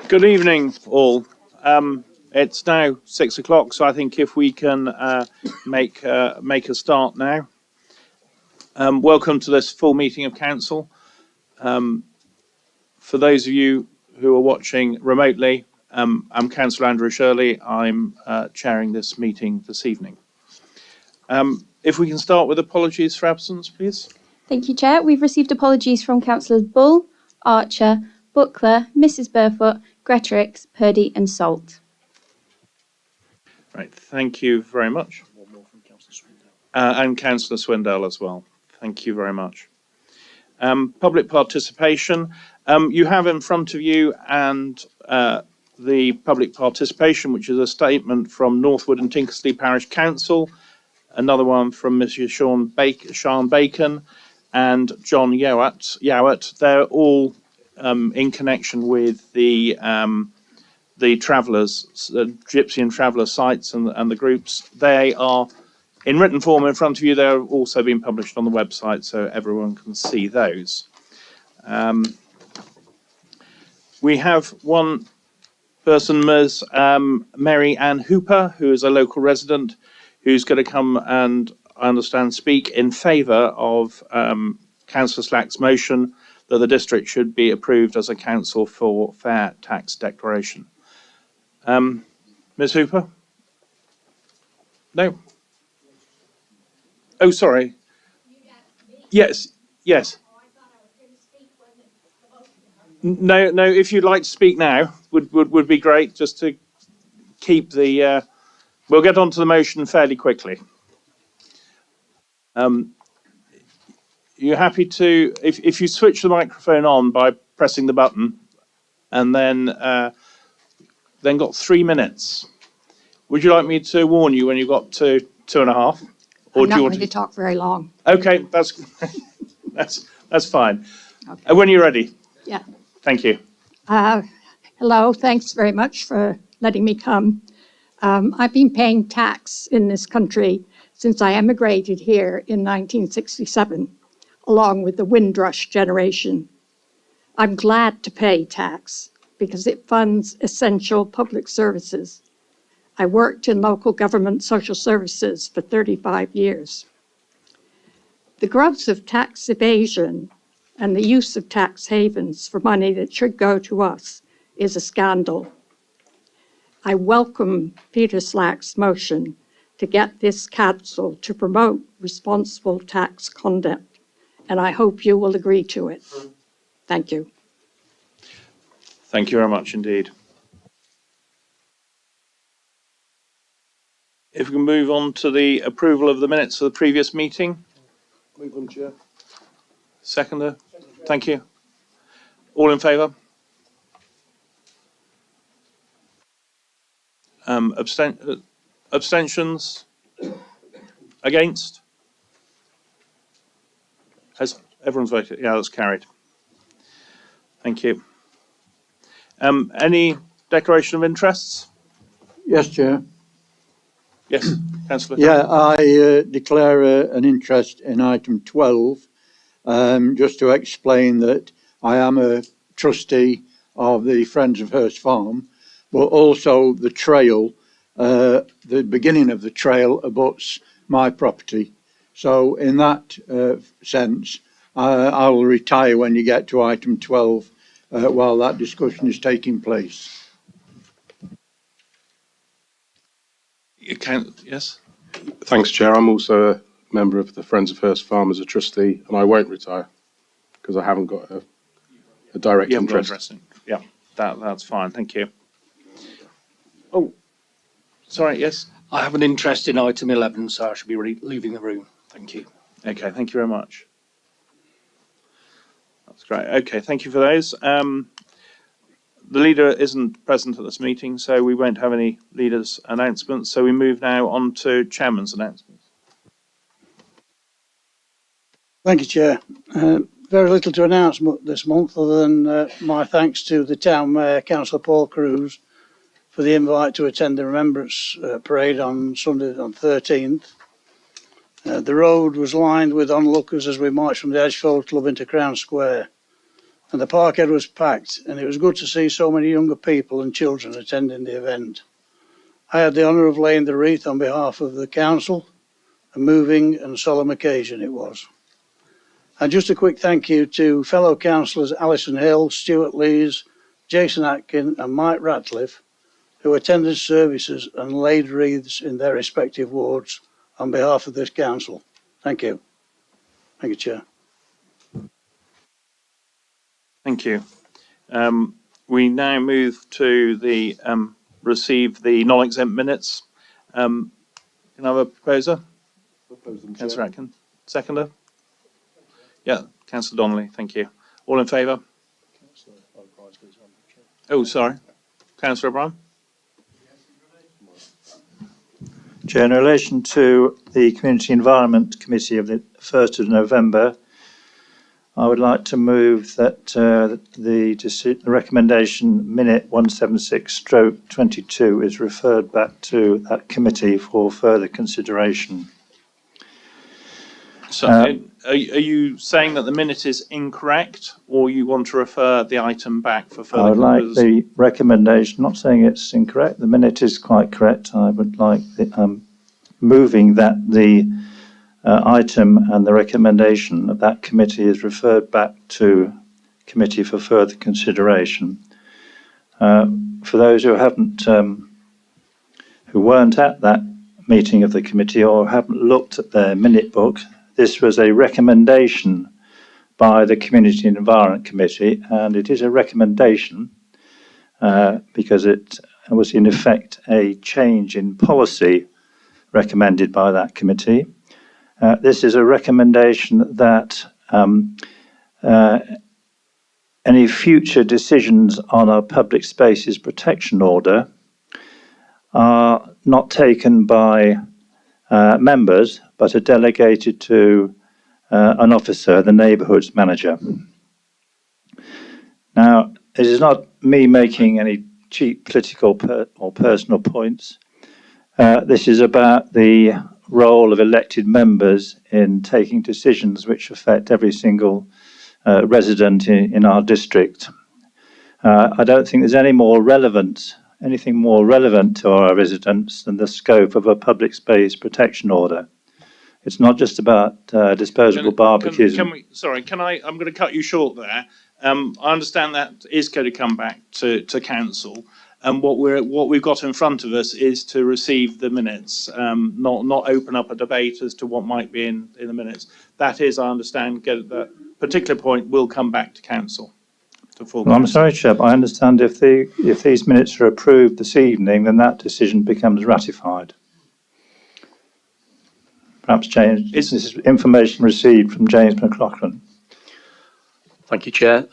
Good evening, all. It's now 6 o'clock, so I think if we can make a start now. Welcome to this full meeting of council. For those of you who are watching remotely, I'm Councillor Andrew Shirley. I'm chairing this meeting this evening. If we can start with apologies for absence, please. Thank you, Chair. We've received apologies from Councillors Bull, Archer, Buckler, Mrs Burfoot, Gretorix, Purdy and Salt. Right, thank you very much. One more from Councillor Swindell. And Councillor Swindell as well. Thank you very much. Public participation. You have in front of you and the public participation, which is a statement from Northwood and Tinkersley Parish Council, another one from Mr. Sean Bacon and John Yowett. They're all in connection with the travellers, Gypsy and Traveller sites and the groups. They are in written form in front of you. They're also being published on the website so everyone can see those. We have one person, Ms. Mary Ann Hooper, who is a local resident, who's going to come and, I understand, speak in favour of Councillor Slack's motion that the district should be approved as a council for fair tax declaration. Ms. Hooper? No? Oh, sorry. Yes. No, if you'd like to speak now, would be great, just to keep the... we'll get on to the motion fairly quickly. You're happy to... If you switch the microphone on by pressing the button, and then got 3 minutes. Would you like me to warn you when you've got to 2.5? Or I'm not going to talk very long. Okay, that's fine. Okay. When you're ready. Yeah. Thank you. Hello, thanks very much for letting me come. I've been paying tax in this country since I emigrated here in 1967, along with the Windrush generation. I'm glad to pay tax because it funds essential public services. I worked in local government social services for 35 years. The growth of tax evasion and the use of tax havens for money that should go to us is a scandal. I welcome Peter Slack's motion to get this council to promote responsible tax conduct, and I hope you will agree to it. Thank you. Thank you very much indeed. If we can move on to the approval of the minutes of the previous meeting. Move on, Chair. Seconder. Thank you. All in favour? Abstentions? Against? Has everyone's voted? Yeah, that's carried. Thank you. Any declaration of interests? Yes, Chair. Yes, Councillor. Yeah, I declare an interest in item 12, just to explain that I am a trustee of the Friends of Hurst Farm, but also the trail, the beginning of the trail abuts my property. So in that sense, I will retire when you get to item 12 while that discussion is taking place. You can, yes. Thanks, Chair. I'm also a member of the Friends of Hurst Farm as a trustee, and I won't retire because I haven't got a direct interest. Yeah, that's fine. Thank you. Oh, sorry. Yes. I have an interest in item 11, so I should be leaving the room. Thank you. Okay. Thank you very much. That's great. Okay. Thank you for those. The leader isn't present at this meeting, so we won't have any leaders' announcements. So we move now on to chairman's announcements. Thank you, Chair. Very little to announce this month other than my thanks to the Town Mayor, Councillor Paul Cruz, for the invite to attend the Remembrance Parade on Sunday on 13th. The road was lined with onlookers as we marched from the Edgefield Club into Crown Square. and the parkhead was packed, and it was good to see so many younger people and children attending the event. I had the honour of laying the wreath on behalf of the council. A moving and solemn occasion it was. And just a quick thank you to fellow councillors Alison Hill, Stuart Lees, Jason Atkin and Mike Ratcliffe, who attended services and laid wreaths in their respective wards on behalf of this council. Thank you. Thank you, Chair. Thank you. We now move to the receive the non-exempt minutes. Can I have a proposer? Councillor Atkin. Seconder? Yeah, Councillor Donnelly. Thank you. All in favour? Oh, sorry. Councillor O'Brien? Chair, in relation to the Community Environment Committee of the 1st of November, I would like to move that the recommendation minute 176/22 is referred back to that committee for further consideration. So, are you saying that the minute is incorrect, or you want to refer the item back for further? I would like the recommendation, not saying it's incorrect, the minute is quite correct. I would like moving that the item and the recommendation of that committee is referred back to committee for further consideration. For those who weren't at that meeting of the committee or haven't looked at their minute book, this was a recommendation by the Community and Environment Committee, and it is a recommendation because it was in effect a change in policy recommended by that committee. This is a recommendation that any future decisions on our public spaces protection order are not taken by members, but are delegated to an officer, the neighbourhoods manager. Now, it is not me making any cheap political or personal points. This is about the role of elected members in taking decisions which affect every single resident in our district. I don't think there's anything more relevant to our residents than the scope of a public space protection order. It's not just about disposable barbecues. I'm going to cut you short there. I understand that is going to come back to council, and what we've got in front of us is to receive the minutes, not open up a debate as to what might be in the minutes. That is, I understand, that particular point will come back to council. Well, I'm sorry, Chair, I understand if these minutes are approved this evening, then that decision becomes ratified. Perhaps James, this is information received from James McLaughlin. Thank you, Chair.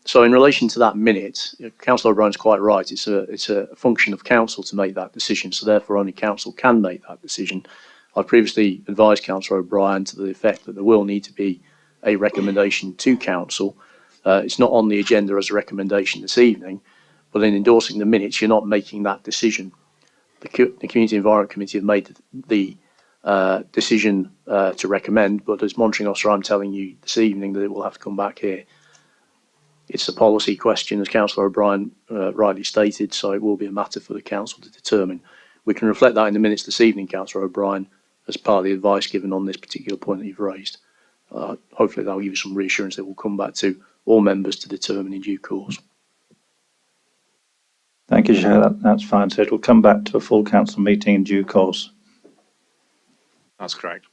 So in relation to that minute, Councillor O'Brien's quite right. It's a function of council to make that decision, so therefore only council can make that decision. I previously advised Councillor O'Brien to the effect that there will need to be a recommendation to council. It's not on the agenda as a recommendation this evening, but in endorsing the minutes, you're not making that decision. The Community Environment Committee have made the decision to recommend, but as monitoring officer, I'm telling you this evening that it will have to come back here. It's a policy question, as Councillor O'Brien rightly stated, so it will be a matter for the council to determine. We can reflect that in the minutes this evening, Councillor O'Brien, as part of the advice given on this particular point that you've raised. Hopefully that will give you some reassurance that will come back to all members to determine in due course. Thank you, Chair. That's fine. So it will come back to a full council meeting in due course. That's correct.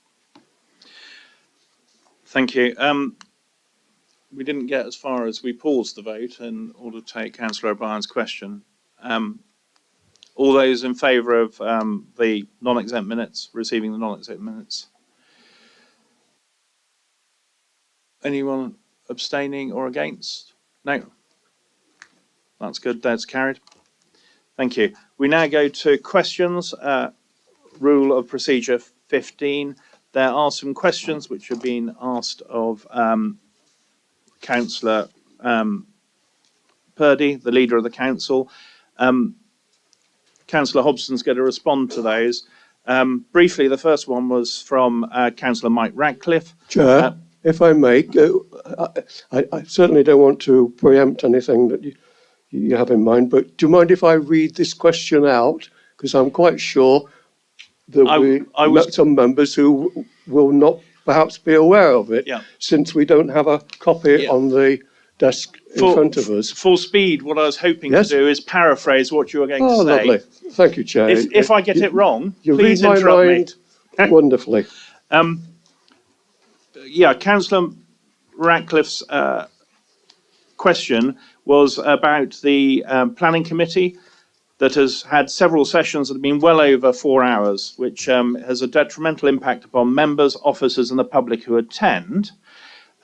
Thank you. We didn't get as far as we paused the vote in order to take Councillor O'Brien's question. All those in favour of the non-exempt minutes, receiving the non-exempt minutes? Anyone abstaining or against? No. That's good. That's carried. Thank you. We now go to questions. Rule of Procedure 15. There are some questions which have been asked of Councillor Purdy, the leader of the council. Councillor Hobson's going to respond to those. Briefly, the first one was from Councillor Mike Radcliffe. Chair, if I may, I certainly don't want to preempt anything that you have in mind, but do you mind if I read this question out? Because I'm quite sure that I was some members who will not perhaps be aware of it, yeah. since we don't have a copy Yeah. on the desk in front of us. Full speed, what I was hoping Yes? to do is paraphrase what you were going to say. Lovely. Thank you, Chair. If I get it wrong, you please read my interrupt mind me. wonderfully. Yeah, Councillor Ratcliffe's question was about the planning committee that has had several sessions that have been well over 4 hours, which has a detrimental impact upon members, officers and the public who attend.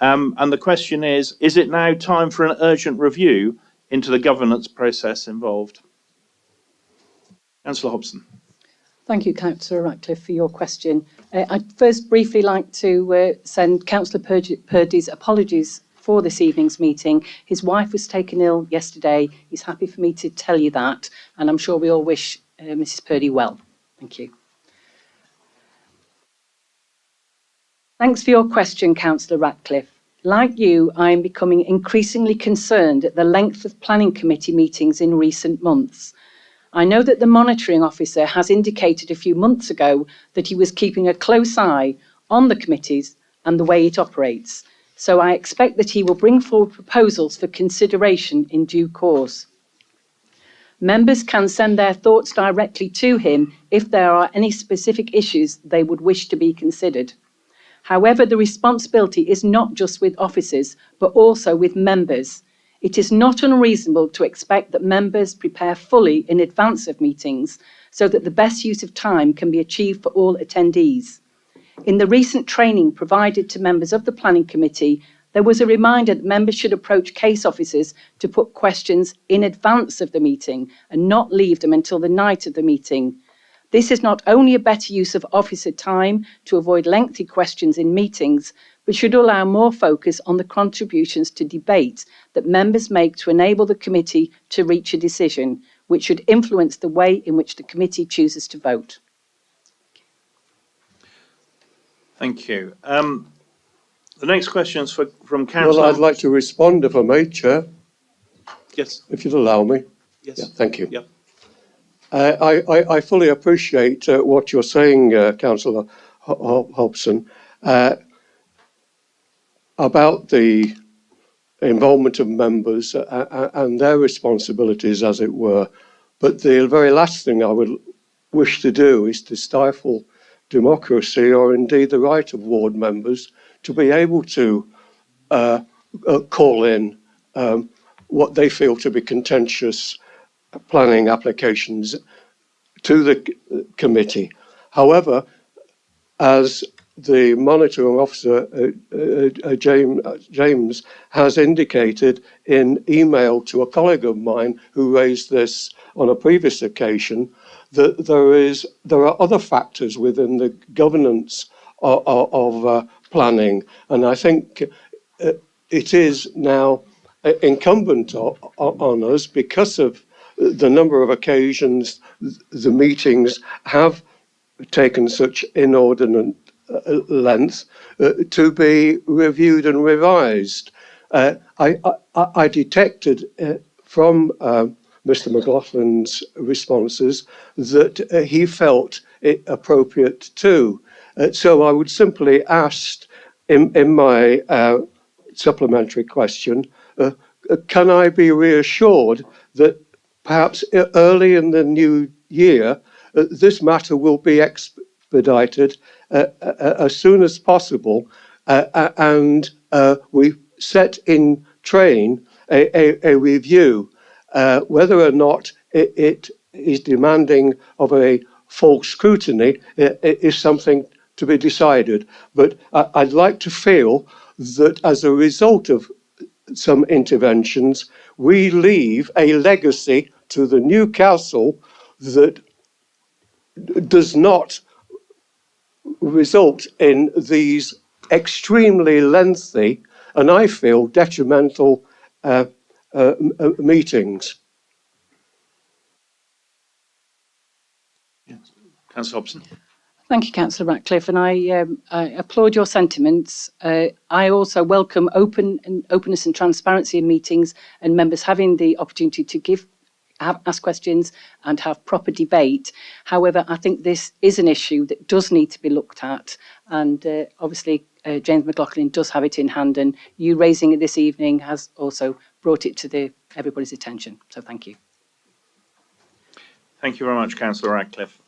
And the question is it now time for an urgent review into the governance process involved? Councillor Hobson. Thank you, Councillor Ratcliffe, for your question. I'd first briefly like to send Councillor Purdy's apologies for this evening's meeting. His wife was taken ill yesterday. He's happy for me to tell you that, and I'm sure we all wish Mrs. Purdy well. Thank you. Thanks for your question, Councillor Ratcliffe. Like you, I am becoming increasingly concerned at the length of planning committee meetings in recent months. I know that the monitoring officer has indicated a few months ago that he was keeping a close eye on the committees and the way it operates, so I expect that he will bring forward proposals for consideration in due course. Members can send their thoughts directly to him if there are any specific issues they would wish to be considered. However, the responsibility is not just with officers, but also with members. It is not unreasonable to expect that members prepare fully in advance of meetings so that the best use of time can be achieved for all attendees. In the recent training provided to members of the Planning Committee, there was a reminder that members should approach case officers to put questions in advance of the meeting and not leave them until the night of the meeting. This is not only a better use of officer time to avoid lengthy questions in meetings, but should allow more focus on the contributions to debate that members make to enable the committee to reach a decision, which should influence the way in which the committee chooses to vote. Thank you. The next question is from Councillor. Well, I'd like to respond if I may, Chair. Yes. If you'd allow me. Yes. Yeah, thank you. Yep. I fully appreciate what you're saying, Councillor Hobson, about the involvement of members and their responsibilities, as it were. But the very last thing I would wish to do is to stifle democracy or indeed the right of ward members to be able to call in what they feel to be contentious planning applications to the committee. However, as the monitoring officer, James, has indicated in email to a colleague of mine who raised this on a previous occasion, that there are other factors within the governance of planning, and I think it is now incumbent on us, because of the number of occasions the meetings have taken such inordinate length, to be reviewed and revised. I detected from Mr. McLaughlin's responses that he felt it appropriate too. So I would simply ask in my supplementary question, can I be reassured that perhaps early in the new year, this matter will be expedited as soon as possible, and we set in train a review. Whether or not it is demanding of a full scrutiny is something to be decided. But I'd like to feel that as a result of some interventions, we leave a legacy to the new council that does not result in these extremely lengthy and I feel detrimental meetings. Yes. Councillor Hobson. Thank you, Councillor Ratcliffe, and I applaud your sentiments. I also welcome openness and transparency in meetings and members having the opportunity to ask questions and have proper debate. However, I think this is an issue that does need to be looked at, and obviously James McLaughlin does have it in hand, and you raising it this evening has also brought it to everybody's attention. So thank you. Thank you very much, Councillor Ratcliffe.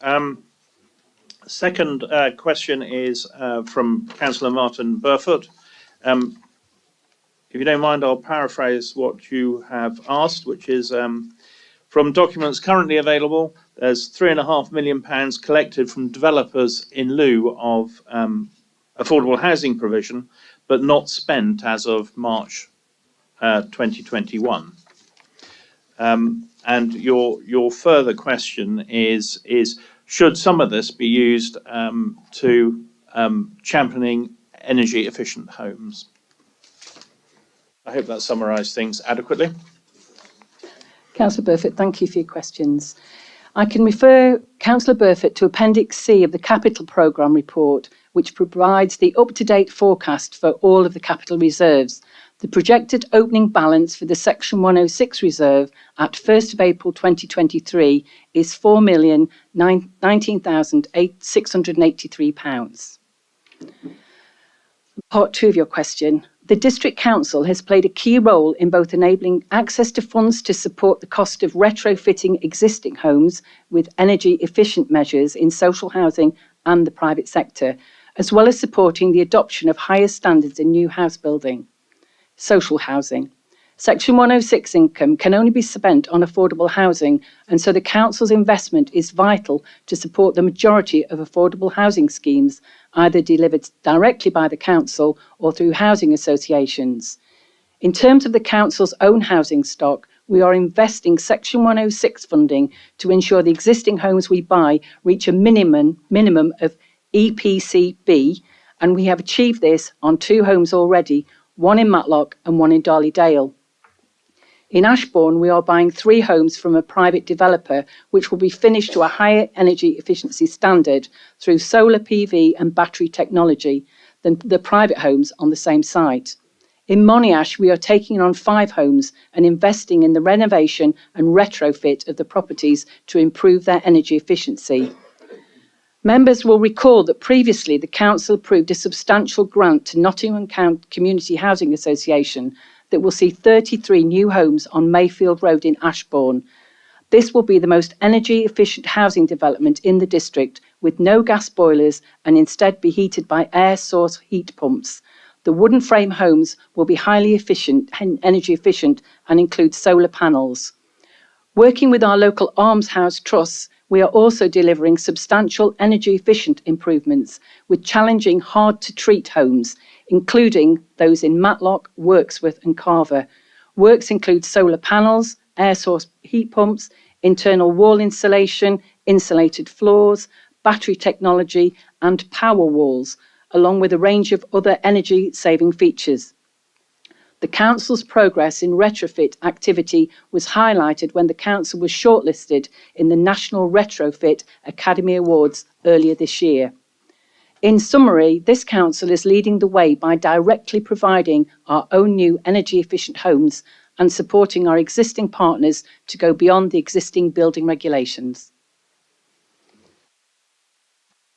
Second question is from Councillor Martin Burfoot. If you don't mind, I'll paraphrase what you have asked, which is from documents currently available, there's £3.5 million collected from developers in lieu of affordable housing provision, but not spent as of March 2021. And your further question is should some of this be used to championing energy efficient homes? I hope that summarised things adequately. Councillor Burfoot, thank you for your questions. I can refer Councillor Burfoot to Appendix C of the Capital Programme report, which provides the up-to-date forecast for all of the capital reserves. The projected opening balance for the Section 106 reserve at 1st of April 2023 is £4,019,683. Part 2 of your question. The District Council has played a key role in both enabling access to funds to support the cost of retrofitting existing homes with energy efficient measures in social housing and the private sector, as well as supporting the adoption of higher standards in new house building. Social housing. Section 106 income can only be spent on affordable housing, and so the Council's investment is vital to support the majority of affordable housing schemes, either delivered directly by the Council or through housing associations. In terms of the Council's own housing stock, we are investing Section 106 funding to ensure the existing homes we buy reach a minimum of EPC B, and we have achieved this on 2 homes already, one in Matlock and one in Darley Dale. In Ashbourne, we are buying 3 homes from a private developer, which will be finished to a higher energy efficiency standard through solar PV and battery technology than the private homes on the same site. In Monash, we are taking on 5 homes and investing in the renovation and retrofit of the properties to improve their energy efficiency. Members will recall that previously the Council approved a substantial grant to Nottingham Community Housing Association that will see 33 new homes on Mayfield Road in Ashbourne. This will be the most energy efficient housing development in the district, with no gas boilers and instead be heated by air source heat pumps. The wooden frame homes will be highly energy efficient and include solar panels. Working with our local almshouse trusts, we are also delivering substantial energy efficient improvements with challenging hard to treat homes, including those in Matlock, Wirksworth and Carver. Works include solar panels, air source heat pumps, internal wall insulation, insulated floors, battery technology and power walls, along with a range of other energy saving features. The Council's progress in retrofit activity was highlighted when the Council was shortlisted in the National Retrofit Academy Awards earlier this year. In summary, this Council is leading the way by directly providing our own new energy efficient homes and supporting our existing partners to go beyond the existing building regulations.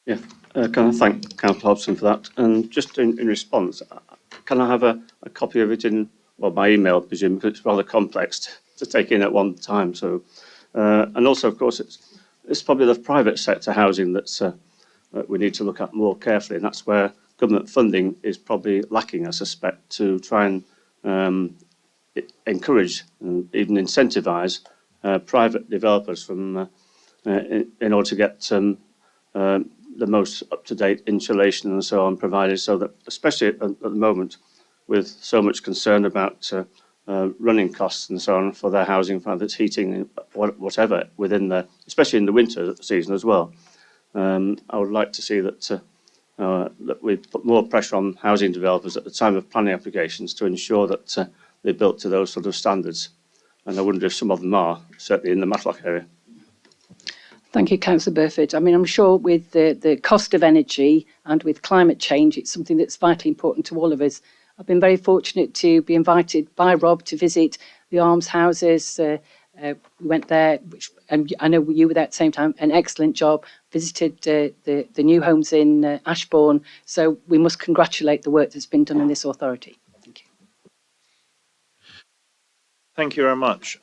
Yeah, can I thank Councillor Hobson for that? And just in response, can I have a copy of it in, well, my email, I presume, because it's rather complex to take in at one time. So, and also, of course, it's probably the private sector housing that's we need to look at more carefully, and that's where government funding is probably lacking, I suspect, to try and encourage and even incentivise private developers from in order to get the most up-to-date insulation and so on provided, so that, especially at the moment, with so much concern about running costs and so on for their housing, whether it's heating, whatever, within the, especially in the winter season as well. I would like to see that that we put more pressure on housing developers at the time of planning applications to ensure that they're built to those sort of standards. And I wonder if some of them are, certainly in the Matlock area. Thank you, Councillor Burford. I mean, I'm sure with the cost of energy and with climate change, it's something that's vitally important to all of us. I've been very fortunate to be invited by Rob to visit the almshouses. We went there, which and I know you were there at the same time, an excellent job, visited the new homes in Ashbourne. So we must congratulate the work that's been done in this authority. Thank you. Thank you very much.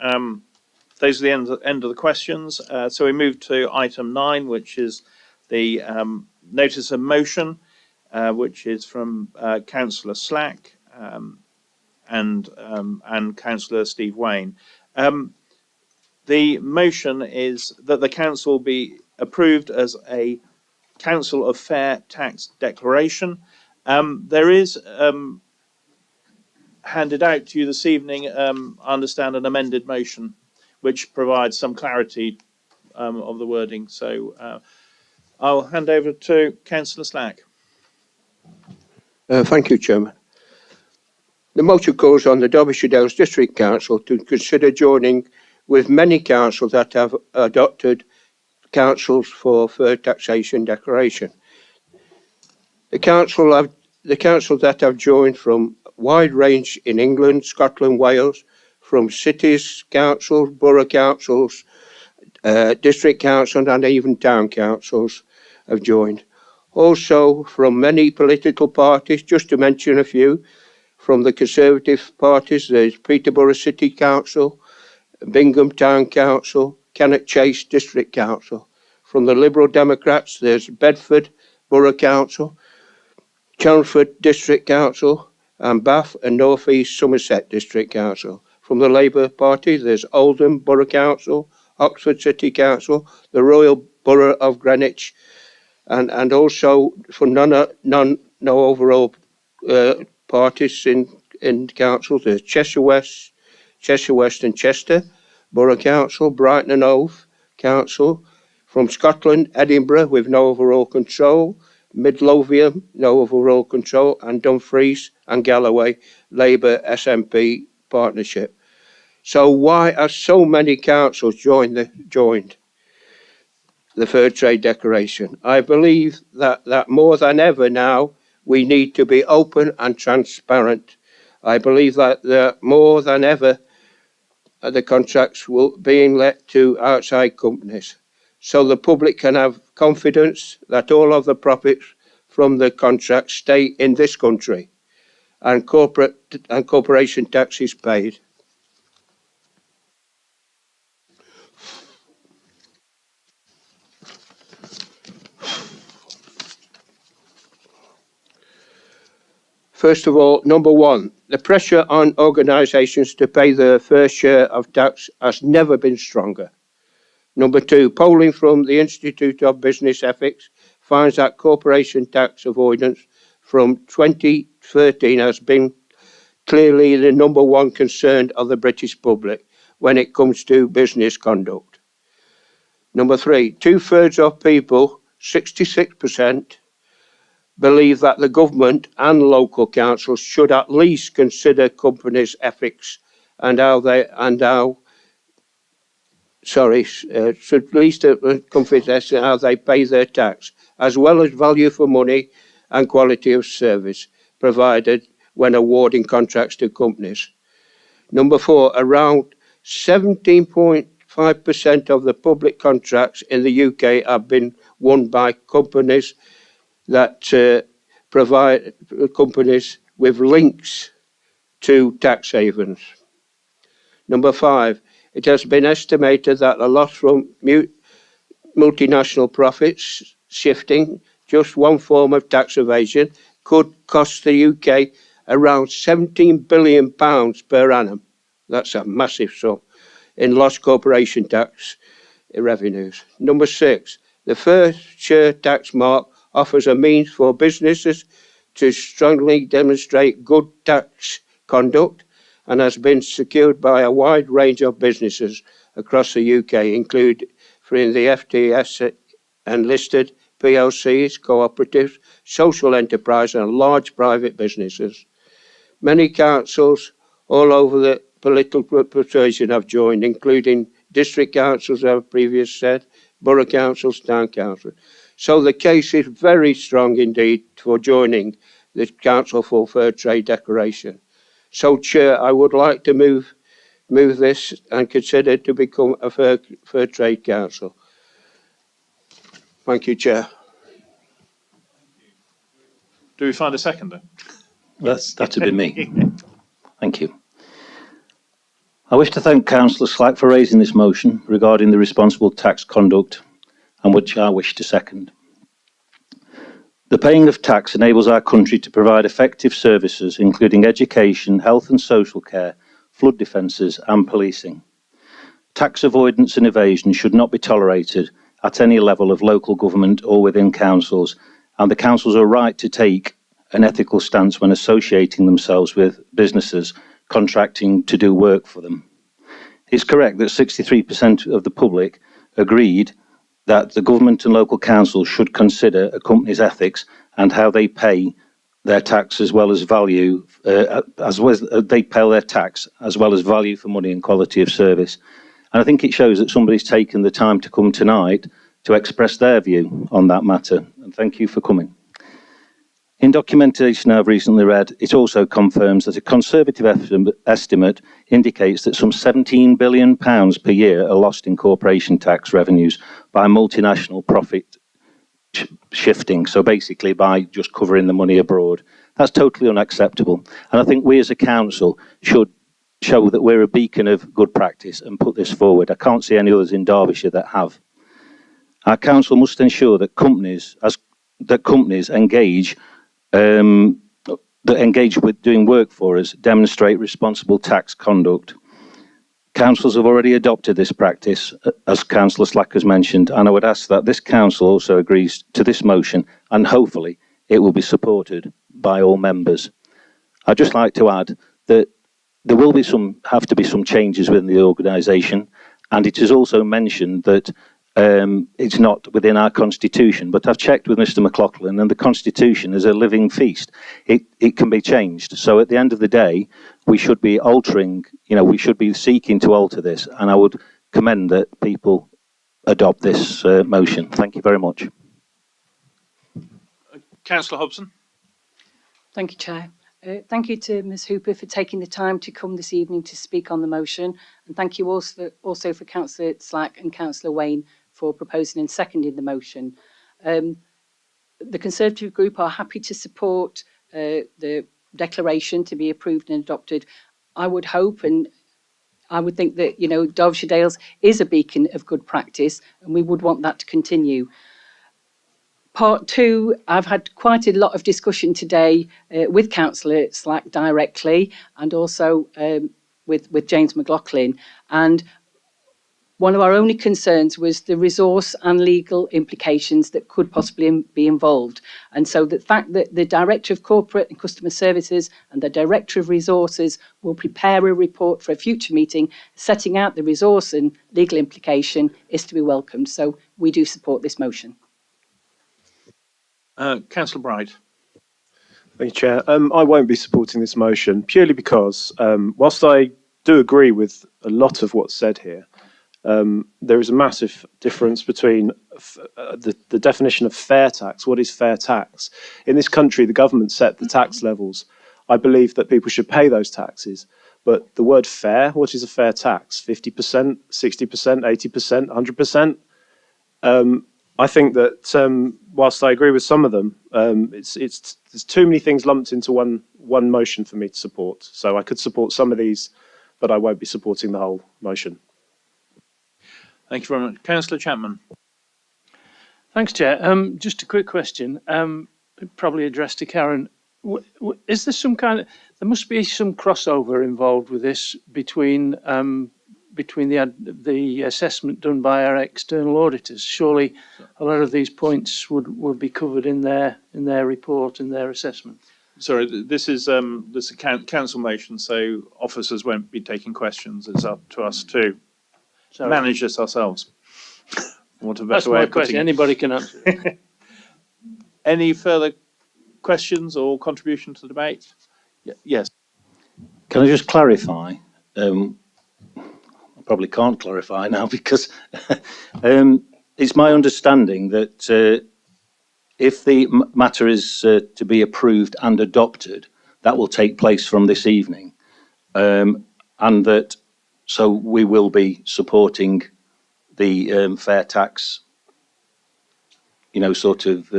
Those are the end of the questions. So we move to item 9, which is the notice of motion, which is from Councillor Slack and Councillor Steve Wayne. The motion is that the council be approved as a council of fair tax declaration. There is handed out to you this evening, I understand, an amended motion which provides some clarity of the wording. So I'll hand over to Councillor Slack. Thank you, Chairman. The motion calls on the Derbyshire Dales District Council to consider joining with many councils that have adopted councils for fair taxation declaration. The councils that have joined from wide range in England, Scotland, Wales, from cities, councils, borough councils, district councils and even town councils have joined. Also from many political parties, just to mention a few, from the Conservative parties, there's Peterborough City Council, Bingham Town Council, Kennet Chase District Council. From the Liberal Democrats, there's Bedford Borough Council, Chelmsford District Council, and Bath and North East Somerset District Council. From the Labour Party, there's Oldham Borough Council, Oxford City Council, the Royal Borough of Greenwich, and also from no overall parties in councils, there's Cheshire West and Chester Borough Council, Brighton and Hove Council. From Scotland, Edinburgh with no overall control, Midlothian, no overall control, and Dumfries and Galloway, Labour SNP partnership. So why are so many councils joined the Fair Trade Declaration? I believe that more than ever now, we need to be open and transparent. I believe that more than ever, the contracts will being let to outside companies, so the public can have confidence that all of the profits from the contract stay in this country and corporation tax is paid. First of all, number one, the pressure on organisations to pay their fair share of tax has never been stronger. Number two, polling from the Institute of Business Ethics finds that corporation tax avoidance from 2013 has been clearly the number one concern of the British public when it comes to business conduct. Number three, 2/3 of people, 66%, believe that the government and local councils should at least consider companies' ethics and should at least consider how they pay their tax, as well as value for money and quality of service provided when awarding contracts to companies. Number four, around 17.5% of the public contracts in the UK have been won by companies that provide companies with links to tax havens. Number five, it has been estimated that the loss from multinational profits shifting, just one form of tax evasion, could cost the UK around £17 billion per annum. That's a massive sum in lost corporation tax revenues. Number six, the fair share tax mark offers a means for businesses to strongly demonstrate good tax conduct and has been secured by a wide range of businesses across the UK, including the FTS and listed PLCs, cooperatives, social enterprise and large private businesses. Many councils all over the political persuasion have joined, including district councils, as I've previously said, borough councils, town councils. So the case is very strong indeed for joining the Council for Fair Trade Declaration. So, Chair, I would like to move this and consider to become a fair trade council. Thank you, Chair. Do we find a seconder? That'd be me. Thank you. I wish to thank Councillor Slack for raising this motion regarding the responsible tax conduct, and which I wish to second. The paying of tax enables our country to provide effective services, including education, health and social care, flood defences and policing. Tax avoidance and evasion should not be tolerated at any level of local government or within councils, and the councils are right to take an ethical stance when associating themselves with businesses contracting to do work for them. It's correct that 63% of the public agreed that the government and local councils should consider a company's ethics and how they pay their tax as well as value, they pay their tax as well as value for money and quality of service. And I think it shows that somebody's taken the time to come tonight to express their view on that matter. And thank you for coming. In documentation I've recently read, it also confirms that a conservative estimate indicates that some £17 billion per year are lost in corporation tax revenues by multinational profit shifting, so basically by just covering the money abroad. That's totally unacceptable. And I think we as a council should show that we're a beacon of good practice and put this forward. I can't see any others in Derbyshire that have. Our council must ensure that companies engage that engage with doing work for us demonstrate responsible tax conduct. Councils have already adopted this practice, as Councillor Slack has mentioned, and I would ask that this council also agrees to this motion, and hopefully it will be supported by all members. I'd just like to add that there will be have to be some changes within the organisation, and it is also mentioned that it's not within our constitution, but I've checked with Mr. McLaughlin, and the constitution is a living feast. It can be changed. So at the end of the day, we should be altering, we should be seeking to alter this, and I would commend that people adopt this motion. Thank you very much. Councillor Hobson. Thank you, Chair. Thank you to Ms Hooper for taking the time to come this evening to speak on the motion, and thank you also for Councillor Slack and Councillor Wayne for proposing and seconding the motion. The Conservative group are happy to support the declaration to be approved and adopted. I would hope and I would think that, Derbyshire Dales is a beacon of good practice, and we would want that to continue. Part two, I've had quite a lot of discussion today with Councillor Slack directly, and also with James McLaughlin. And one of our only concerns was the resource and legal implications that could possibly be involved. And so the fact that the Director of Corporate and Customer Services and the Director of Resources will prepare a report for a future meeting setting out the resource and legal implication is to be welcomed. So we do support this motion. Councillor Bright. Thank you, Chair. I won't be supporting this motion purely because whilst I do agree with a lot of what's said here, there is a massive difference between the definition of fair tax. What is fair tax? In this country, the government set the tax levels. I believe that people should pay those taxes. But the word fair, what is a fair tax? 50%, 60%, 80%, 100%? I think that whilst I agree with some of them, there's too many things lumped into one motion for me to support. So I could support some of these, but I won't be supporting the whole motion. Thank you very much. Councillor Chapman. Thanks, Chair. Just a quick question, probably addressed to Karen. Is there some there must be some crossover involved with this between the assessment done by our external auditors? Surely a lot of these points would be covered in their report and their assessment. Sorry, this is a council motion, so officers won't be taking questions. It's up to us to manage this ourselves. What a better way of putting it. Anybody can answer it. Any further questions or contribution to the debate? Yes. Can I just clarify? I probably can't clarify now because it's my understanding that if the matter is to be approved and adopted, that will take place from this evening, and that so we will be supporting the fair tax, sort of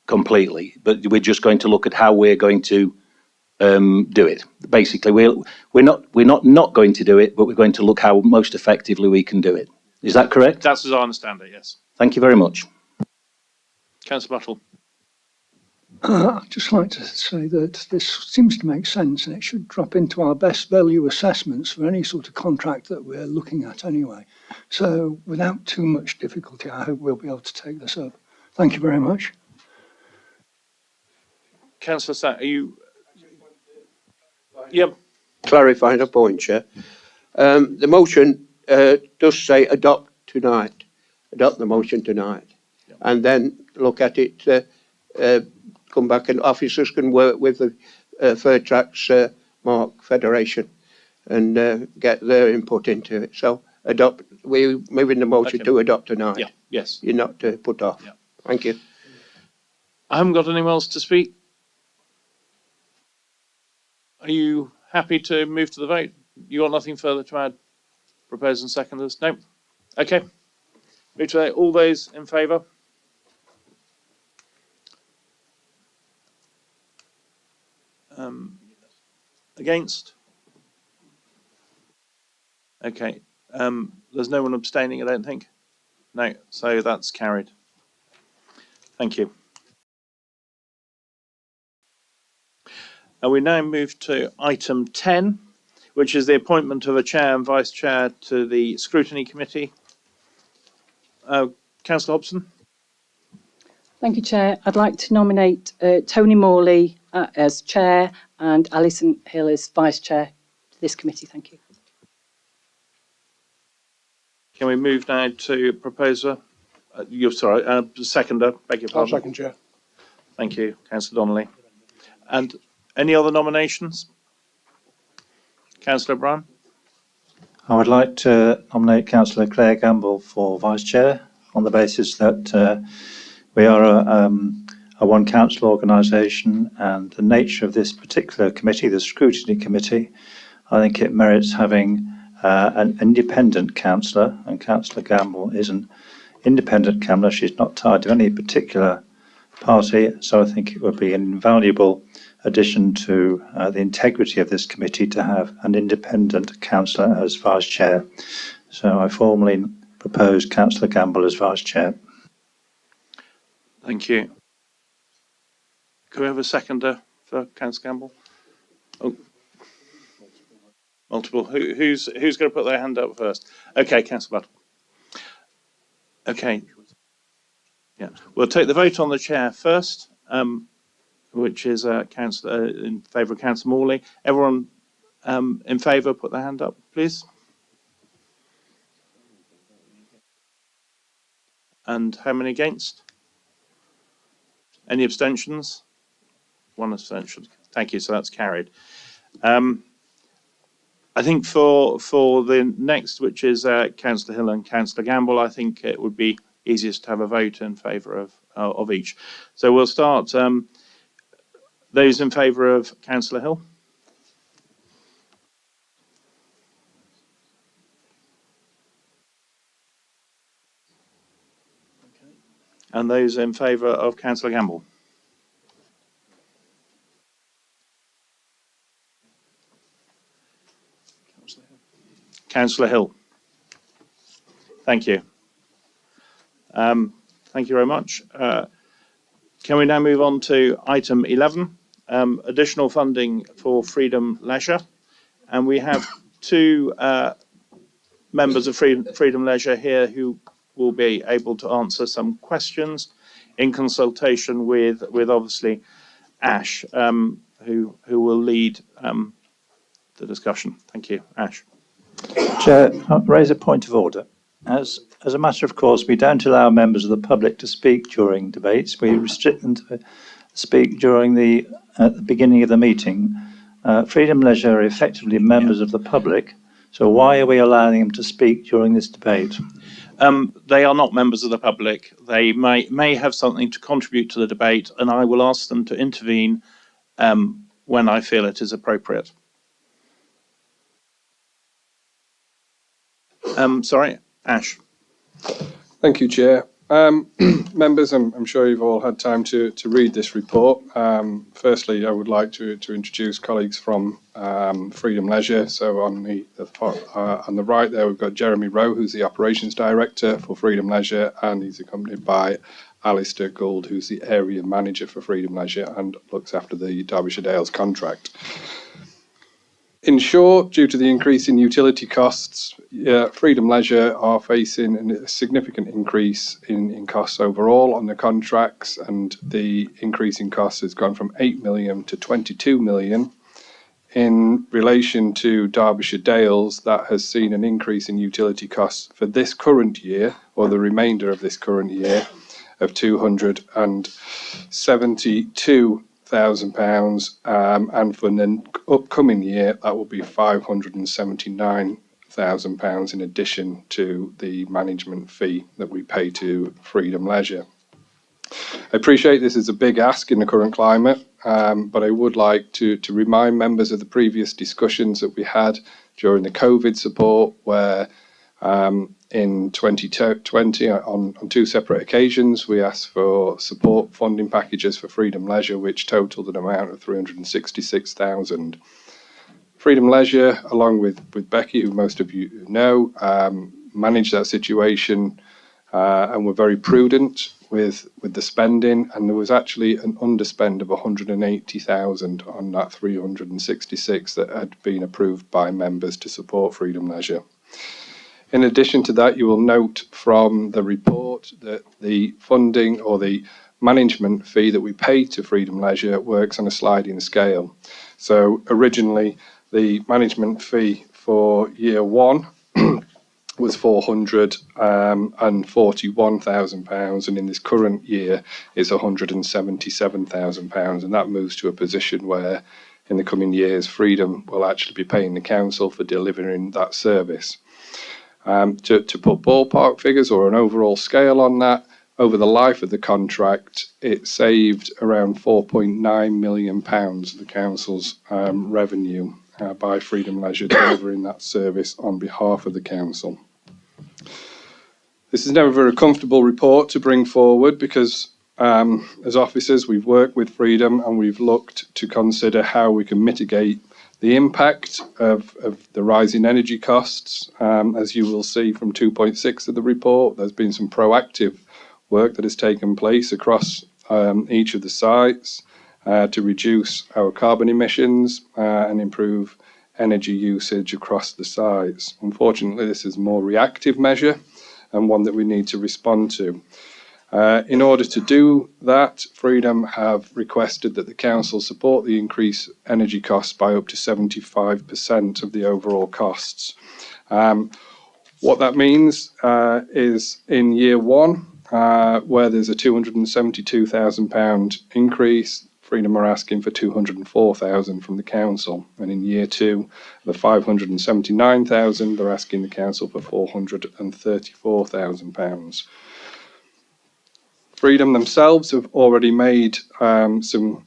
completely. But we're just going to look at how we're going to do it. Basically, we're not going to do it, but we're going to look how most effectively we can do it. Is that correct? That's as I understand it, yes. Thank you very much. Councillor Buttle. I'd just like to say that this seems to make sense, and it should drop into our best value assessments for any sort of contract that we're looking at anyway. So without too much difficulty, I hope we'll be able to take this up. Thank you very much. Councillor Sack, are you... Yep. Clarifying a point, Chair. The motion does say adopt tonight. Adopt the motion tonight. Yep. And then look at it, come back, and officers can work with the Fair Tax Mark Federation and get their input into it. So adopt, we're moving the motion to adopt tonight. Yeah, yes. You're not to put off. Yeah. Thank you. I haven't got anyone else to speak. Are you happy to move to the vote? You got nothing further to add? Proposers and seconders? No? Okay. Move to vote. All those in favour? Against? Okay. There's no one abstaining, I don't think. No, so that's carried. Thank you. And we now move to item 10, which is the appointment of a chair and vice chair to the scrutiny committee. Councillor Hobson. Thank you, Chair. I'd like to nominate Tony Morley as chair and Alison Hill as vice chair to this committee. Thank you. Can we move now to proposer? Seconder. Beg your pardon. I'll second, Chair. Thank you, Councillor Donnelly. And any other nominations? Councillor Brown. I would like to nominate Councillor Claire Gamble for Vice Chair on the basis that we are a one council organisation, and the nature of this particular committee, the Scrutiny Committee, I think it merits having an independent councillor, and Councillor Gamble is an independent councillor. She's not tied to any particular party, so I think it would be an invaluable addition to the integrity of this committee to have an independent councillor as Vice Chair. So I formally propose Councillor Gamble as Vice Chair. Thank you. Can we have a seconder for Councillor Gamble? Oh, multiple. Who's going to put their hand up first? Okay, Councillor Butt. Okay. Yeah, we'll take the vote on the chair first, which is Councillor in favour of Councillor Morley. Everyone in favour, put their hand up, please. And how many against? Any abstentions? One abstention. Thank you. So that's carried. I think for the next, which is Councillor Hill and Councillor Gamble, I think it would be easiest to have a vote in favour of each. So we'll start. Those in favour of Councillor Hill. Okay. And those in favour of Councillor Gamble. Councillor Hill. Thank you. Thank you very much. Can we now move on to item 11, additional funding for Freedom Leisure? And we have two members of Freedom Leisure here who will be able to answer some questions in consultation with obviously Ash, who will lead the discussion. Thank you, Ash. Chair, I'll raise a point of order. As a matter of course, we don't allow members of the public to speak during debates. We restrict them to speak during at the beginning of the meeting. Freedom Leisure are effectively members of the public, So why are we allowing them to speak during this debate? They are not members of the public. They may have something to contribute to the debate, and I will ask them to intervene when I feel it is appropriate. Sorry, Ash. Thank you, Chair. Members, I'm sure you've all had time to read this report. Firstly, I would like to introduce colleagues from Freedom Leisure. So on the right there, we've got Jeremy Rowe, who's the Operations Director for Freedom Leisure, and he's accompanied by Alistair Gould, who's the Area Manager for Freedom Leisure and looks after the Derbyshire Dales contract. In short, due to the increase in utility costs, Freedom Leisure are facing a significant increase in costs overall on the contracts, and the increase in costs has gone from 8 million to 22 million. In relation to Derbyshire Dales, that has seen an increase in utility costs for this current year, or the remainder of this current year, of £272,000, and for the upcoming year that will be £579,000 in addition to the management fee that we pay to Freedom Leisure. I appreciate this is a big ask in the current climate, but I would like to remind members of the previous discussions that we had during the COVID support, where in 2020, on two separate occasions, we asked for support funding packages for Freedom Leisure, which totaled an amount of 366,000. Freedom Leisure, along with Becky, who most of you know, managed that situation and were very prudent with the spending, and there was actually an underspend of 180,000 on that 366 that had been approved by members to support Freedom Leisure. In addition to that, you will note from the report that the funding or the management fee that we pay to Freedom Leisure works on a sliding scale. So originally, the management fee for year one was £441,000, and in this current year it's £177,000, and that moves to a position where in the coming years Freedom will actually be paying the council for delivering that service. To put ballpark figures or an overall scale on that, over the life of the contract, it saved around £4.9 million of the council's revenue by Freedom Leisure delivering that service on behalf of the council. This is never a comfortable report to bring forward because as officers we've worked with Freedom and we've looked to consider how we can mitigate the impact of the rising energy costs. As you will see from 2.6 of the report, there's been some proactive work that has taken place across each of the sites to reduce our carbon emissions and improve energy usage across the sites. Unfortunately, this is a more reactive measure and one that we need to respond to. In order to do that, Freedom have requested that the council support the increased energy costs by up to 75% of the overall costs. What that means is in year one, where there's a £272,000 increase, Freedom are asking for £204,000 from the council, and in year two, the £579,000, they're asking the council for £434,000. Freedom themselves have already made some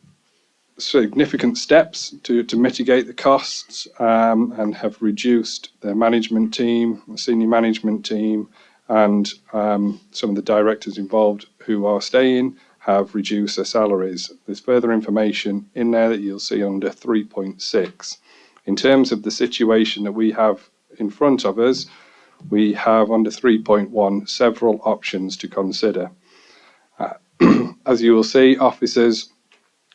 significant steps to mitigate the costs and have reduced their management team, the senior management team, and some of the directors involved who are staying have reduced their salaries. There's further information in there that you'll see under 3.6. In terms of the situation that we have in front of us, we have under 3.1 several options to consider. As you will see, officers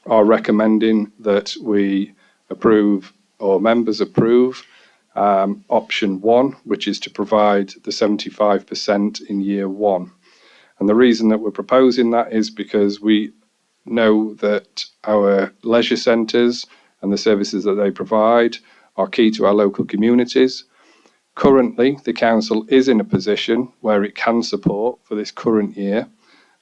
are recommending that we approve, or members approve, option one, which is to provide the 75% in year one. And the reason that we're proposing that is because we know that our leisure centres and the services that they provide are key to our local communities. Currently, the council is in a position where it can support for this current year.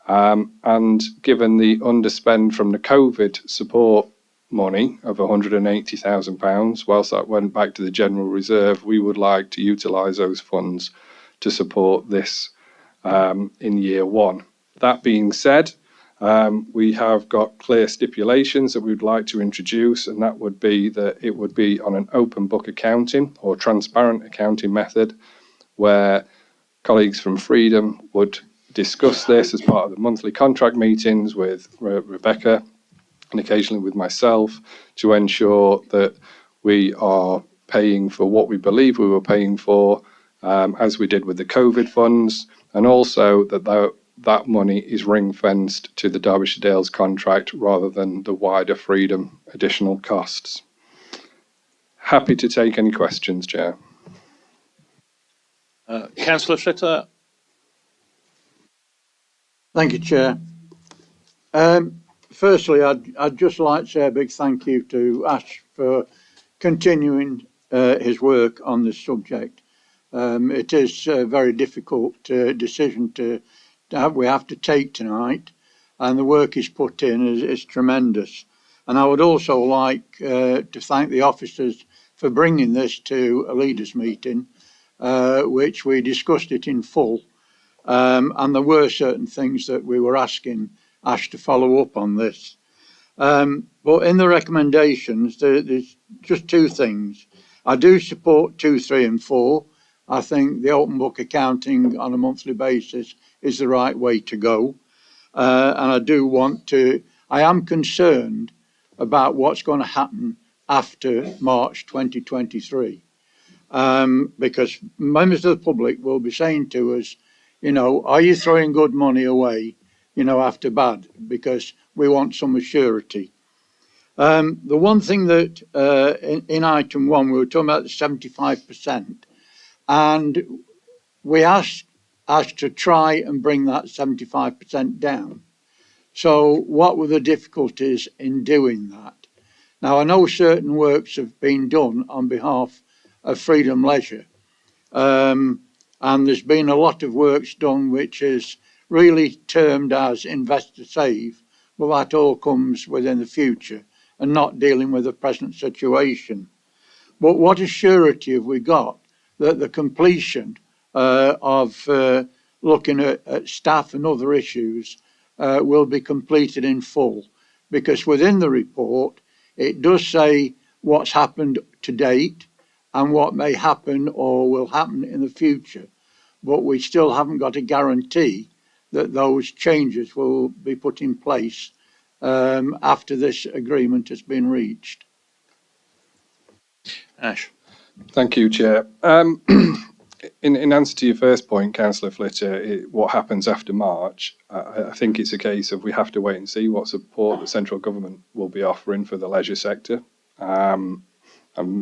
And given the underspend from the COVID support money of £180,000, whilst that went back to the general reserve, we would like to utilise those funds to support this in year one. That being said, we have got clear stipulations that we would like to introduce, and that would be that it would be on an open book accounting or transparent accounting method, where colleagues from Freedom would discuss this as part of the monthly contract meetings with Rebecca and occasionally with myself, to ensure that we are paying for what we believe we were paying for, as we did with the COVID funds, and also that money is ring-fenced to the Derbyshire Dales contract rather than the wider Freedom additional costs. Happy to take any questions, Chair. Councillor Flitter. Thank you, Chair. Firstly, I'd just like to say a big thank you to Ash for continuing his work on this subject. It is a very difficult decision we have to take tonight, and the work he's put in is tremendous. And I would also like to thank the officers for bringing this to a leaders' meeting, which we discussed it in full. And there were certain things that we were asking Ash to follow up on this. But in the recommendations, there's just two things. I do support 2, 3 and 4. I think the open book accounting on a monthly basis is the right way to go. And I am concerned about what's going to happen after March 2023. Because members of the public will be saying to us, are you throwing good money away, after bad? Because we want some surety. The one thing that in item 1, we were talking about the 75%, and we asked to try and bring that 75% down. So what were the difficulties in doing that? Now, I know certain works have been done on behalf of Freedom Leisure, and there's been a lot of works done which is really termed as investor save, but that all comes within the future and not dealing with the present situation. But what surety have we got that the completion of looking at staff and other issues will be completed in full? Because within the report, it does say what's happened to date and what may happen or will happen in the future. But we still haven't got a guarantee that those changes will be put in place after this agreement has been reached. Ash. Thank you, Chair. In answer to your first point, Councillor Flitter, what happens after March, I think it's a case of we have to wait and see what support the central government will be offering for the leisure sector. And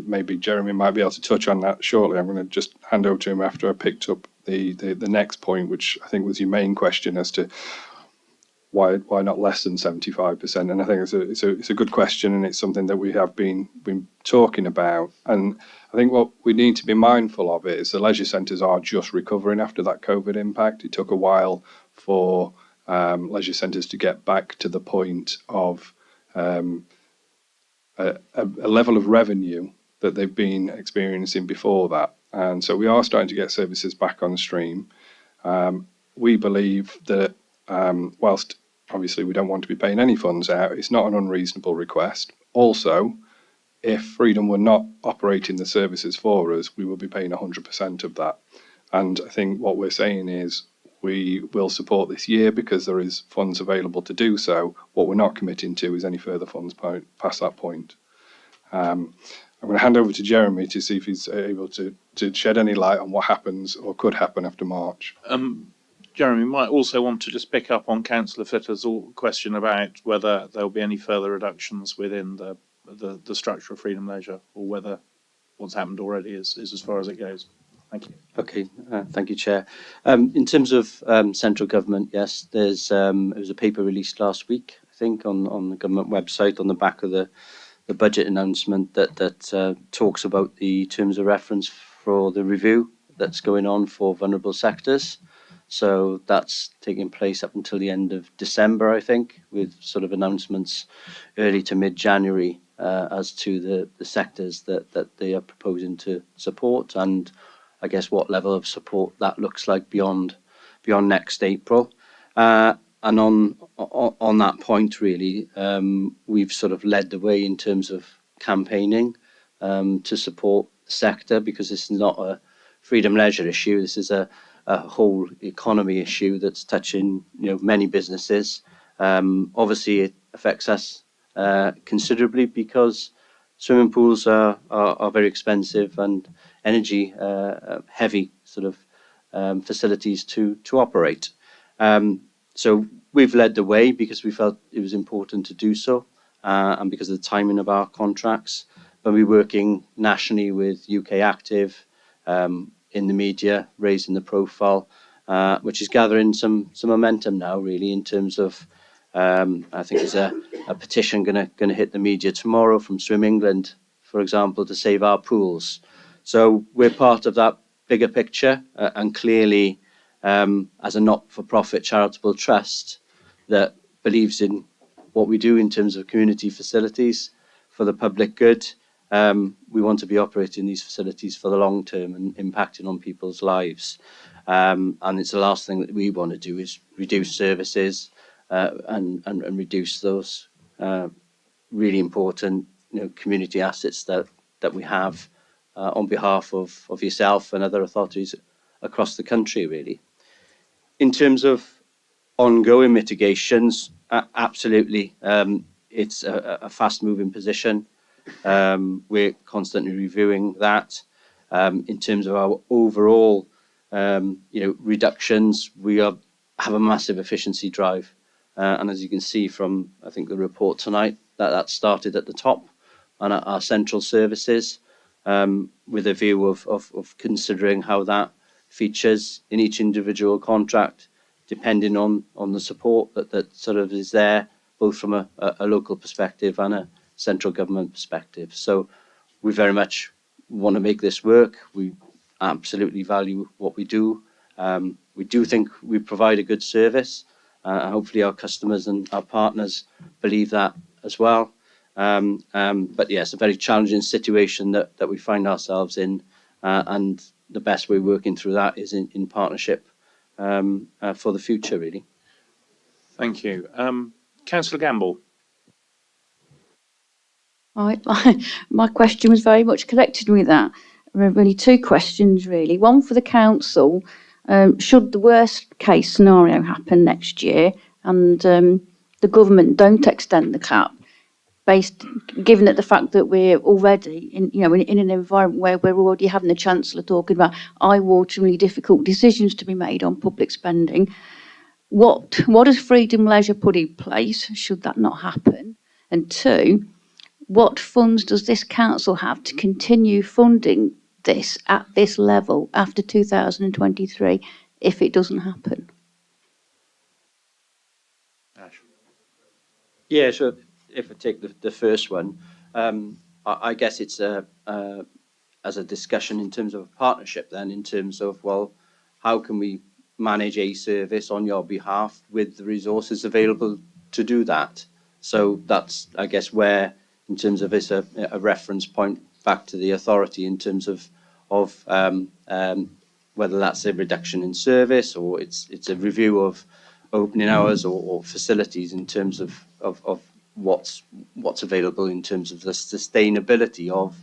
maybe Jeremy might be able to touch on that shortly. I'm going to just hand over to him after I picked up the next point, which I think was your main question as to why not less than 75%. And I think it's a good question, and it's something that we have been talking about. And I think what we need to be mindful of is the leisure centres are just recovering after that COVID impact. It took a while for leisure centres to get back to the point of a level of revenue that they've been experiencing before that. And so we are starting to get services back on stream. We believe that whilst obviously we don't want to be paying any funds out, it's not an unreasonable request. Also, if Freedom were not operating the services for us, we will be paying 100% of that. And I think what we're saying is we will support this year because there is funds available to do so. What we're not committing to is any further funds past that point. I'm going to hand over to Jeremy to see if he's able to shed any light on what happens or could happen after March. Jeremy might also want to just pick up on Councillor Flitter's question about whether there'll be any further reductions within the structure of Freedom Leisure, or whether what's happened already is as far as it goes. Thank you. Okay, thank you, Chair. In terms of central government, yes, there's it was a paper released last week, I think, on the government website on the back of the budget announcement that talks about the terms of reference for the review that's going on for vulnerable sectors. So that's taking place up until the end of December, I think, with sort of announcements early to mid-January as to the sectors that they are proposing to support, and I guess what level of support that looks like beyond next April. And on that point, really, we've sort of led the way in terms of campaigning to support the sector, because this is not a freedom leisure issue. This is a whole economy issue that's touching many businesses. Obviously, it affects us considerably because swimming pools are very expensive and energy heavy sort of facilities to operate. So we've led the way because we felt it was important to do so, and because of the timing of our contracts. But we're working nationally with UK Active in the media, raising the profile, which is gathering some momentum now, really, in terms of I think there's a petition going to hit the media tomorrow from Swim England, for example, to save our pools. So we're part of that bigger picture, and clearly, as a not-for-profit charitable trust that believes in what we do in terms of community facilities for the public good, we want to be operating these facilities for the long term and impacting on people's lives. And it's the last thing that we want to do is reduce services and reduce those really important community assets that we have on behalf of yourself and other authorities across the country, really. In terms of ongoing mitigations, absolutely, it's a fast-moving position. We're constantly reviewing that. In terms of our overall, reductions, we have a massive efficiency drive, and as you can see from, I think, the report tonight, that started at the top on our central services, with a view of considering how that features in each individual contract, depending on the support that sort of is there, both from a local perspective and a central government perspective. So we very much want to make this work. We absolutely value what we do. We do think we provide a good service, and hopefully our customers and our partners believe that as well. But yes, a very challenging situation that we find ourselves in, and the best way working through that is in partnership for the future, really. Thank you. Councillor Gamble. My question was very much connected with that. Really, two questions, really. One for the council. Should the worst case scenario happen next year and the government don't extend the cap, given that the fact that we're already in an environment where we're already having the Chancellor talking about eye-wateringly difficult decisions to be made on public spending, what does Freedom Leisure put in place should that not happen? And two, what funds does this council have to continue funding this at this level after 2023 if it doesn't happen? Ash. Yeah, so if I take the first one, I guess it's as a discussion in terms of a partnership then, in terms of, well, how can we manage a service on your behalf with the resources available to do that? So that's, I guess, where, in terms of it's a reference point back to the authority in terms of whether that's a reduction in service or it's a review of opening hours or facilities in terms of what's available in terms of the sustainability of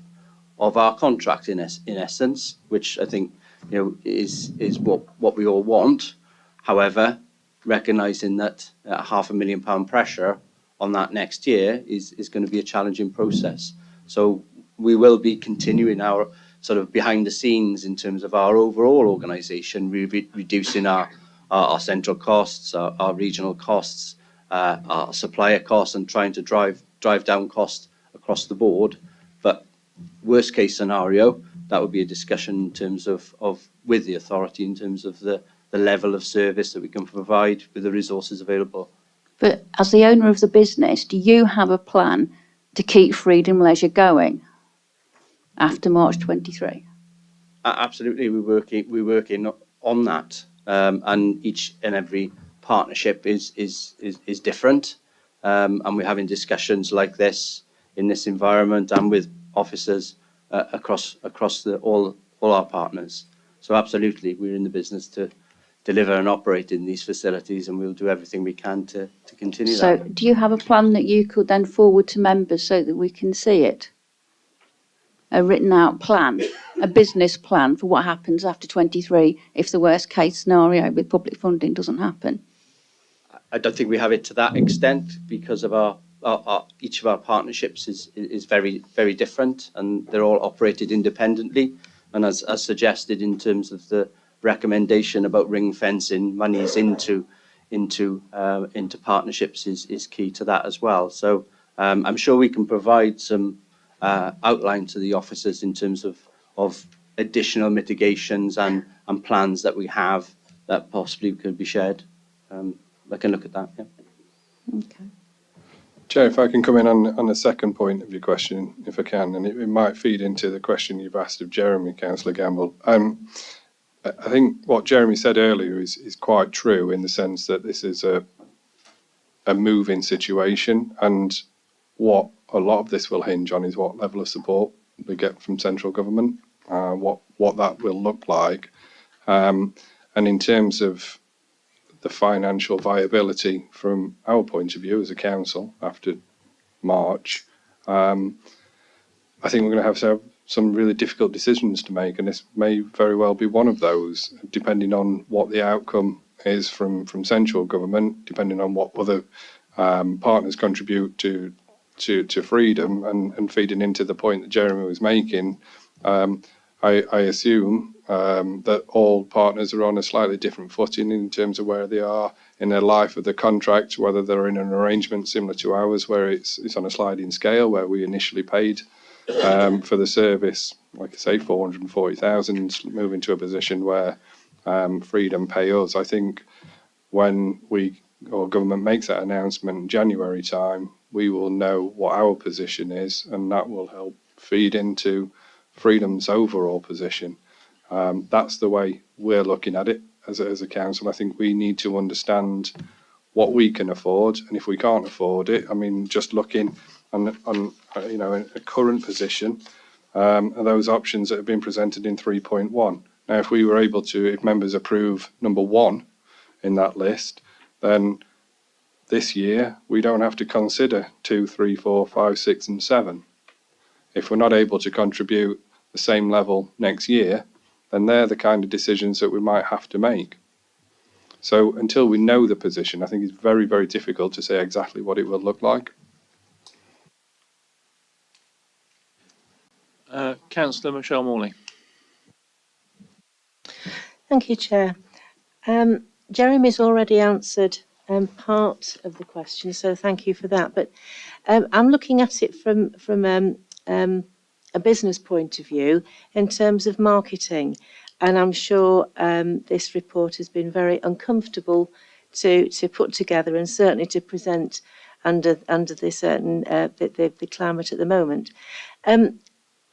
our contract in essence, which I think is what we all want. However, recognising that £500,000 pressure on that next year is going to be a challenging process. So we will be continuing our sort of behind the scenes in terms of our overall organisation, reducing our central costs, our regional costs, our supplier costs, and trying to drive down costs across the board. But worst case scenario, that would be a discussion in terms of with the authority in terms of the level of service that we can provide with the resources available. But as the owner of the business, do you have a plan to keep Freedom Leisure going after March 23? Absolutely, we're working on that. and each and every partnership is different. And we're having discussions like this in this environment and with officers across all our partners. So absolutely, we're in the business to deliver and operate in these facilities, and we'll do everything we can to continue So that. do you have a plan that you could then forward to members so that we can see it? A written out plan, a business plan for what happens after 23 if the worst case scenario with public funding doesn't happen? I don't think we have it to that extent because of our each of our partnerships is very different, and they're all operated independently. And as suggested in terms of the recommendation about ring fencing monies into partnerships is key to that as well. So I'm sure we can provide some outline to the officers in terms of additional mitigations and plans that we have that possibly could be shared. I can look at that. Yeah. Okay. Chair, if I can come in on the second point of your question, if I can, and it might feed into the question you've asked of Jeremy, Councillor Gamble. I think what Jeremy said earlier is quite true in the sense that this is a moving situation, and what a lot of this will hinge on is what level of support we get from central government, what that will look like, and in terms of the financial viability from our point of view as a council after March, I think we're going to have some really difficult decisions to make, and this may very well be one of those, depending on what the outcome is from central government, depending on what other partners contribute to freedom, and feeding into the point that Jeremy was making. I assume that all partners are on a slightly different footing in terms of where they are in their life of the contract, whether they're in an arrangement similar to ours, where it's on a sliding scale, where we initially paid for the service, like I say, 440,000, moving to a position where Freedom pay us. I think when government makes that announcement in January time, we will know what our position is, and that will help feed into Freedom's overall position. That's the way we're looking at it as a council. I think we need to understand what we can afford, and if we can't afford it, I mean, just looking on a current position, are those options that have been presented in 3.1. Now, if we were able to, if members approve number 1 in that list, then this year we don't have to consider 2, 3, 4, 5, 6, and 7. If we're not able to contribute the same level next year, then they're the kind of decisions that we might have to make. So until we know the position, I think it's very, very difficult to say exactly what it will look like. Councillor Michelle Morley. Thank you, Chair. Jeremy's already answered part of the question, so thank you for that. But I'm looking at it from a business point of view in terms of marketing, and I'm sure this report has been very uncomfortable to put together, and certainly to present under the certain the climate at the moment.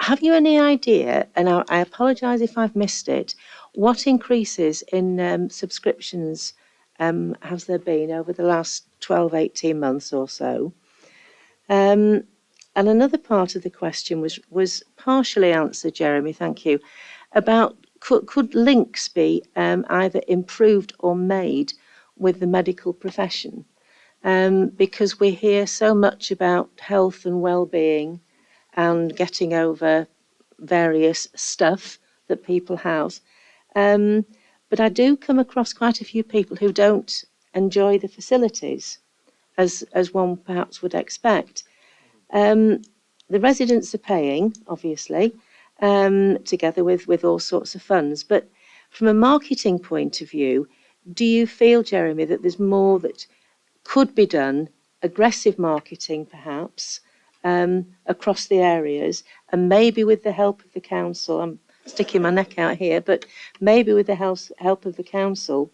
Have you any idea, and I apologise if I've missed it, what increases in subscriptions has there been over the last 12, 18 months or so? And another part of the question was partially answered, Jeremy, thank you, about could links be either improved or made with the medical profession? Because we hear so much about health and well-being and getting over various stuff that people have. But I do come across quite a few people who don't enjoy the facilities as one perhaps would expect. The residents are paying, obviously, together with all sorts of funds. But from a marketing point of view, do you feel, Jeremy, that there's more that could be done, aggressive marketing perhaps, across the areas, and maybe with the help of the council? I'm sticking my neck out here, but maybe with the help of the council,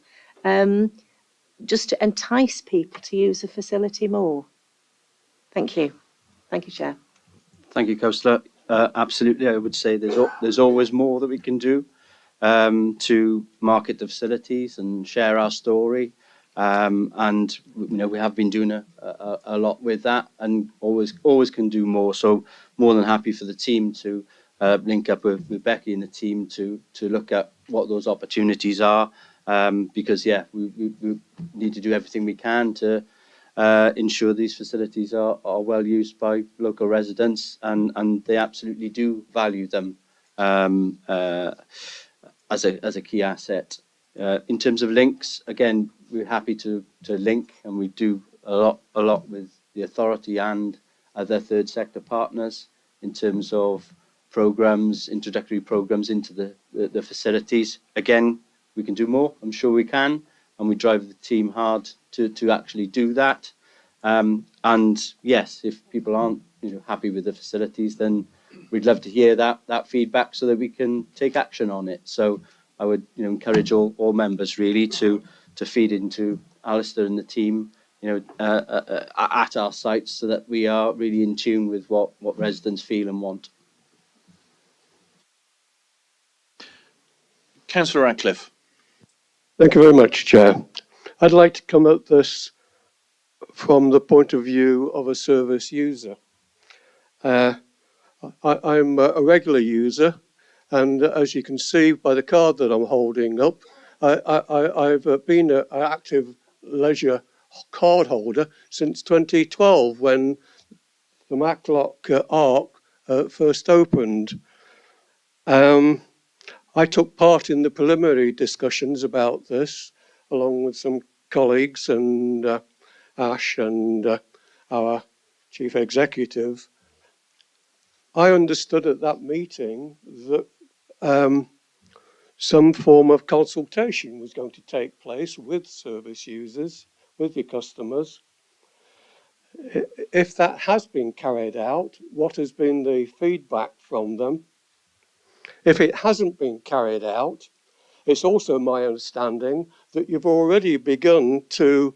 just to entice people to use the facility more. Thank you. Thank you, Chair. Thank you, Councillor. Absolutely, I would say there's always more that we can do. to market the facilities and share our story. And we have been doing a lot with that, and always can do more. So more than happy for the team to link up with Becky and the team to look at what those opportunities are. Because we need to do everything we can to ensure these facilities are well used by local residents, and they absolutely do value them as a key asset. In terms of links, again, we're happy to link, and we do a lot with the authority and other third sector partners in terms of programs, introductory programs into the facilities. Again, we can do more. I'm sure we can, and we drive the team hard to actually do that. And yes, if people aren't happy with the facilities, then we'd love to hear that feedback so that we can take action on it. So I would encourage all members really to feed into Alistair and the team at our sites, so that we are really in tune with what residents feel and want. Councillor Radcliffe. Thank you very much, Chair. I'd like to come at this from the point of view of a service user. I'm a regular user, and as you can see by the card that I'm holding up, I've been an active leisure card holder since 2012, when the Matlock Arc first opened. I took part in the preliminary discussions about this, along with some colleagues and Ash and our chief executive. I understood at that meeting that some form of consultation was going to take place with service users, with your customers. If that has been carried out, what has been the feedback from them? If it hasn't been carried out, it's also my understanding that you've already begun to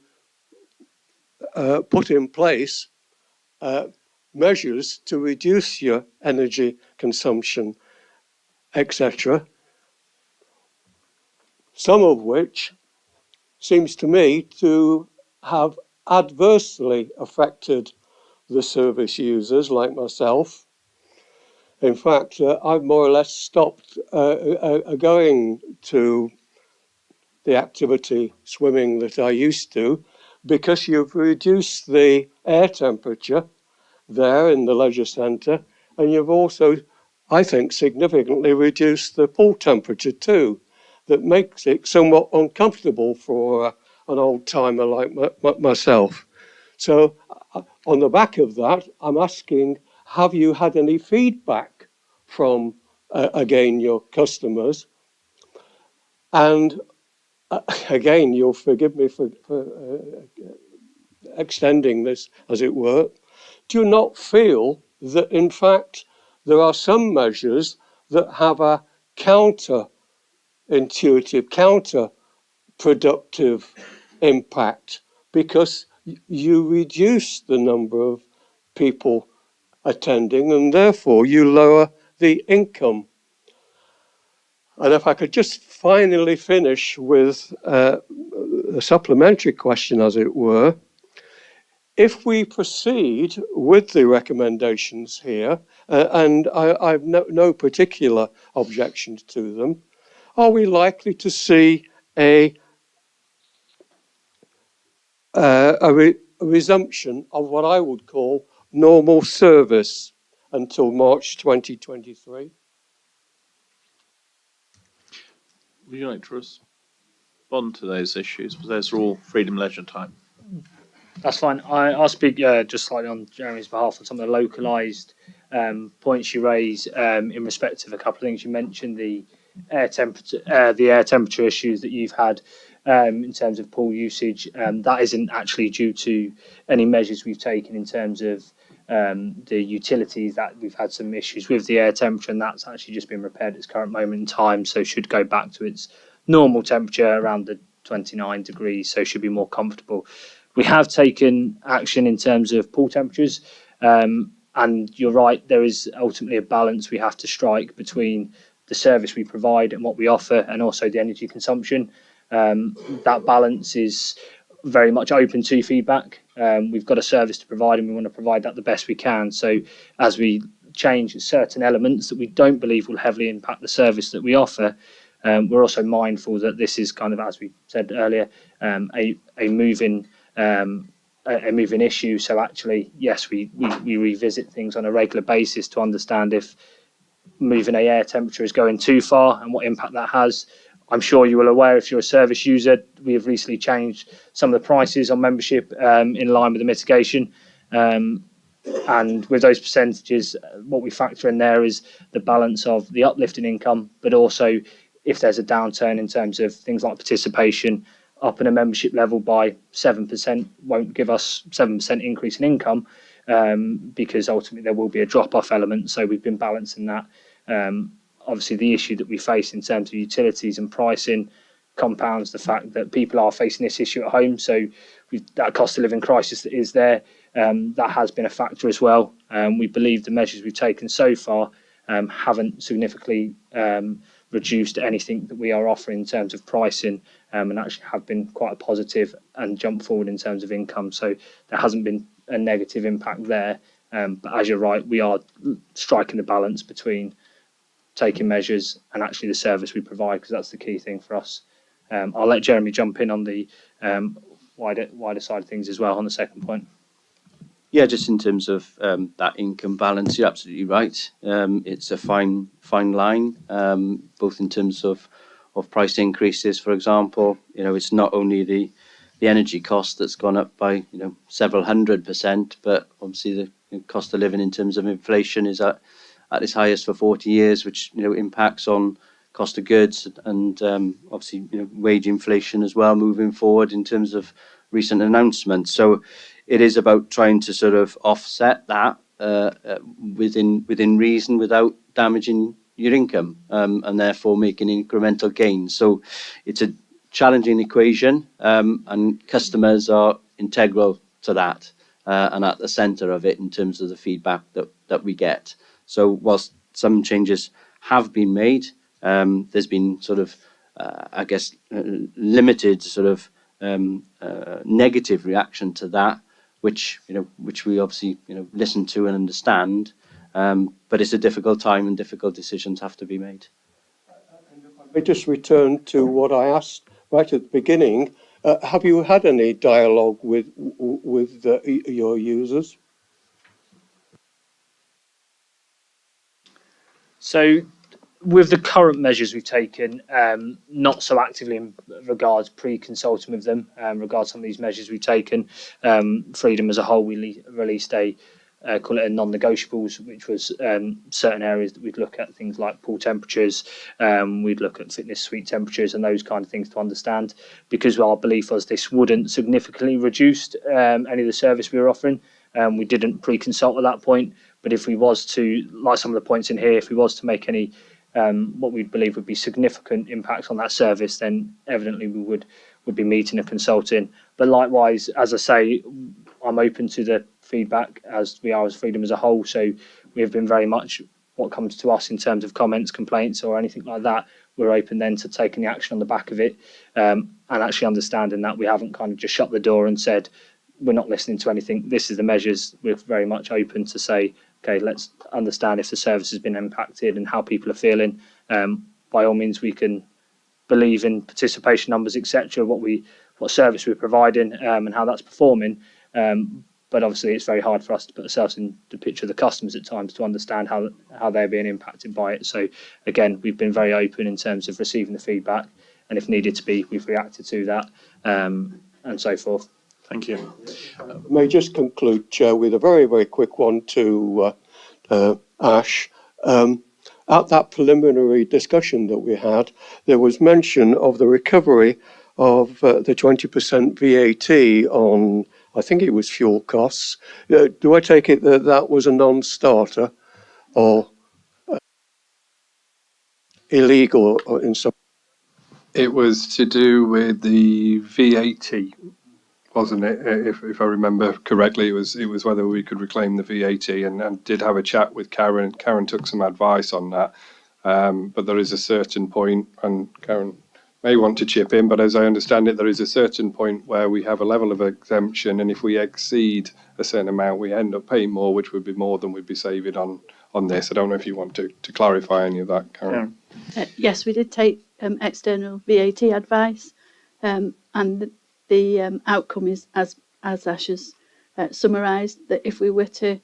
put in place measures to reduce your energy consumption, etc. Some of which seems to me to have adversely affected the service users like myself. In fact, I've more or less stopped going to the activity swimming that I used to, because you've reduced the air temperature there in the leisure centre, and you've also, I think, significantly reduced the pool temperature too. That makes it somewhat uncomfortable for an old timer like myself. So on the back of that, I'm asking, have you had any feedback from, again, your customers? And again, you'll forgive me for extending this, as it were. Do you not feel that, in fact, there are some measures that have a counter-intuitive, counter-productive impact, because you reduce the number of people attending and therefore you lower the income? And if I could just finally finish with a supplementary question, as it were. If we proceed with the recommendations here, and I've no particular objections to them, are we likely to see a resumption of what I would call normal service until March 2023? Would you like to respond to those issues? Because those are all freedom leisure type. That's fine. I'll speak just slightly on Jeremy's behalf on some of the localised points you raise in respect of a couple of things. You mentioned the air temperature issues that you've had in terms of pool usage. That isn't actually due to any measures we've taken in terms of the utilities. That we've had some issues with the air temperature, and that's actually just been repaired at its current moment in time, so should go back to its normal temperature around the 29 degrees, so should be more comfortable. We have taken action in terms of pool temperatures, and you're right, there is ultimately a balance we have to strike between the service we provide and what we offer, and also the energy consumption. That balance is very much open to feedback. We've got a service to provide, and we want to provide that the best we can. So as we change certain elements that we don't believe will heavily impact the service that we offer, we're also mindful that this is kind of, as we said earlier, a moving issue. So actually, yes, we revisit things on a regular basis to understand if moving a air temperature is going too far and what impact that has. I'm sure you are aware, if you're a service user, we have recently changed some of the prices on membership in line with the mitigation. And with those percentages, what we factor in there is the balance of the uplift in income, but also if there's a downturn in terms of things like participation, up in a membership level by 7% won't give us 7% increase in income, because ultimately there will be a drop-off element. So we've been balancing that. Obviously, the issue that we face in terms of utilities and pricing compounds the fact that people are facing this issue at home. So that cost of living crisis that is there, that has been a factor as well. We believe the measures we've taken so far haven't significantly reduced anything that we are offering in terms of pricing, and actually have been quite a positive and jump forward in terms of income. So there hasn't been a negative impact there. But as you're right, we are striking the balance between taking measures and actually the service we provide, because that's the key thing for us. I'll let Jeremy jump in on the wider side of things as well on the second point. Yeah, just in terms of that income balance, you're absolutely right. It's a fine line, both in terms of price increases, for example. It's not only the energy cost that's gone up by several 100%, but obviously the cost of living in terms of inflation is at its highest for 40 years, which impacts on cost of goods and obviously wage inflation as well moving forward in terms of recent announcements. So it is about trying to sort of offset that within reason without damaging your income, and therefore making incremental gains. So it's a challenging equation, and customers are integral to that and at the centre of it in terms of the feedback that we get. So whilst some changes have been made, there's been sort of, limited sort of negative reaction to that, which we obviously listen to and understand. But it's a difficult time and difficult decisions have to be made. I just return to what I asked right at the beginning. Have you had any dialogue with your users? So with the current measures we've taken, not so actively in regards pre-consulting with them, regards some of these measures we've taken. Freedom as a whole, we released call it a non-negotiables, which was certain areas that we'd look at, things like pool temperatures, we'd look at fitness suite temperatures and those kind of things to understand, because our belief was this wouldn't significantly reduce any of the service we were offering. We didn't pre-consult at that point, but if we was to, like some of the points in here, if we was to make any what we believe would be significant impacts on that service, then evidently we would be meeting and consulting. But likewise, as I say, I'm open to the feedback as we are as Freedom as a whole. So we have been very much, what comes to us in terms of comments, complaints or anything like that, we're open then to taking the action on the back of it, and actually understanding that we haven't kind of just shut the door and said we're not listening to anything. This is the measures. We're very much open to say, okay, let's understand if the service has been impacted and how people are feeling. By all means, we can believe in participation numbers, etc., what service we're providing, and how that's performing. But obviously, it's very hard for us to put ourselves in the picture of the customers at times to understand how they're being impacted by it. So again, we've been very open in terms of receiving the feedback, and if needed to be, we've reacted to that, and so forth. Thank you. May I just conclude, Chair, with a very, very quick one to Ash. At that preliminary discussion that we had, there was mention of the recovery of the 20% VAT on, I think it was fuel costs. Do I take it that that was a non-starter or illegal or in some? It was to do with the VAT, wasn't it? If I remember correctly, it was whether we could reclaim the VAT, and did have a chat with Karen. Karen took some advice on that, But there is a certain point, and Karen may want to chip in, but as I understand it, there is a certain point where we have a level of exemption, and if we exceed a certain amount, we end up paying more, which would be more than we'd be saving on this. I don't know if you want to clarify any of that, Karen. Yes, we did take external VAT advice, and the outcome is, as Ash has summarised, that if we were to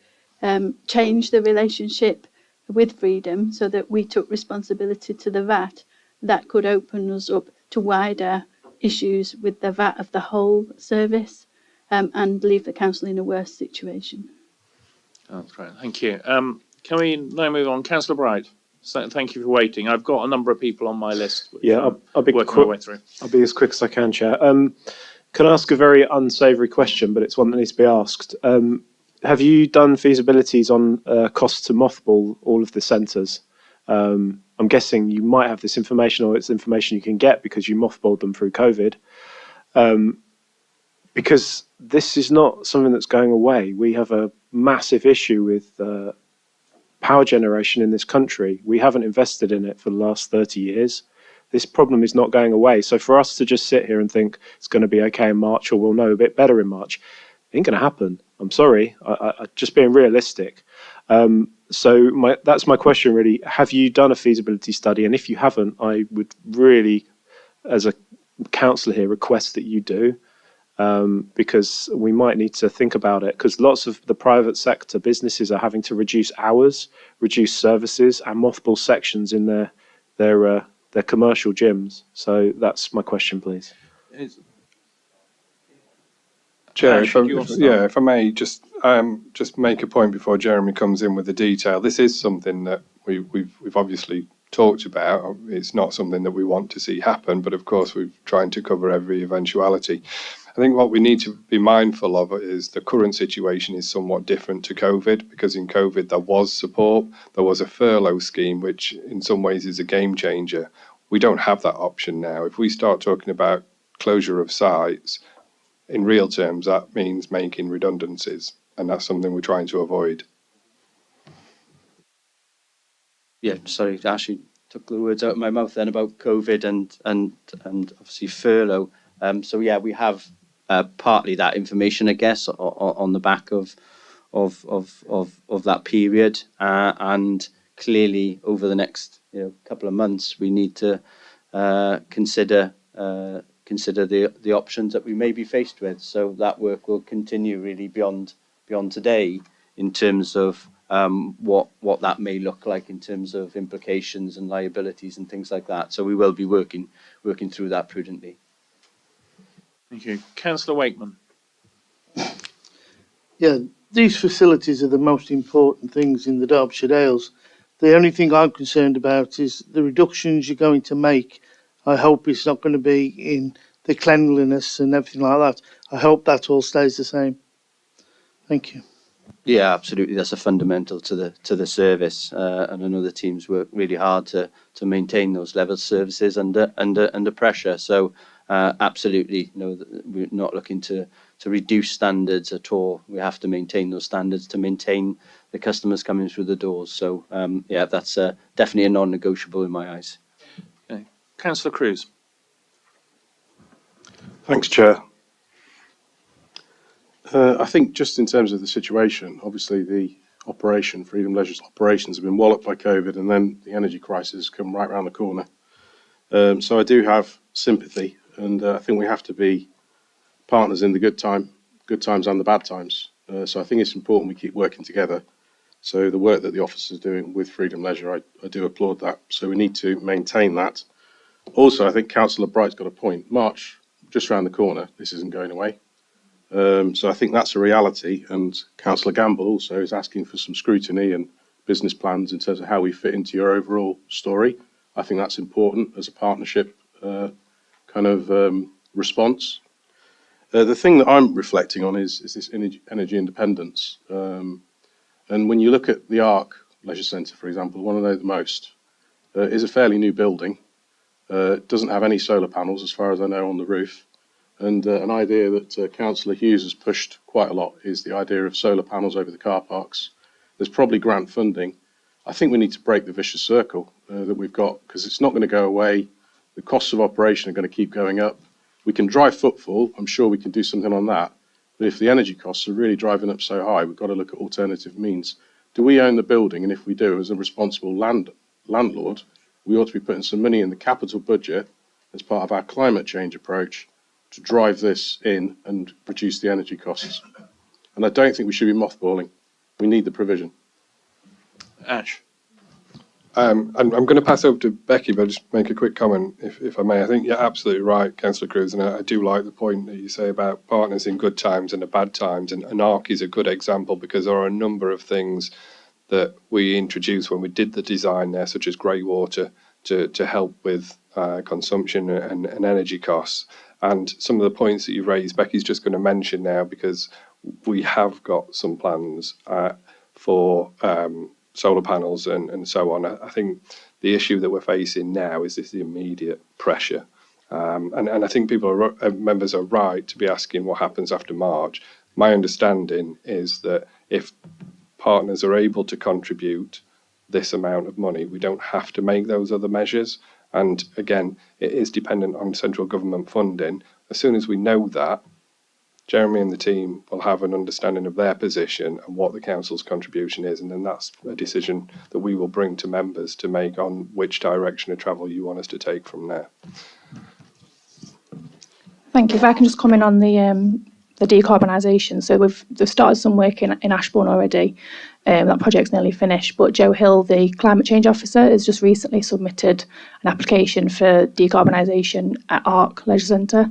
change the relationship with Freedom so that we took responsibility to the VAT, that could open us up to wider issues with the VAT of the whole service, and leave the council in a worse situation. That's great. Thank you. Can we now move on? Councillor Bright. So thank you for waiting. I've got a number of people on my list. Yeah, I'll be working quick. my way through. I'll be as quick as I can, Chair. Can I ask a very unsavoury question, but it's one that needs to be asked. Have you done feasibilities on costs to mothball all of the centres? I'm guessing you might have this information, or it's information you can get because you mothballed them through COVID. Because this is not something that's going away. We have a massive issue with power generation in this country. We haven't invested in it for the last 30 years. This problem is not going away. So for us to just sit here and think it's going to be okay in March, or we'll know a bit better in March, it ain't going to happen. I'm sorry. I just being realistic. So that's my question really. Have you done a feasibility study? And if you haven't, I would really, as a councillor here, request that you do. Because we might need to think about it, because lots of the private sector businesses are having to reduce hours, reduce services, and mothball sections in their commercial gyms. So that's my question, please. Chair, if I may just make a point before Jeremy comes in with the detail. This is something that we've obviously talked about. It's not something that we want to see happen, but of course we're trying to cover every eventuality. I think what we need to be mindful of is the current situation is somewhat different to COVID, because in COVID there was support, there was a furlough scheme, which in some ways is a game changer. We don't have that option now. If we start talking about closure of sites, in real terms, that means making redundancies, and that's something we're trying to avoid. Yeah, sorry, Ashley took the words out of my mouth then about COVID and obviously furlough. So yeah, we have partly that information, I guess, on the back of that period, and clearly over the next couple of months we need to consider the options that we may be faced with. So that work will continue really beyond today in terms of what that may look like in terms of implications and liabilities and things like that. So we will be working through that prudently. Thank you. Councillor Wakeman. Yeah, these facilities are the most important things in the Derbyshire Dales. The only thing I'm concerned about is the reductions you're going to make. I hope it's not going to be in the cleanliness and everything like that. I hope that all stays the same. Thank you. Yeah, absolutely. That's a fundamental to the service, and I know the teams work really hard to maintain those levels of services under pressure. So absolutely, we're not looking to reduce standards at all. We have to maintain those standards to maintain the customers coming through the doors. So yeah, that's definitely a non-negotiable in my eyes. Okay. Councillor Cruz. Thanks, Chair. I think just in terms of the situation, obviously the operation, Freedom Leisure's operations have been walloped by COVID, and then the energy crisis come right around the corner. So I do have sympathy, and I think we have to be partners in the good times and the bad times. So I think it's important we keep working together. So the work that the office is doing with Freedom Leisure, I do applaud that. So we need to maintain that. Also, I think Councillor Bright's got a point. March, just around the corner, this isn't going away. So I think that's a reality, and Councillor Gamble also is asking for some scrutiny and business plans in terms of how we fit into your overall story. I think that's important as a partnership response. The thing that I'm reflecting on is this energy independence. And when you look at the Arc Leisure Centre, for example, the one I know the most, is a fairly new building. It doesn't have any solar panels, as far as I know, on the roof. And an idea that Councillor Hughes has pushed quite a lot is the idea of solar panels over the car parks. There's probably grant funding, I think we need to break the vicious circle that we've got, because it's not going to go away. The costs of operation are going to keep going up. We can drive footfall. I'm sure we can do something on that. But if the energy costs are really driving up so high, we've got to look at alternative means. Do we own the building? And if we do, as a responsible landlord, we ought to be putting some money in the capital budget as part of our climate change approach to drive this in and reduce the energy costs. And I don't think we should be mothballing. We need the provision. Ash. I'm going to pass over to Becky, but just make a quick comment, if I may. I think you're absolutely right, Councillor Cruz, and I do like the point that you say about partners in good times and the bad times, and ARC is a good example because there are a number of things that we introduced when we did the design there, such as grey water, to help with consumption and energy costs. And some of the points that you raised, Becky's just going to mention now, because we have got some plans for solar panels and so on. I think the issue that we're facing now is this immediate pressure. And I think members are right to be asking what happens after March. My understanding is that if partners are able to contribute this amount of money, we don't have to make those other measures. And again, it is dependent on central government funding. As soon as we know that, Jeremy and the team will have an understanding of their position and what the council's contribution is, and then that's a decision that we will bring to members to make on which direction of travel you want us to take from there. Thank you. If I can just comment on the decarbonisation. So we've started some work in Ashbourne already. That project's nearly finished, but Joe Hill, the climate change officer, has just recently submitted an application for decarbonisation at ARC Leisure Centre.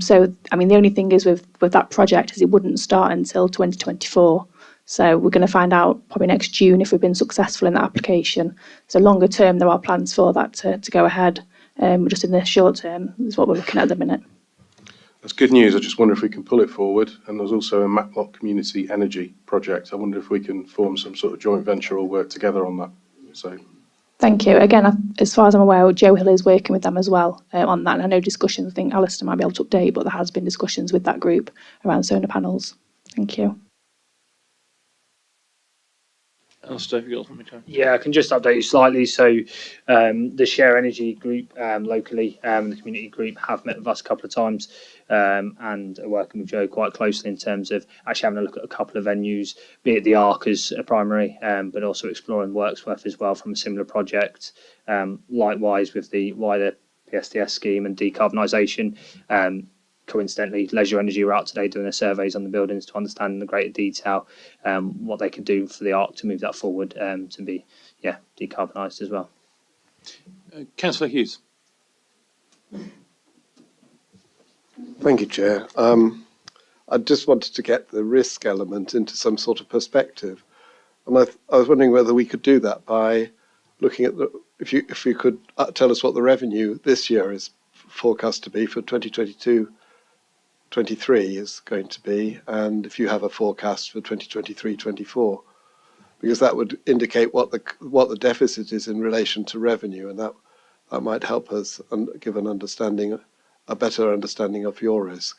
So, I mean, the only thing is with that project is it wouldn't start until 2024. So we're going to find out probably next June if we've been successful in that application. So longer term, there are plans for that to go ahead. Just in the short term is what we're looking at the minute. That's good news. I just wonder if we can pull it forward. And there's also a Matlock Community Energy project. I wonder if we can form some sort of joint venture or work together on that. So. Thank you. Again, as far as I'm aware, Joe Hill is working with them as well on that. And I know discussions, I think Alistair might be able to update, but there has been discussions with that group around solar panels. Thank you. Alistair, have you got something to? Yeah, I can just update you slightly. So the Share Energy group locally, the community group, have met with us a couple of times and are working with Joe quite closely in terms of actually having a look at a couple of venues, be it the ARC as a primary, but also exploring Worksworth as well from a similar project. Likewise with the wider PSDS scheme and decarbonisation. Coincidentally, Leisure Energy were out today doing their surveys on the buildings to understand in greater detail what they could do for the ARC to move that forward to be decarbonised as well. Councillor Hughes. Thank you, Chair. I just wanted to get the risk element into some sort of perspective. And I was wondering whether we could do that by looking at if you could tell us what the revenue this year is forecast to be for 2022-23 is going to be, and if you have a forecast for 2023-24, because that would indicate what the deficit is in relation to revenue, and that might help us and give a better understanding of your risk.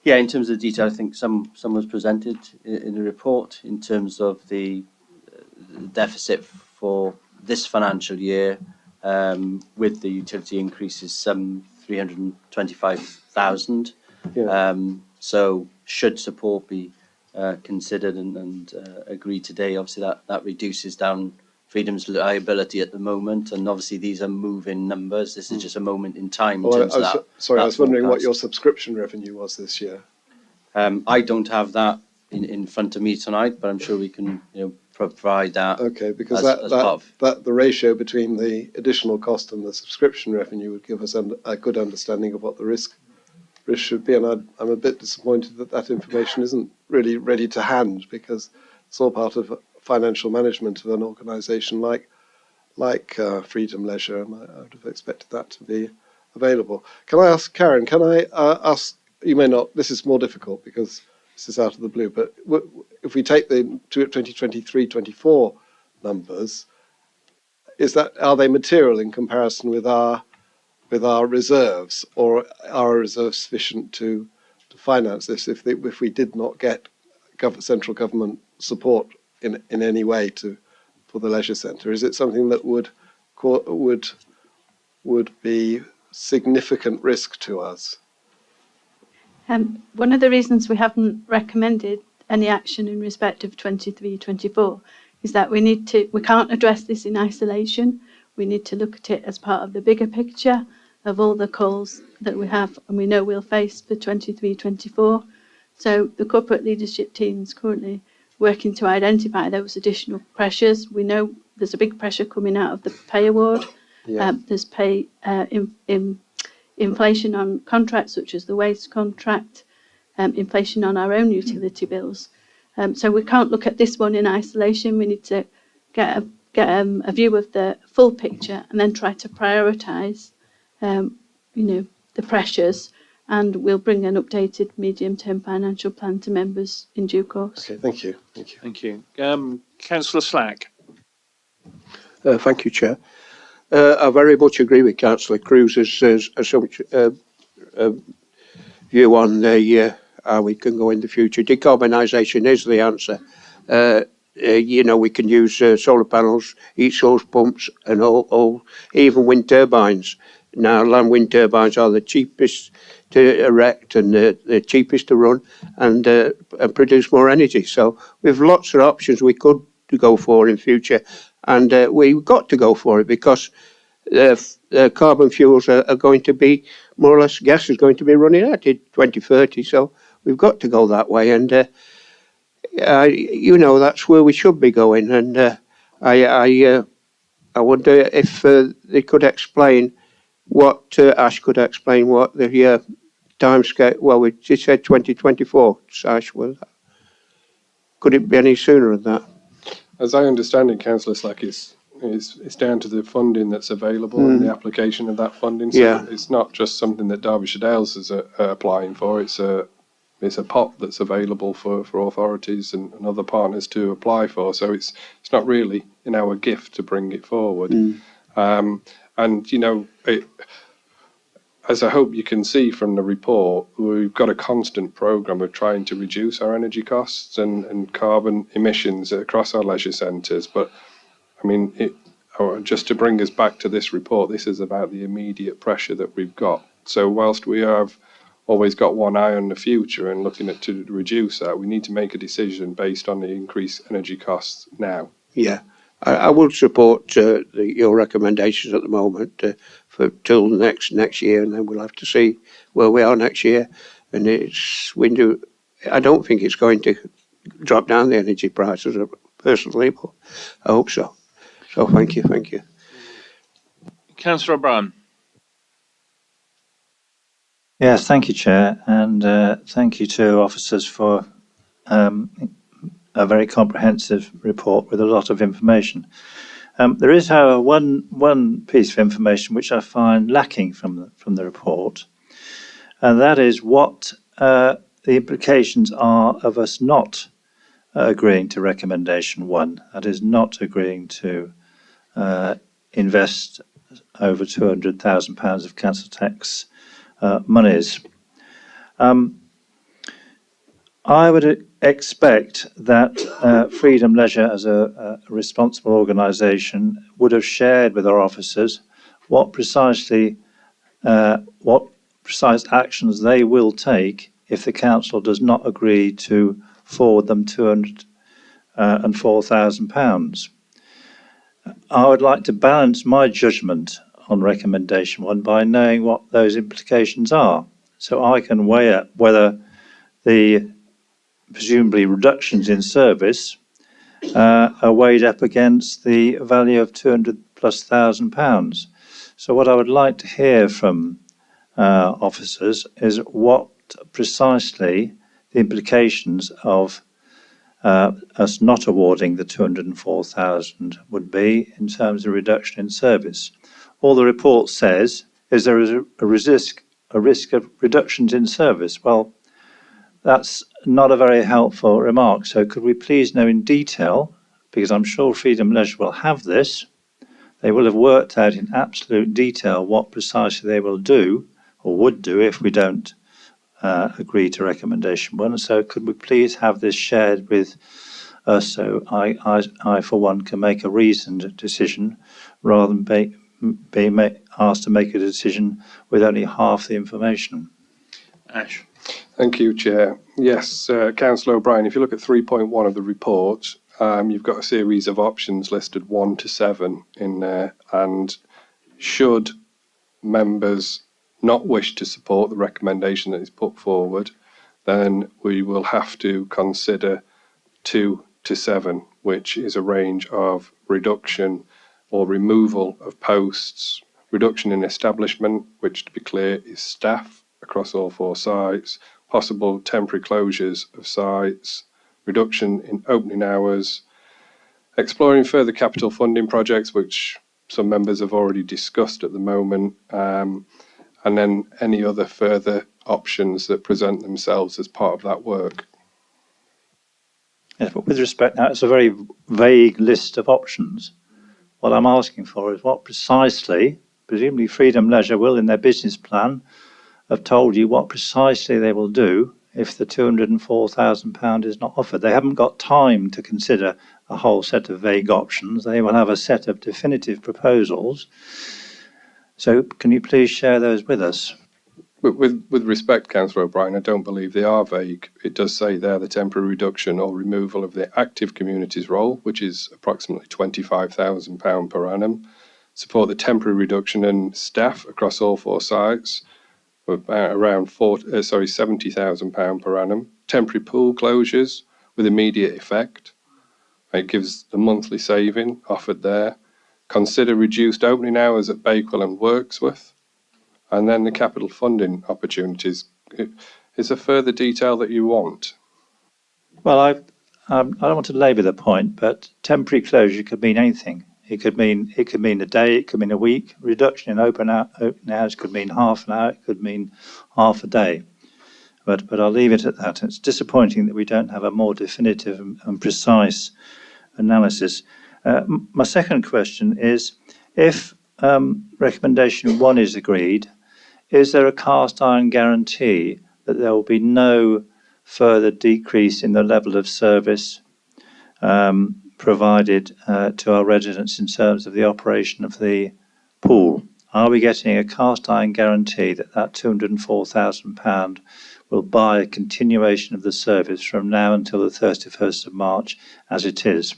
Yeah, in terms of the detail, I think some was presented in the report in terms of the deficit for this financial year with the utility increases, some 325,000. Yeah. So should support be considered and agreed today, obviously that reduces down Freedom's liability at the moment, and obviously these are moving numbers. This is just a moment in time in terms of that. Sorry, I was wondering what your subscription revenue was this year. I don't have that in front of me tonight, but I'm sure we can provide that. Okay, because as part of the ratio between the additional cost and the subscription revenue would give us a good understanding of what the risk should be, and I'm a bit disappointed that information isn't really ready to hand, because it's all part of financial management of an organisation like Freedom Leisure, and I would have expected that to be available. Can I ask Karen? Can I ask? You may not. This is more difficult because this is out of the blue. But if we take the 2023-24 numbers, are they material in comparison with our reserves, or are our reserves sufficient to finance this if we did not get central government support in any way for the leisure centre? Is it something that would be significant risk to us? One of the reasons we haven't recommended any action in respect of 23-24 is that we can't address this in isolation. We need to look at it as part of the bigger picture of all the calls that we have and we know we'll face for 23-24. So the corporate leadership team is currently working to identify those additional pressures. We know there's a big pressure coming out of the pay award. Yeah. There's pay inflation on contracts such as the waste contract, inflation on our own utility bills. So we can't look at this one in isolation. We need to get a view of the full picture and then try to prioritise, the pressures. And we'll bring an updated medium-term financial plan to members in due course. Okay, thank you. Thank you. Councillor Slack. Thank you, Chair. I very much agree with Councillor Cruz's view on how we can go in the future. Decarbonisation is the answer. We can use solar panels, heat source pumps, and all even wind turbines. Now, land wind turbines are the cheapest to erect and the cheapest to run and produce more energy. So we have lots of options we could go for in future, and we've got to go for it because carbon fuels are going to be more or less, gas is going to be running out in 2030. So we've got to go that way, and that's where we should be going. And I wonder if they could explain Ash could explain what the timescale. Well, we just said 2024. Ash, could it be any sooner than that? As I understand it, Councillor Slack, it's down to the funding that's available and the application of that funding. So it's not just something that Derbyshire Dales is applying for. It's a pot that's available for authorities and other partners to apply for. So it's not really in our gift to bring it forward. As I hope you can see from the report, we've got a constant programme of trying to reduce our energy costs and carbon emissions across our leisure centres. But, I mean, just to bring us back to this report, this is about the immediate pressure that we've got. So whilst we have always got one eye on the future and looking at to reduce that, we need to make a decision based on the increased energy costs now. Yeah. I would support your recommendations at the moment for till next year, and then we'll have to see where we are next year. And I don't think it's going to drop down the energy prices personally, but I hope so. So thank you. Councillor O'Brien. Yes, thank you, Chair, and thank you to officers for a very comprehensive report with a lot of information. There is, however, one piece of information which I find lacking from the report, and that is what the implications are of us not agreeing to recommendation 1. That is, not agreeing to invest over £200,000 of council tax monies. I would expect that Freedom Leisure, as a responsible organisation, would have shared with our officers what precise actions they will take if the council does not agree to forward them £204,000. I would like to balance my judgment on recommendation 1 by knowing what those implications are, so I can weigh up whether the presumably reductions in service are weighed up against the value of £200,000+. So what I would like to hear from officers is what precisely the implications of us not awarding the 204,000 would be in terms of reduction in service. All the report says is there is a risk of reductions in service. Well, that's not a very helpful remark. So could we please know in detail, because I'm sure Freedom Leisure will have this, they will have worked out in absolute detail what precisely they will do or would do if we don't agree to recommendation 1. So could we please have this shared with us so I for one can make a reasoned decision rather than be asked to make a decision with only half the information. Ash. Thank you, Chair. Yes, Councillor O'Brien, if you look at 3.1 of the report, you've got a series of options listed 1 to 7 in there, and should members not wish to support the recommendation that is put forward, then we will have to consider 2 to 7, which is a range of reduction or removal of posts, reduction in establishment, which to be clear is staff across all 4 sites, possible temporary closures of sites, reduction in opening hours, exploring further capital funding projects, which some members have already discussed at the moment, and then any other further options that present themselves as part of that work. Yes, but with respect now, it's a very vague list of options. What I'm asking for is what precisely, presumably Freedom Leisure will in their business plan have told you what precisely they will do if the £204,000 is not offered. They haven't got time to consider a whole set of vague options. They will have a set of definitive proposals. So can you please share those with us? With respect, Councillor O'Brien, I don't believe they are vague. It does say there the temporary reduction or removal of the active communities role, which is approximately £25,000 per annum. Support the temporary reduction in staff across all 4 sites, around £70,000 per annum. Temporary pool closures with immediate effect. It gives the monthly saving offered there. Consider reduced opening hours at Bakewell and Wirksworth. And then the capital funding opportunities. Is there further detail that you want? Well, I don't want to labour the point, but temporary closure could mean anything. It could mean a day, it could mean a week. Reduction in open hours could mean half an hour, it could mean half a day. But I'll leave it at that. It's disappointing that we don't have a more definitive and precise analysis. My second question is, if recommendation 1 is agreed, is there a cast iron guarantee that there will be no further decrease in the level of service provided to our residents in terms of the operation of the pool? Are we getting a cast iron guarantee that that £204,000 will buy a continuation of the service from now until the 31st of March as it is?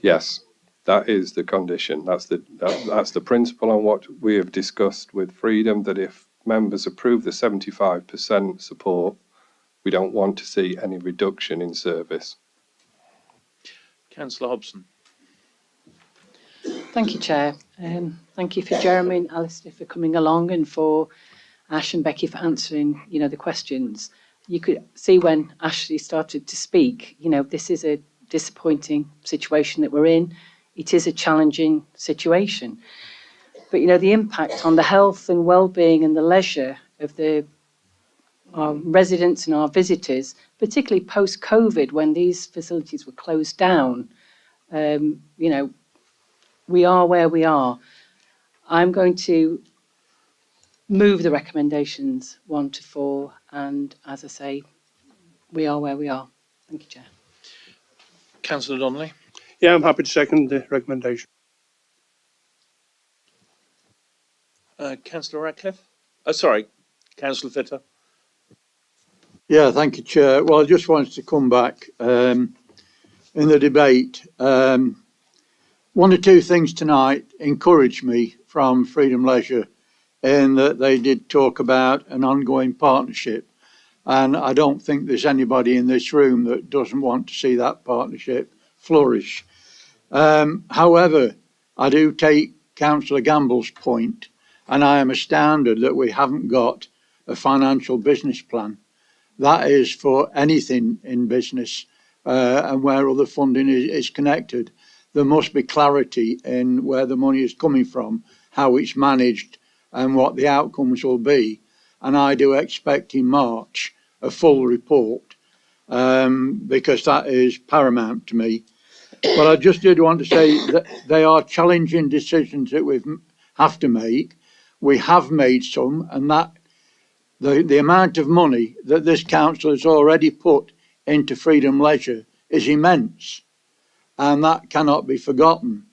Yes, that is the condition. That's the principle on what we have discussed with Freedom, that if members approve the 75% support, we don't want to see any reduction in service. Councillor Hobson. Thank you, Chair. Thank you for Jeremy and Alistair for coming along, and for Ash and Becky for answering, the questions. You could see when Ashley started to speak, this is a disappointing situation that we're in. It is a challenging situation. But, the impact on the health and well-being and the leisure of our residents and our visitors, particularly post-COVID when these facilities were closed down, we are where we are. I'm going to move the recommendations 1 to 4, and as I say, we are where we are. Thank you, Chair. Councillor Donnelly. Yeah, I'm happy to second the recommendation. Councillor Ratcliffe. Oh, sorry, Councillor Fitter. Yeah, thank you, Chair. Well, I just wanted to come back in the debate. 1 or 2 things tonight encouraged me from Freedom Leisure, in that they did talk about an ongoing partnership. And I don't think there's anybody in this room that doesn't want to see that partnership flourish. However, I do take Councillor Gamble's point, and I am astounded that we haven't got a financial business plan. That is for anything in business and where other funding is connected. There must be clarity in where the money is coming from, how it's managed, and what the outcomes will be. And I do expect in March a full report, because that is paramount to me. But I just did want to say that they are challenging decisions that we have to make. We have made some, and that The amount of money that this council has already put into Freedom Leisure is immense, and that cannot be forgotten.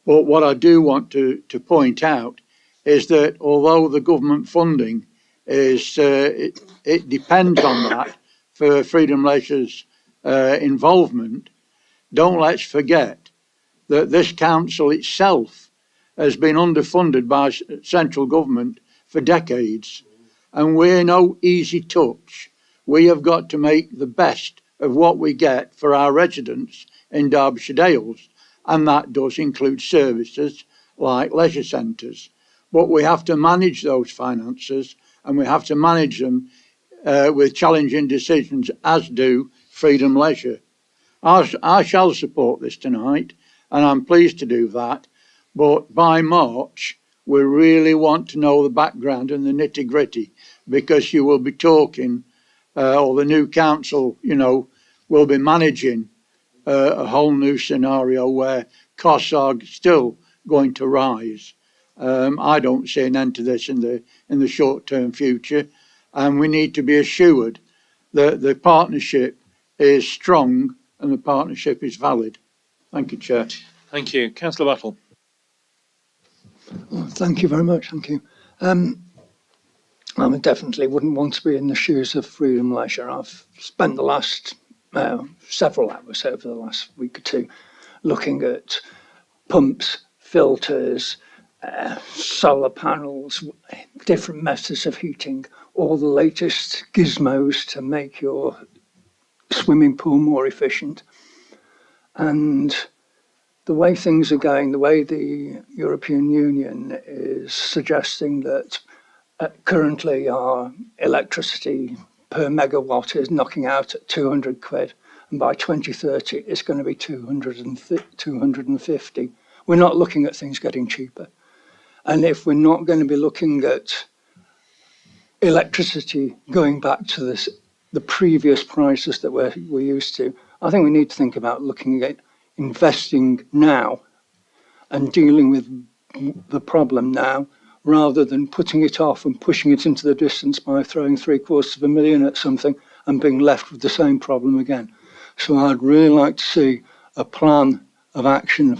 But what I do want to point out is that although the government funding is, it depends on that for Freedom Leisure's involvement, don't let's forget that this council itself has been underfunded by central government for decades, and we're no easy touch. We have got to make the best of what we get for our residents in Derbyshire Dales, and that does include services like leisure centres. But we have to manage those finances, and we have to manage them with challenging decisions, as do Freedom Leisure. I shall support this tonight, and I'm pleased to do that. But by March, we really want to know the background and the nitty gritty, because you will be talking, or the new council, you know, will be managing a whole new scenario where costs are still going to rise. I don't see an end to this in the short-term future, and we need to be assured that the partnership is strong and the partnership is valid. Thank you, Chair. Thank you. Councillor Battle. Oh, thank you very much. Thank you. I definitely wouldn't want to be in the shoes of Freedom Leisure. I've spent the last several hours over the last week or two looking at pumps, filters, solar panels, different methods of heating, all the latest gizmos to make your swimming pool more efficient. And the way things are going, the way the European Union is suggesting that currently our electricity per megawatt is knocking out at 200 quid, and by 2030 it's going to be 250. We're not looking at things getting cheaper. And if we're not going to be looking at electricity going back to the previous prices that we're used to, I think we need to think about looking at investing now and dealing with the problem now, rather than putting it off and pushing it into the distance by throwing $750,000 at something and being left with the same problem again. So I'd really like to see a plan of action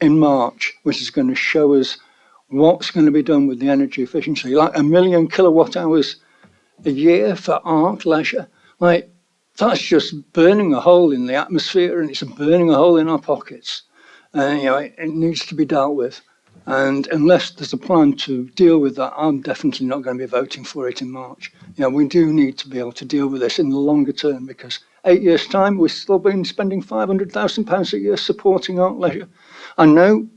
in March, which is going to show us what's going to be done with the energy efficiency, like 1 million kilowatt hours a year for art, leisure. Like, that's just burning a hole in the atmosphere, and it's burning a hole in our pockets. And, you know, it needs to be dealt with. And unless there's a plan to deal with that, I'm definitely not going to be voting for it in March. You know, we do need to be able to deal with this in the longer term, because 8 years' time, we've still been spending £500,000 a year supporting art leisure. I know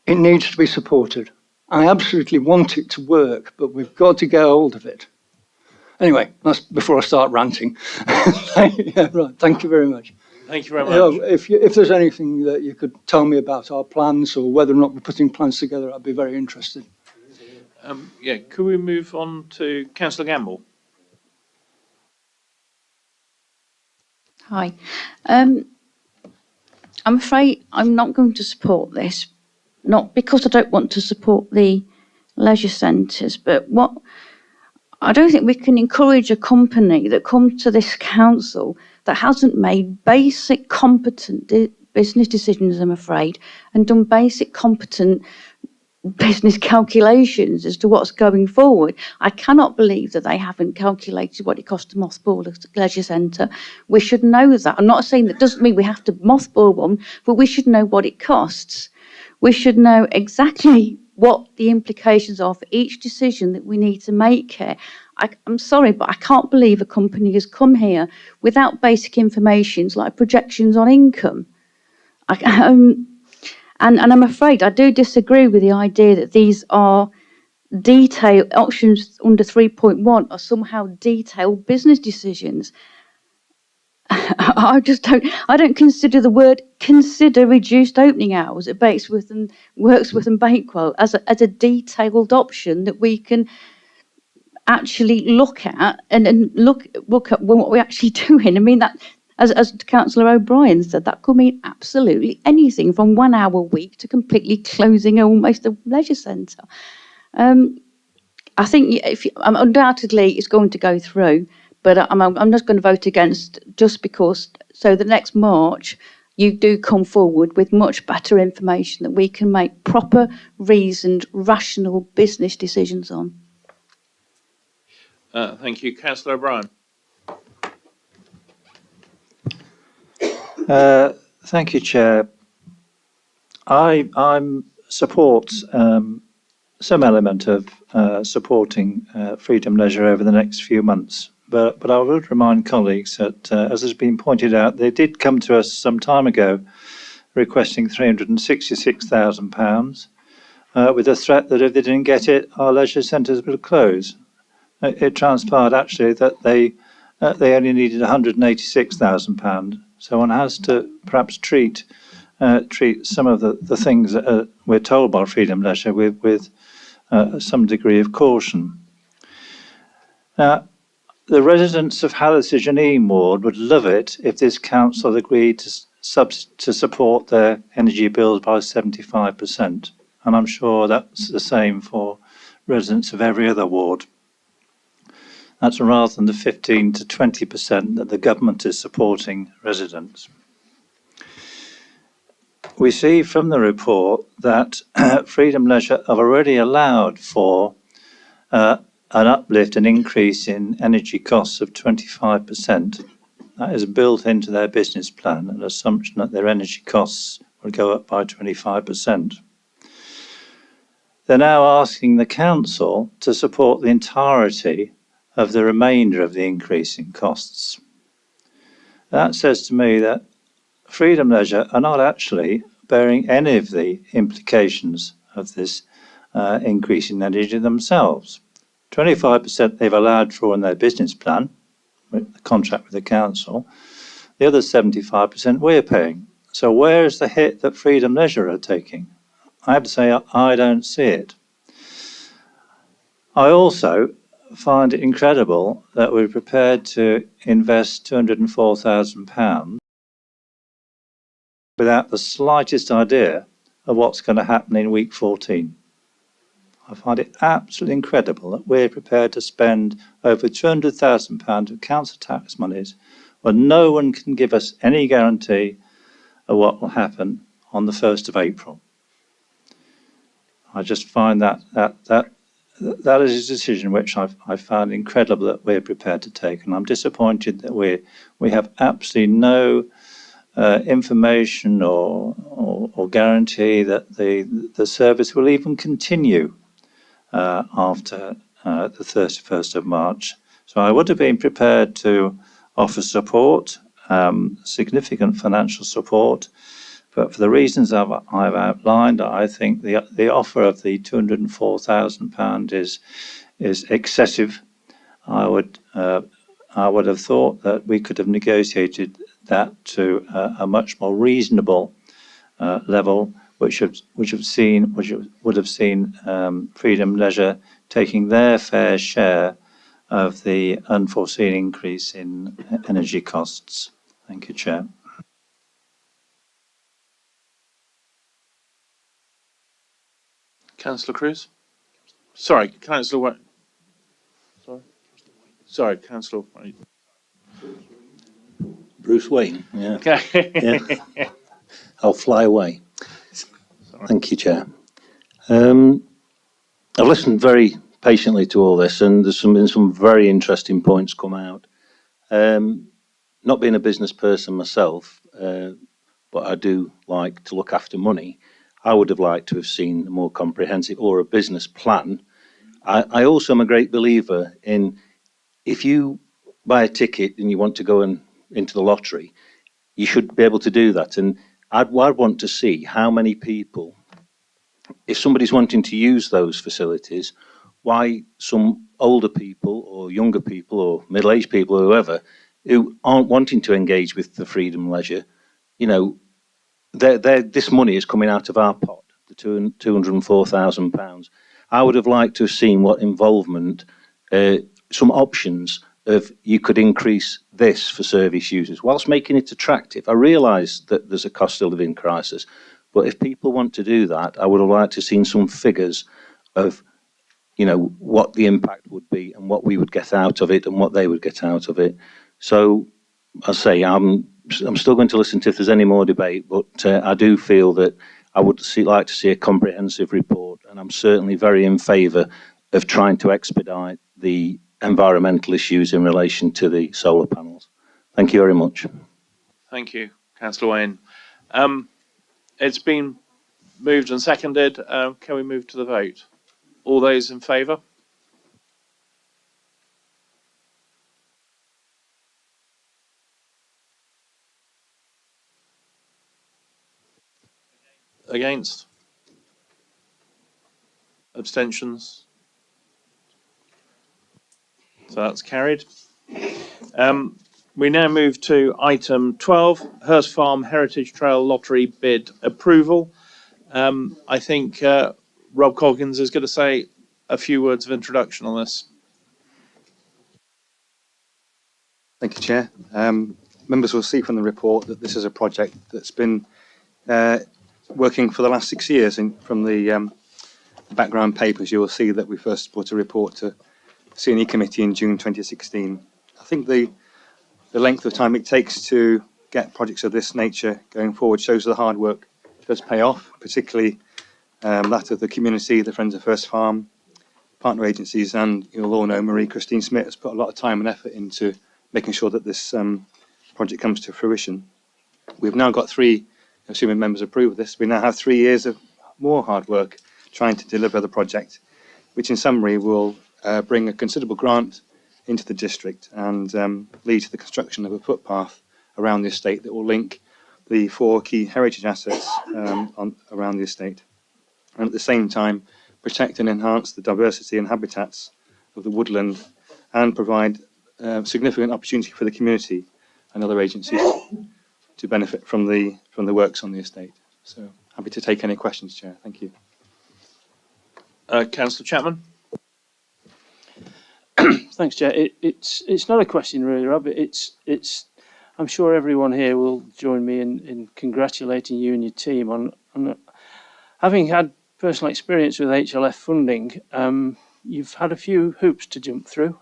it needs to be supported. I absolutely want it to work, but we've got to get hold of it. Anyway, that's before I start ranting. Yeah, right. Thank you very much. Thank you very much. If there's anything that you could tell me about our plans, or whether or not we're putting plans together, I'd be very interested. Yeah, could we move on to Councillor Gamble? Hi. I'm afraid I'm not going to support this, not because I don't want to support the leisure centres, but I don't think we can encourage a company that comes to this council that hasn't made basic competent business decisions, I'm afraid, and done basic competent business calculations as to what's going forward. I cannot believe that they haven't calculated what it costs to mothball a leisure centre. We should know that. I'm not saying that doesn't mean we have to mothball one, but we should know what it costs. We should know exactly what the implications are for each decision that we need to make here. I'm sorry, but I can't believe a company has come here without basic information like projections on income. And I'm afraid I do disagree with the idea that these are detailed options under 3.1 are somehow detailed business decisions. I don't consider the word consider reduced opening hours at Bakesworth and Worksworth and Bakewell as a detailed option that we can actually look at and look at what we're actually doing. I mean, that as Councillor O'Brien said, that could mean absolutely anything from 1 hour a week to completely closing almost a leisure centre. I think undoubtedly it's going to go through, but I'm just going to vote against just because. So the next March, you do come forward with much better information that we can make proper, reasoned, rational business decisions on. Thank you. Councillor O'Brien. Thank you, Chair. I support some element of supporting Freedom Leisure over the next few months. But I would remind colleagues that, as has been pointed out, they did come to us some time ago requesting £366,000 with a threat that if they didn't get it, our leisure centres would close. It transpired actually that they only needed £186,000. So one has to perhaps treat some of the things that we're told by Freedom Leisure with some degree of caution. Now, the residents of Hathersage and Eam Ward would love it if this council agreed to support their energy bills by 75%. And I'm sure that's the same for residents of every other ward. That's rather than the 15 to 20% that the government is supporting residents. We see from the report that Freedom Leisure have already allowed for an uplift, an increase in energy costs of 25%. That is built into their business plan, an assumption that their energy costs will go up by 25%. They're now asking the council to support the entirety of the remainder of the increase in costs. That says to me that Freedom Leisure are not actually bearing any of the implications of this increase in energy themselves. 25% they've allowed for in their business plan, with the contract with the council. The other 75% we're paying. So where is the hit that Freedom Leisure are taking? I have to say I don't see it. I also find it incredible that we're prepared to invest £204,000 without the slightest idea of what's going to happen in week 14. I find it absolutely incredible that we're prepared to spend over £200,000 of council tax monies when no one can give us any guarantee of what will happen on the 1st of April. I just find that is a decision which I found incredible that we're prepared to take, and I'm disappointed that we have absolutely no information or guarantee that the service will even continue after the 31st of March. So I would have been prepared to offer support, significant financial support, but for the reasons I've outlined, I think the offer of the £204,000 is excessive. I would have thought that we could have negotiated that to a much more reasonable level, which would have seen Freedom Leisure taking their fair share of the unforeseen increase in energy costs. Thank you, Chair. Councillor Cruz? Sorry, Councillor White. Sorry, Councillor White. Bruce Wayne, yeah. Okay. Yeah. I'll fly away. Sorry. Thank you, Chair. I've listened very patiently to all this, and there's been some very interesting points come out. Not being a business person myself, but I do like to look after money. I would have liked to have seen a more comprehensive or a business plan. I also am a great believer in, if you buy a ticket and you want to go into the lottery, you should be able to do that. And I'd want to see how many people, if somebody's wanting to use those facilities, why some older people or younger people or middle-aged people or whoever who aren't wanting to engage with the Freedom Leisure, this money is coming out of our pot, the £204,000. I would have liked to have seen what involvement, some options of you could increase this for service users whilst making it attractive. I realise that there's a cost of living crisis, but if people want to do that, I would have liked to have seen some figures of, you know, what the impact would be and what we would get out of it and what they would get out of it. So I say I'm still going to listen to if there's any more debate, but I do feel that I would like to see a comprehensive report, and I'm certainly very in favour of trying to expedite the environmental issues in relation to the solar panels. Thank you very much. Thank you, Councillor Wayne. It's been moved and seconded. Can we move to the vote? All those in favour? Against? Abstentions? So that's carried. We now move to item 12, Hurst Farm Heritage Trail Lottery bid approval. I think Rob Coggins is going to say a few words of introduction on this. Thank you, Chair. Members will see from the report that this is a project that's been working for the last 6 years. From the background papers, you will see that we first put a report to C&E Committee in June 2016. I think the length of time it takes to get projects of this nature going forward shows the hard work does pay off, particularly that of the community, the Friends of Hurst Farm, partner agencies, and you'll all know Marie-Christine Smith has put a lot of time and effort into making sure that this project comes to fruition. We've now got assuming members approve of this, we now have 3 years of more hard work trying to deliver the project, which in summary will bring a considerable grant into the district and lead to the construction of a footpath around the estate that will link the 4 key heritage assets around the estate, and at the same time protect and enhance the diversity and habitats of the woodland and provide significant opportunity for the community and other agencies to benefit from the works on the estate. So happy to take any questions, Chair. Thank you. Councillor Chapman. Thanks, Chair. It's not a question really, Rob. I'm sure everyone here will join me in congratulating you and your team on having had personal experience with HLF funding. You've had a few hoops to jump through.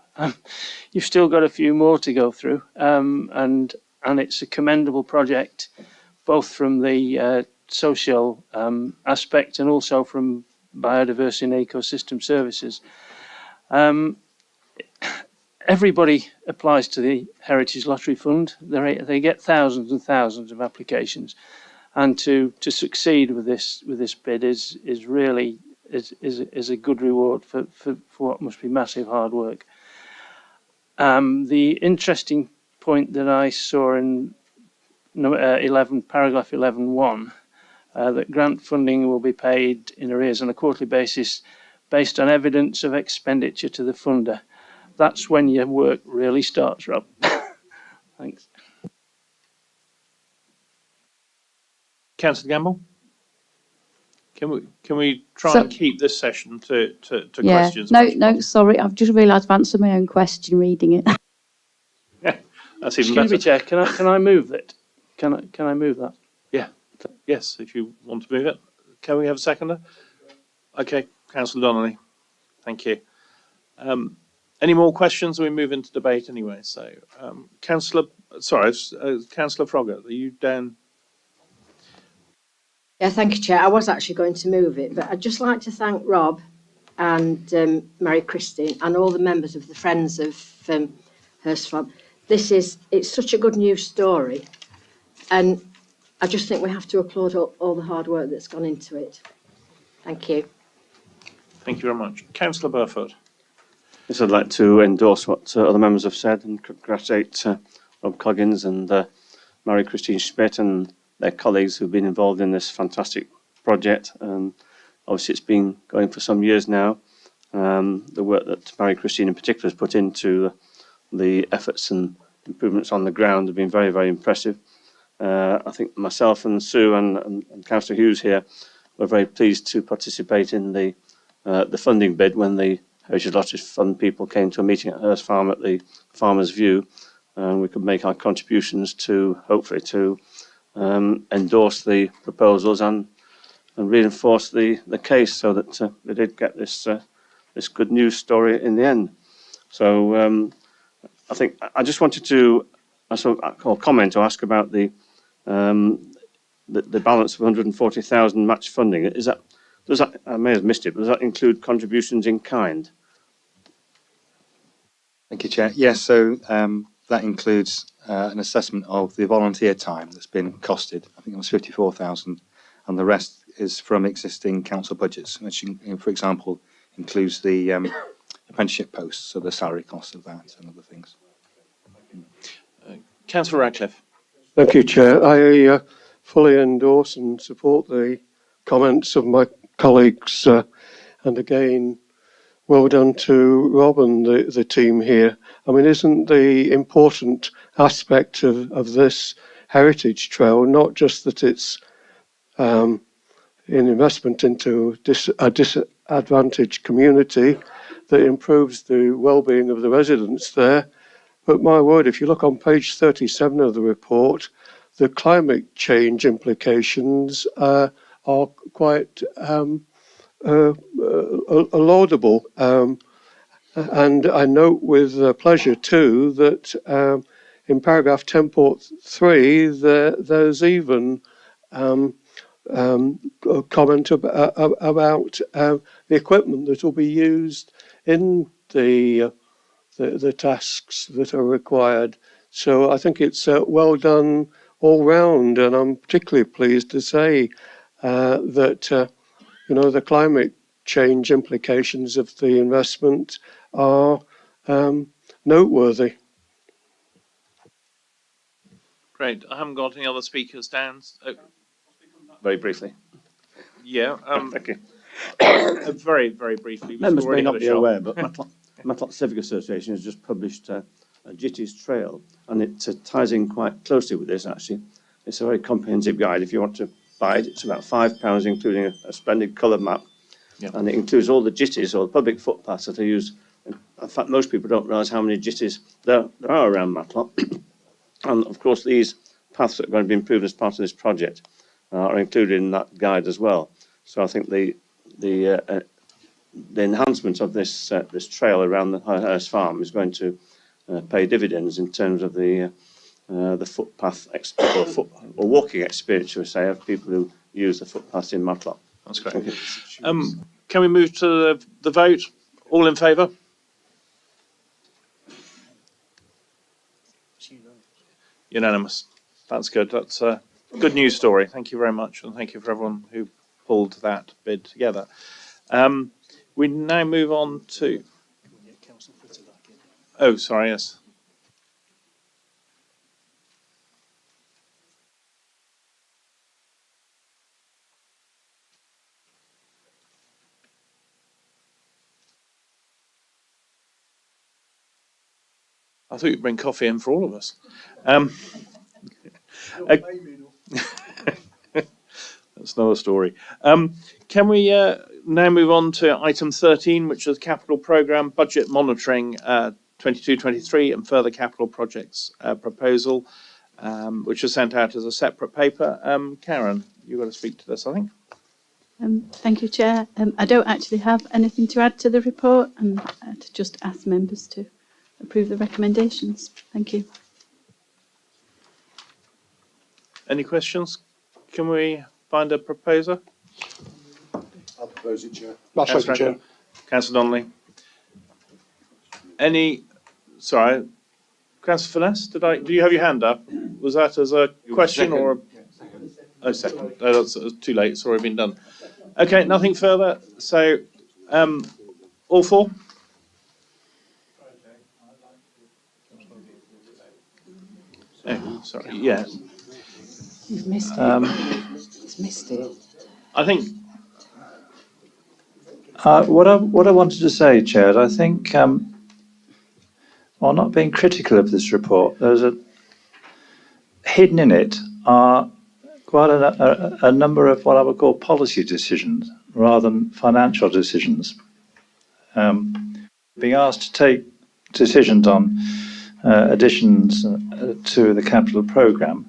You've still got a few more to go through, and it's a commendable project, both from the social aspect and also from biodiversity and ecosystem services. Everybody applies to the Heritage Lottery Fund. They get thousands and thousands of applications, and to succeed with this bid is really a good reward for what must be massive hard work. The interesting point that I saw in paragraph 11.1, that grant funding will be paid in arrears on a quarterly basis based on evidence of expenditure to the funder. That's when your work really starts, Rob. Thanks. Councillor Gamble, can we try and keep this session to questions? No, sorry, I've just realised I've answered my own question reading it. That's even Excuse better. me, Chair. Can I move it? Can I move that? Yeah. Yes, if you want to move it. Can we have a seconder? Okay, Councillor Donnelly. Thank you. Any more questions? We move into debate anyway. So, Councillor Froggatt, are you down? Yeah, thank you, Chair. I was actually going to move it, but I'd just like to thank Rob and Marie-Christine and all the members of the Friends of Hurst Farm. It's such a good news story, and I just think we have to applaud all the hard work that's gone into it. Thank you. Thank you very much. Councillor Burford. Yes, I'd like to endorse what other members have said and congratulate Rob Coggins and Marie-Christine Schmidt and their colleagues who've been involved in this fantastic project. Obviously, it's been going for some years now. The work that Marie-Christine in particular has put into the efforts and improvements on the ground have been very, very impressive. I think myself and Sue and Councillor Hughes here were very pleased to participate in the funding bid when the Heritage Lottery Fund people came to a meeting at Hurst Farm at the Farmer's View, and we could make our contributions to hopefully to endorse the proposals and reinforce the case so that they did get this this good news story in the end. So I think I just wanted to comment or ask about the balance of 140,000 match funding. Does that, I may have missed it, but does that include contributions in kind? Thank you, Chair. Yes, so that includes an assessment of the volunteer time that's been costed. I think it was 54,000, and the rest is from existing council budgets, which, for example, includes the apprenticeship posts, so the salary costs of that and other things. Councillor Radcliffe. Thank you, Chair. I fully endorse and support the comments of my colleagues, and again, well done to Rob and the team here. I mean, isn't the important aspect of this heritage trail not just that it's an investment into a disadvantaged community that improves the well-being of the residents there, but my word, if you look on page 37 of the report, the climate change implications are quite laudable. And I note with pleasure too that in paragraph 10.3 there's even a comment about the equipment that will be used in the tasks that are required. So I think it's well done all round, and I'm particularly pleased to say that the climate change implications of the investment are noteworthy. Great. I haven't got any other speakers down. Very briefly. Yeah. Thank you. Very, very briefly. Members may not be aware, but Matlock Civic Association has just published a Jitties Trail, and it ties in quite closely with this, actually. It's a very comprehensive guide. If you want to buy it, it's about £5, including a splendid colour map. Yeah. And it includes all the jitties, or the public footpaths that are used. In fact, most people don't realise how many jitties there are around Matlock. And, of course, these paths that are going to be improved as part of this project are included in that guide as well. So I think the enhancement of this trail around the Highhurst Farm is going to pay dividends in terms of the footpath or walking experience, shall we say, of people who use the footpaths in Matlock. That's great. Can we move to the vote? All in favour? Unanimous. That's good. That's a good news story. Thank you very much, and thank you for everyone who pulled that bid together. We now move on to... Oh, sorry, yes. I thought you'd bring coffee in for all of us. That's another story. Can we now move on to item 13, which is capital programme budget monitoring 22-23 and further capital projects proposal, which was sent out as a separate paper. Karen, you've got to speak to this, I think. Thank you, Chair. I don't actually have anything to add to the report, and to just ask members to approve the recommendations. Thank you. Any questions? Can we find a proposer? I'll propose it, Chair. Councillor Donnelly. Sorry, Councillor Finesse, do you have your hand up? Was that as a question or? Oh, second. Oh, that's too late. It's already been done. Okay, nothing further. So, all for? Oh, sorry. Yeah. You've missed it. He's missed it. I think. What I wanted to say, Chair, I think, while not being critical of this report, there's hidden in it are quite a number of what I would call policy decisions rather than financial decisions. Being asked to take decisions on additions to the capital programme,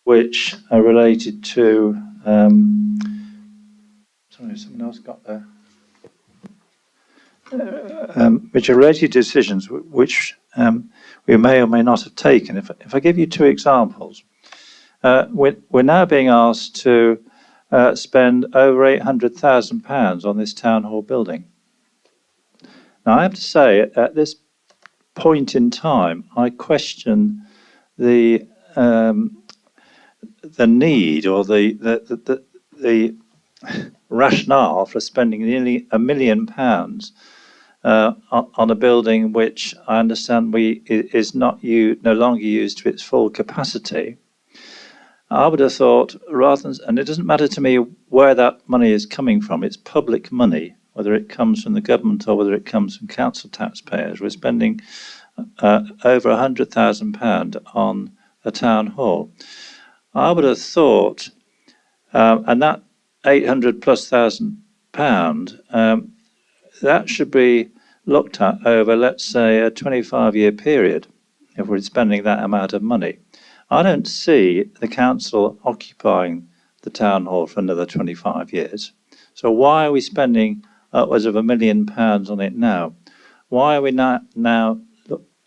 which are related to... sorry, someone else got there. which are related decisions which we may or may not have taken. If I give you two examples, we're now being asked to spend over £800,000 on this town hall building. Now, I have to say, at this point in time, I question the need or the rationale for spending nearly £1 million on a building which I understand is no longer used to its full capacity. I would have thought, rather than, and it doesn't matter to me where that money is coming from, it's public money, whether it comes from the government or whether it comes from council taxpayers. We're spending over £100,000 on a town hall. I would have thought, and that 800 plus £1,000, that should be looked at over, let's say, a 25-year period, if we're spending that amount of money. I don't see the council occupying the town hall for another 25 years. So why are we spending upwards of £1 million on it now? Why are we not now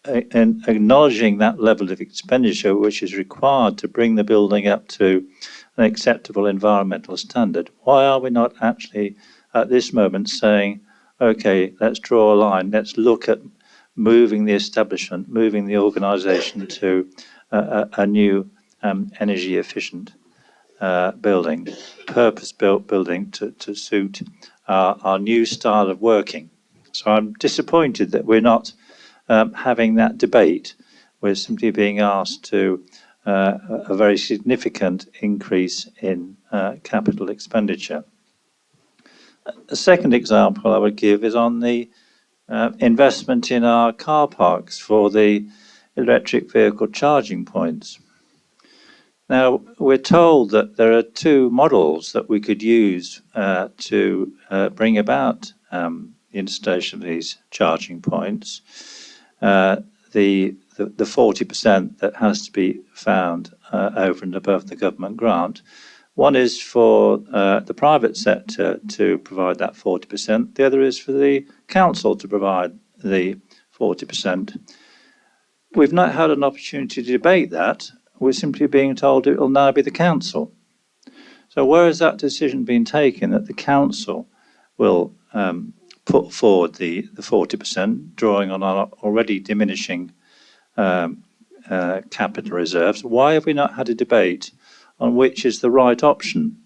acknowledging that level of expenditure which is required to bring the building up to an acceptable environmental standard? Why are we not actually at this moment saying, okay, let's draw a line, let's look at moving the establishment, moving the organisation to a new energy efficient building, purpose-built building to suit our new style of working. So I'm disappointed that we're not having that debate. We're simply being asked to a very significant increase in capital expenditure. A second example I would give is on the investment in our car parks for the electric vehicle charging points. Now, we're told that there are two models that we could use to bring about the installation of these charging points. The 40% that has to be found over and above the government grant. One is for the private sector to provide that 40%. The other is for the council to provide the 40%. We've not had an opportunity to debate that. We're simply being told it will now be the council. So where has that decision been taken that the council will put forward the 40%, drawing on our already diminishing capital reserves? Why have we not had a debate on which is the right option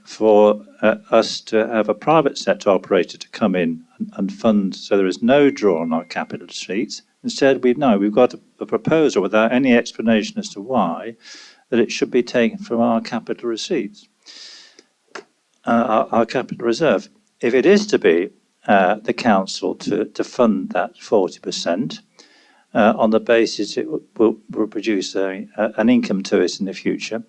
for us to have a private sector operator to come in and fund, so there is no draw on our capital sheets? Instead, we've got a proposal without any explanation as to why, that it should be taken from our capital receipts, our capital reserve. If it is to be the council to fund that 40%, on the basis it will produce an income to us in the future,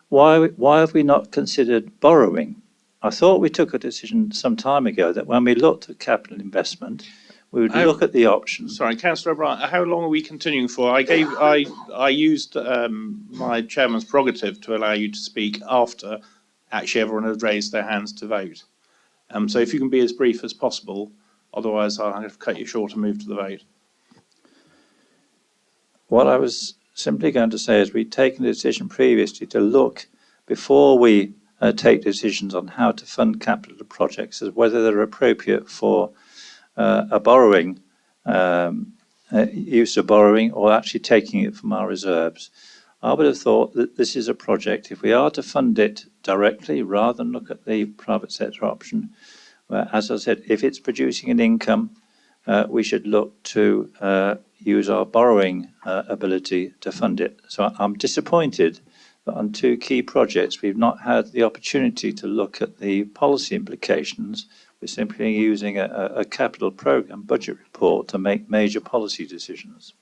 why have we not considered borrowing? I thought we took a decision some time ago that when we looked at capital investment, we would look at the options. Sorry, Councillor O'Brien, how long are we continuing for? I used my chairman's prerogative to allow you to speak after actually everyone had raised their hands to vote. So if you can be as brief as possible, otherwise I'll have to cut you short and move to the vote. What I was simply going to say is we'd taken a decision previously to look, before we take decisions on how to fund capital projects, as whether they're appropriate for a borrowing, use of borrowing, or actually taking it from our reserves. I would have thought that this is a project, if we are to fund it directly rather than look at the private sector option, where, as I said, if it's producing an income, we should look to use our borrowing ability to fund it. So I'm disappointed that on two key projects we've not had the opportunity to look at the policy implications. We're simply using a capital programme budget report to make major policy decisions.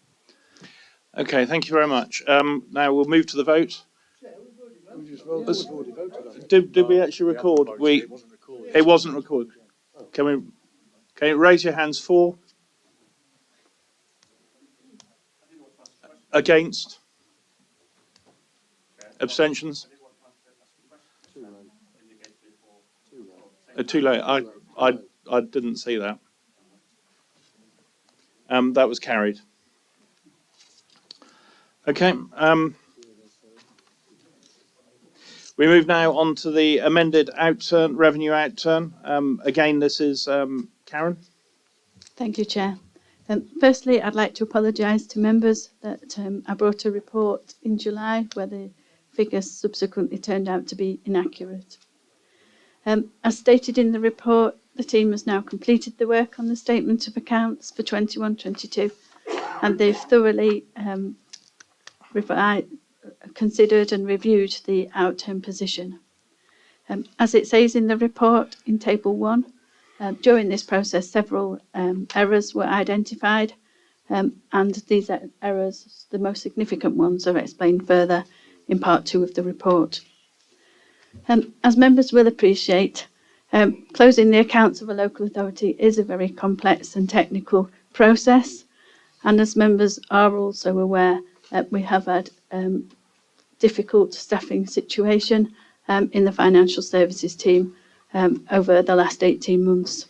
Okay, thank you very much. Now we'll move to the vote. Did we actually record? It wasn't recorded. Can you raise your hands for? Against? Abstentions? Too late. I didn't see that. That was carried. Okay. We move now on to the amended outturn, revenue outturn. Again, this is Karen. Thank you, Chair. Firstly, I'd like to apologise to members that I brought a report in July where the figures subsequently turned out to be inaccurate. As stated in the report, the team has now completed the work on the statement of accounts for 21-22, and they've thoroughly considered and reviewed the outturn position. As it says in the report in Table 1, during this process, several errors were identified, and these errors, the most significant ones, are explained further in Part 2 of the report. As members will appreciate, closing the accounts of a local authority is a very complex and technical process, and as members are also aware, we have had difficult staffing situation in the financial services team over the last 18 months.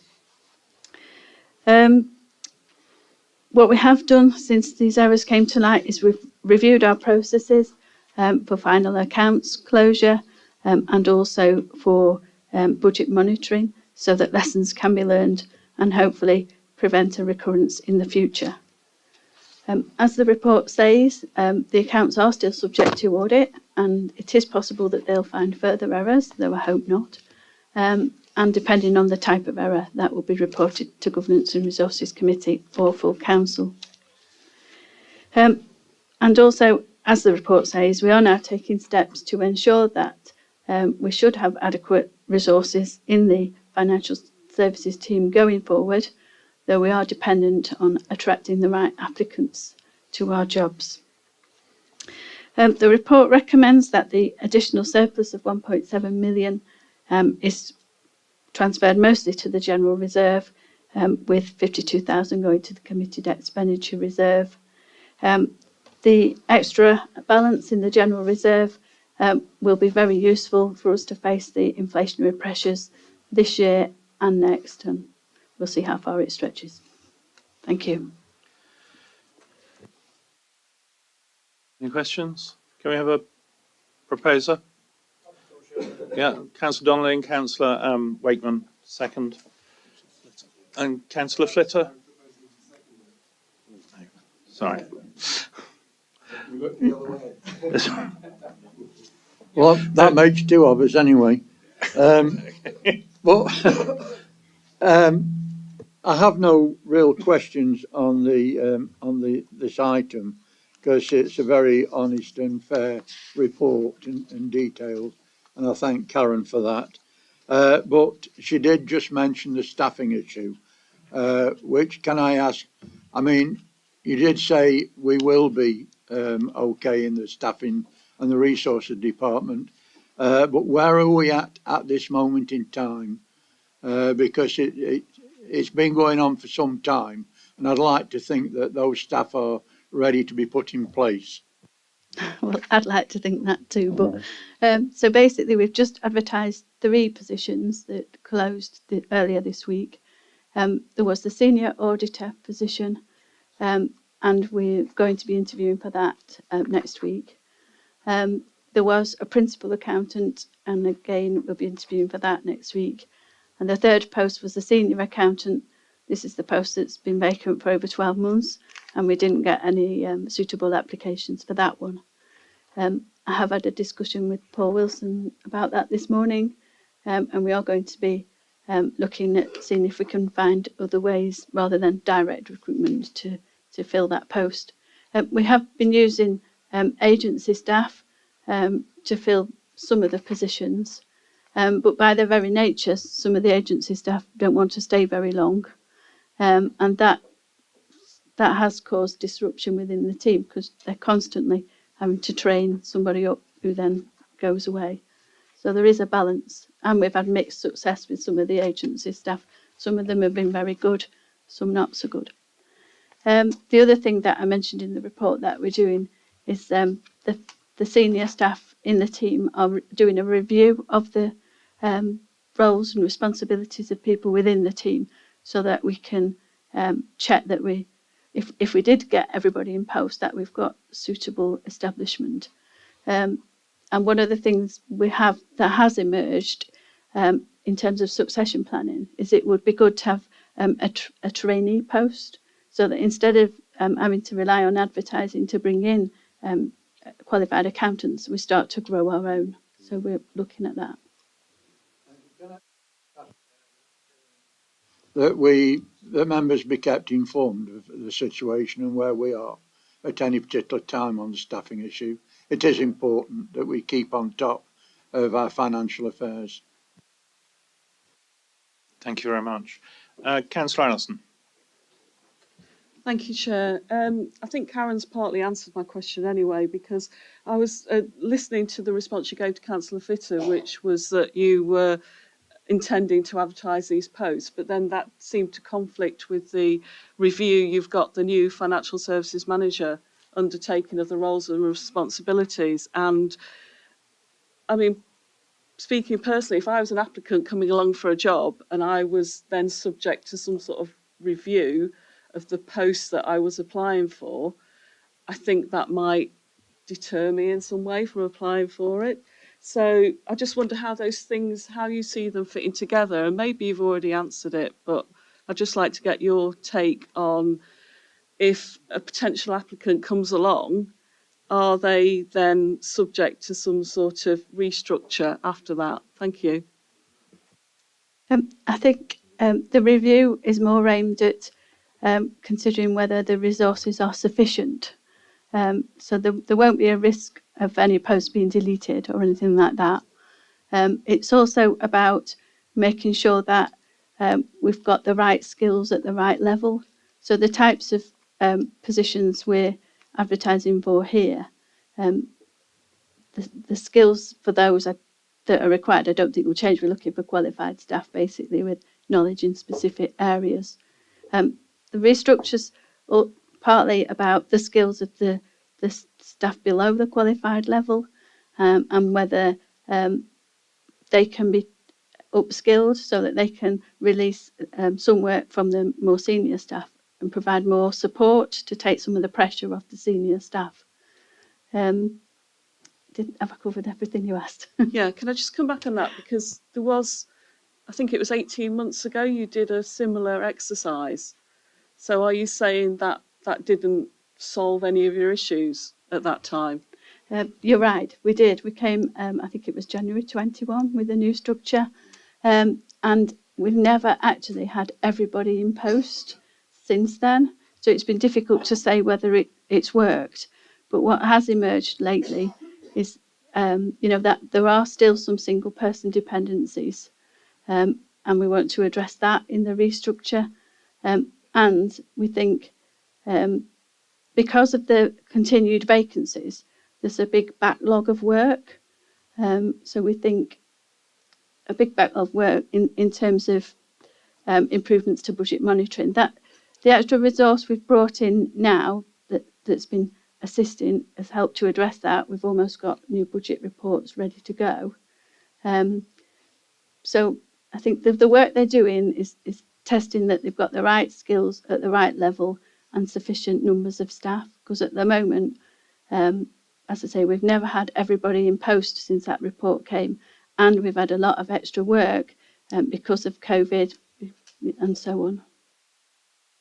What we have done since these errors came to light is we've reviewed our processes for final accounts closure and also for budget monitoring so that lessons can be learned and hopefully prevent a recurrence in the future. As the report says, the accounts are still subject to audit, and it is possible that they'll find further errors, though I hope not. And depending on the type of error, that will be reported to Governance and Resources Committee or full council. And also, as the report says, we are now taking steps to ensure that we should have adequate resources in the financial services team going forward, though we are dependent on attracting the right applicants to our jobs. The report recommends that the additional surplus of 1.7 million is transferred mostly to the general reserve, with 52,000 going to the committed expenditure reserve. The extra balance in the general reserve will be very useful for us to face the inflationary pressures this year and next, and we'll see how far it stretches. Thank you. Any questions? Can we have a proposer? Yeah, Councillor Donnelly and Councillor Wakeman, second. And Councillor Flitter? Sorry. Well, that makes two of us anyway. But I have no real questions on this item because it's a very honest and fair report and detailed, and I thank Karen for that. But she did just mention the staffing issue, which can I ask? I mean, you did say we will be okay in the staffing and the resources department, but where are we at this moment in time? Because it's been going on for some time, and I'd like to think that those staff are ready to be put in place. Well, I'd like to think that too, but so basically we've just advertised 3 positions that closed earlier this week. There was the senior auditor position, and we're going to be interviewing for that next week. There was a principal accountant, and again we'll be interviewing for that next week. And the 3rd post was the senior accountant. This is the post that's been vacant for over 12 months, and we didn't get any suitable applications for that one. I have had a discussion with Paul Wilson about that this morning, and we are going to be looking at seeing if we can find other ways rather than direct recruitment to fill that post. We have been using agency staff to fill some of the positions, but by their very nature, some of the agency staff don't want to stay very long, and that has caused disruption within the team because they're constantly having to train somebody up who then goes away. So there is a balance, and we've had mixed success with some of the agency staff. Some of them have been very good, some not so good. The other thing that I mentioned in the report that we're doing is the senior staff in the team are doing a review of the roles and responsibilities of people within the team, so that we can check that if we did get everybody in post, that we've got suitable establishment. And one of the things that has emerged in terms of succession planning is it would be good to have a trainee post, so that instead of having to rely on advertising to bring in qualified accountants, we start to grow our own. So we're looking at that. That members be kept informed of the situation and where we are at any particular time on the staffing issue. It is important that we keep on top of our financial affairs. Thank you very much. Councillor Allison. Thank you, Chair. I think Karen's partly answered my question anyway, because I was listening to the response you gave to Councillor Fitter, which was that you were intending to advertise these posts, but then that seemed to conflict with the review. You've got the new financial services manager undertaking of the roles and responsibilities. And I mean, speaking personally, if I was an applicant coming along for a job and I was then subject to some sort of review of the post that I was applying for, I think that might deter me in some way from applying for it. So I just wonder how those things, how you see them fitting together. And maybe you've already answered it, but I'd just like to get your take on, if a potential applicant comes along, are they then subject to some sort of restructure after that? Thank you. I think the review is more aimed at considering whether the resources are sufficient. So there won't be a risk of any posts being deleted or anything like that. It's also about making sure that we've got the right skills at the right level. So the types of positions we're advertising for here, the skills for those that are required, I don't think will change. We're looking for qualified staff, basically, with knowledge in specific areas. The restructures are partly about the skills of the staff below the qualified level, and whether they can be upskilled so that they can release some work from the more senior staff and provide more support to take some of the pressure off the senior staff. Have I covered everything you asked? Yeah, can I just come back on that? Because there was, I think it was 18 months ago, you did a similar exercise. So are you saying that that didn't solve any of your issues at that time? You're right, we did. We came, I think it was January 21, with a new structure. And we've never actually had everybody in post since then. So it's been difficult to say whether it's worked. But what has emerged lately is, that there are still some single person dependencies. And we want to address that in the restructure. And we think because of the continued vacancies, there's a big backlog of work. So we think a big backlog of work in terms of improvements to budget monitoring. That the extra resource we've brought in now that's been assisting has helped to address that. We've almost got new budget reports ready to go. So I think the work they're doing is testing that they've got the right skills at the right level and sufficient numbers of staff. Because at the moment, as I say, we've never had everybody in post since that report came, and we've had a lot of extra work because of COVID and so on.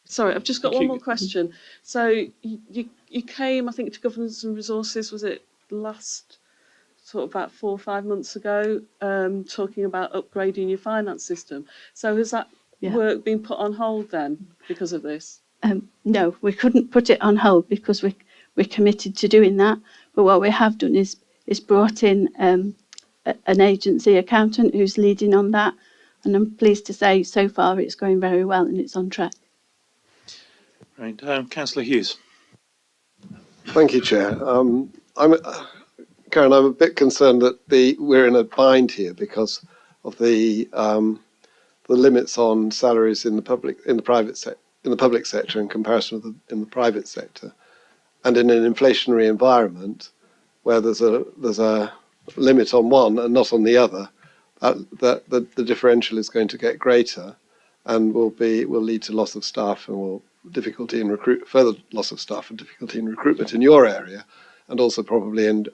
Sorry, I've just got one more question. So you came, I think, to Governance and Resources, was it last sort of about 4 or 5 months ago, talking about upgrading your finance system. So has that work been put on hold then because of this? No, we couldn't put it on hold because we're committed to doing that. But what we have done is brought in an agency accountant who's leading on that. And I'm pleased to say so far it's going very well and it's on track. Right, Councillor Hughes. Thank you, Chair. Karen, I'm a bit concerned that we're in a bind here because of the limits on salaries in the public sector in comparison with in the private sector, and in an inflationary environment where there's a limit on one and not on the other. that the differential is going to get greater, and will lead to loss of staff and further loss of staff and difficulty in recruitment in your area, and also probably in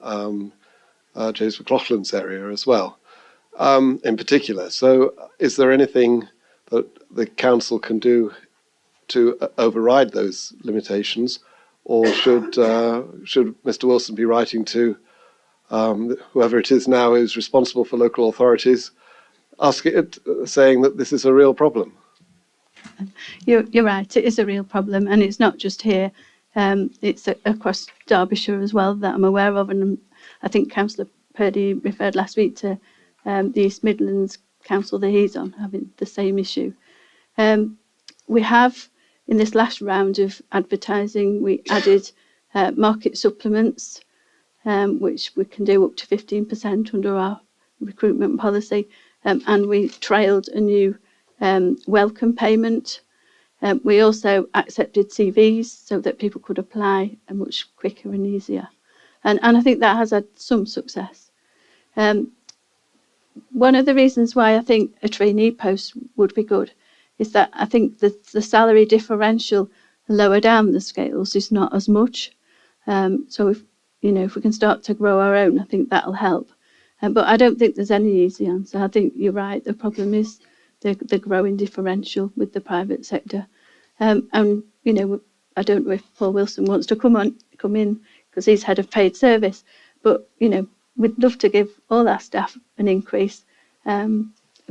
James McLaughlin's area as well, in particular. So, is there anything that the council can do to override those limitations, or should Mr. Wilson be writing to whoever it is now who's responsible for local authorities, saying that this is a real problem? You're right, it is a real problem, and it's not just here. It's across Derbyshire as well that I'm aware of, and I think Councillor Purdy referred last week to the East Midlands Council that he's on, having the same issue. We have, in this last round of advertising, we added market supplements, which we can do up to 15% under our recruitment policy, and we trialled a new welcome payment. We also accepted CVs so that people could apply much quicker and easier. And I think that has had some success. One of the reasons why I think a trainee post would be good is that I think that the salary differential lower down the scales is not as much. So if we can start to grow our own, I think that'll help. But I don't think there's any easy answer. I think you're right. The problem is the growing differential with the private sector. And I don't know if Paul Wilson wants to come in because he's head of paid service. But we'd love to give all our staff an increase,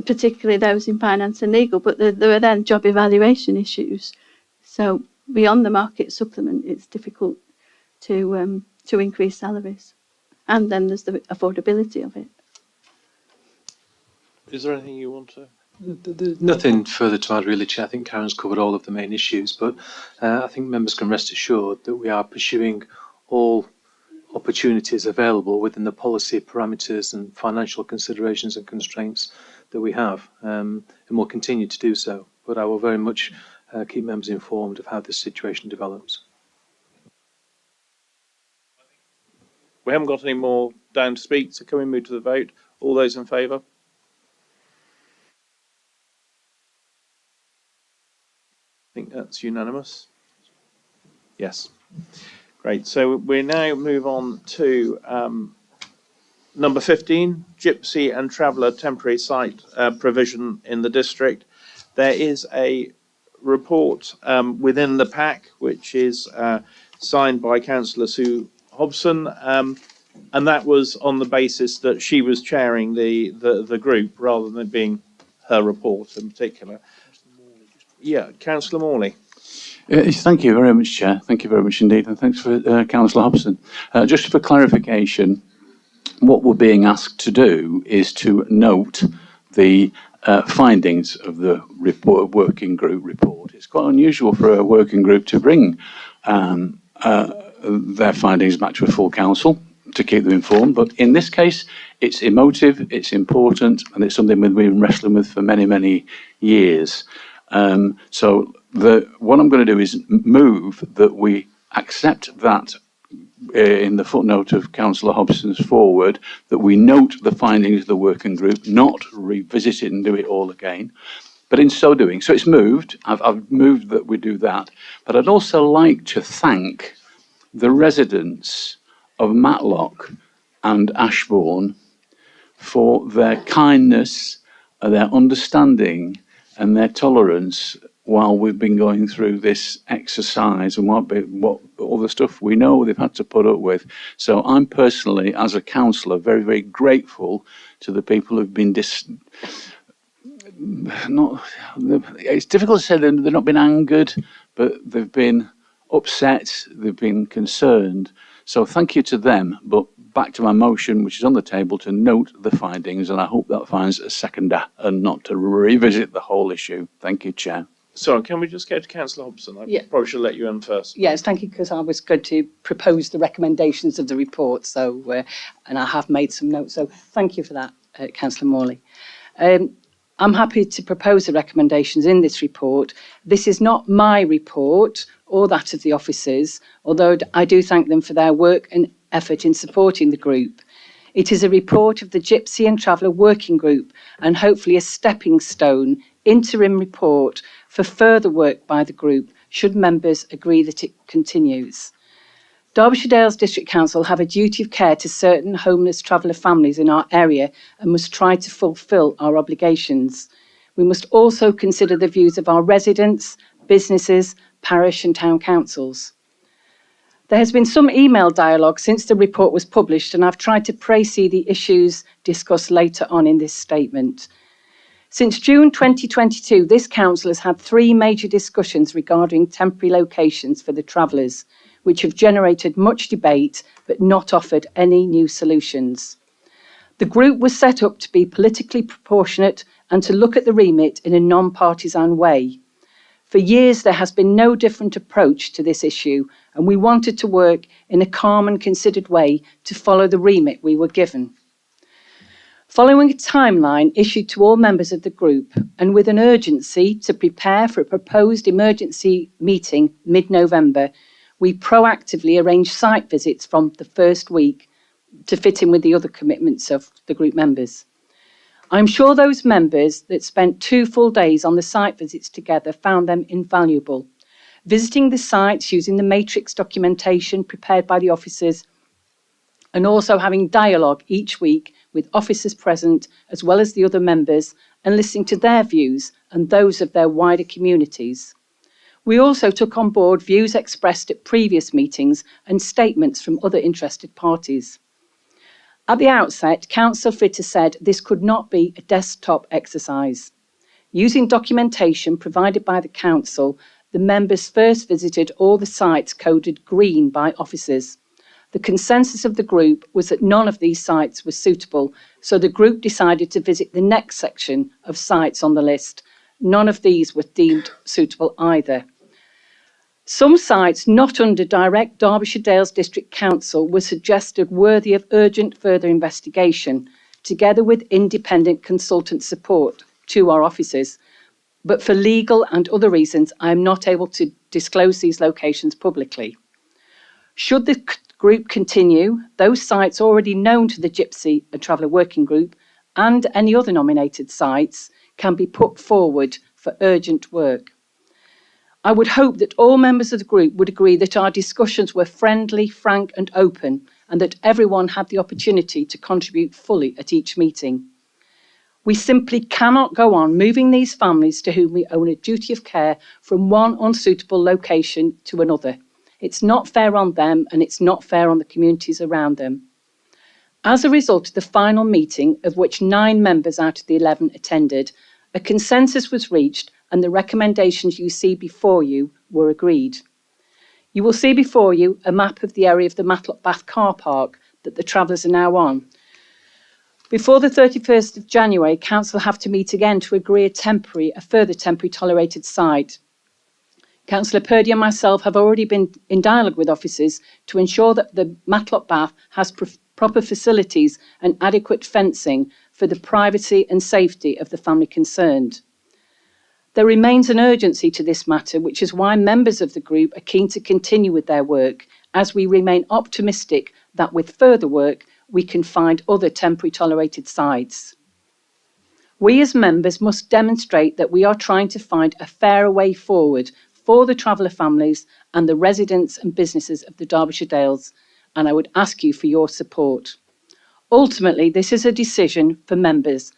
particularly those in finance and legal. But there are then job evaluation issues. So beyond the market supplement, it's difficult to increase salaries. And then there's the affordability of it. Is there anything you want to? Nothing further to add, really, Chair. I think Karen's covered all of the main issues, but I think members can rest assured that we are pursuing all opportunities available within the policy parameters and financial considerations and constraints that we have, and will continue to do so. But I will very much keep members informed of how this situation develops. We haven't got any more down to speak, so can we move to the vote? All those in favour? I think that's unanimous. Yes. Great. So we now move on to number 15, Gypsy and Traveller Temporary Site Provision in the District. There is a report within the pack, which is signed by Councillor Sue Hobson, and that was on the basis that she was chairing the group rather than it being her report in particular. Yeah, Councillor Morley. Thank you very much, Chair. Thank you very much indeed, and thanks for Councillor Hobson. Just for clarification, what we're being asked to do is to note the findings of the working group report. It's quite unusual for a working group to bring their findings back to a full council to keep them informed, but in this case it's emotive, it's important, and it's something we've been wrestling with for many, many years. So what I'm going to do is move that we accept that in the footnote of Councillor Hobson's forward, that we note the findings of the working group, not revisit it and do it all again. But in so doing, so it's moved, I've moved that we do that, but I'd also like to thank the residents of Matlock and Ashbourne for their kindness, their understanding and their tolerance while we've been going through this exercise and what all the stuff we know they've had to put up with. So I'm personally, as a councillor, very, very grateful to the people who've been it's difficult to say they've not been angered, but they've been upset, they've been concerned. So thank you to them, but back to my motion, which is on the table, to note the findings, and I hope that finds a seconder and not to revisit the whole issue. Thank you, Chair. Sorry, can we just go to Councillor Hobson? I probably should let you in first. Yes, thank you, because I was going to propose the recommendations of the report, so and I have made some notes, so thank you for that, Councillor Morley. I'm happy to propose the recommendations in this report. This is not my report or that of the officers, although I do thank them for their work and effort in supporting the group. It is a report of the Gypsy and Traveller Working Group and hopefully a stepping stone interim report for further work by the group should members agree that it continues. Derbyshire Dales District Council have a duty of care to certain homeless traveller families in our area and must try to fulfil our obligations. We must also consider the views of our residents, businesses, parish and town councils. There has been some email dialogue since the report was published, and I've tried to précis the issues discussed later on in this statement. Since June 2022, this council has had 3 major discussions regarding temporary locations for the travellers, which have generated much debate but not offered any new solutions. The group was set up to be politically proportionate and to look at the remit in a non-partisan way. For years, there has been no different approach to this issue, and we wanted to work in a calm and considered way to follow the remit we were given. Following a timeline issued to all members of the group and with an urgency to prepare for a proposed emergency meeting mid-November, we proactively arranged site visits from the first week to fit in with the other commitments of the group members. I'm sure those members that spent 2 full days on the site visits together found them invaluable. Visiting the sites using the matrix documentation prepared by the officers and also having dialogue each week with officers present as well as the other members and listening to their views and those of their wider communities. We also took on board views expressed at previous meetings and statements from other interested parties. At the outset, Councillor Fitter said this could not be a desktop exercise. Using documentation provided by the Council, the members first visited all the sites coded green by officers. The consensus of the group was that none of these sites was suitable, so the group decided to visit the next section of sites on the list. None of these were deemed suitable either. Some sites not under direct Derbyshire Dales District Council were suggested worthy of urgent further investigation, together with independent consultant support to our officers. But for legal and other reasons, I am not able to disclose these locations publicly. Should the group continue, those sites already known to the Gypsy and Traveller Working Group and any other nominated sites can be put forward for urgent work. I would hope that all members of the group would agree that our discussions were friendly, frank and open, and that everyone had the opportunity to contribute fully at each meeting. We simply cannot go on moving these families to whom we owe a duty of care from one unsuitable location to another. It's not fair on them and it's not fair on the communities around them. As a result of the final meeting, of which 9 members out of the 11 attended, a consensus was reached and the recommendations you see before you were agreed. You will see before you a map of the area of the Matlock Bath car park that the travellers are now on. Before the 31st of January, Council have to meet again to agree a further temporary tolerated site. Councillor Purdy and myself have already been in dialogue with officers to ensure that the Matlock Bath has proper facilities and adequate fencing for the privacy and safety of the family concerned. There remains an urgency to this matter, which is why members of the group are keen to continue with their work, as we remain optimistic that with further work, we can find other temporary tolerated sites. We as members must demonstrate that we are trying to find a fairer way forward for the traveller families and the residents and businesses of the Derbyshire Dales, and I would ask you for your support. Ultimately, this is a decision for members,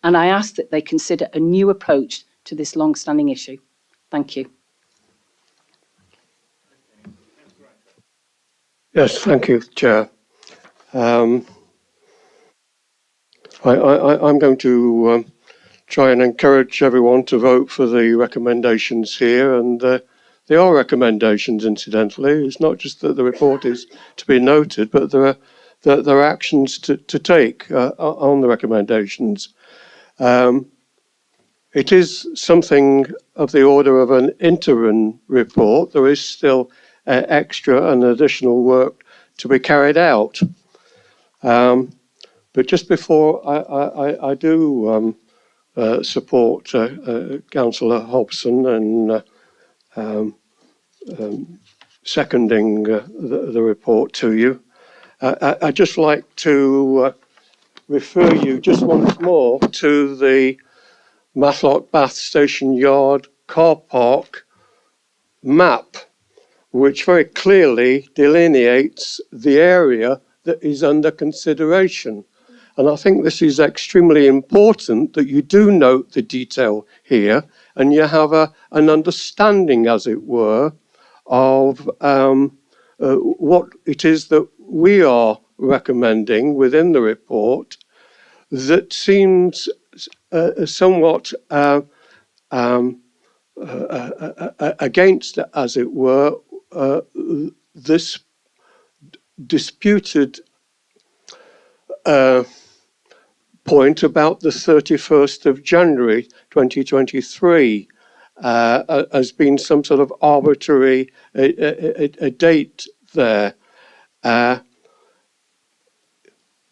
and I ask that they consider a new approach to this long-standing issue. Thank you. Yes, thank you, Chair. I'm going to try and encourage everyone to vote for the recommendations here, and they are recommendations, incidentally. It's not just that the report is to be noted, but there are actions to take on the recommendations. It is something of the order of an interim report. There is still extra and additional work to be carried out. But just before I do support Councillor Hobson and seconding the report to you, I'd just like to refer you just once more to the Matlock Bath Station Yard car park map, which very clearly delineates the area that is under consideration. And I think this is extremely important that you do note the detail here and you have an understanding, as it were, of what it is that we are recommending within the report that seems somewhat against, as it were, this disputed point about the 31st of January 2023 as being some sort of arbitrary a date there.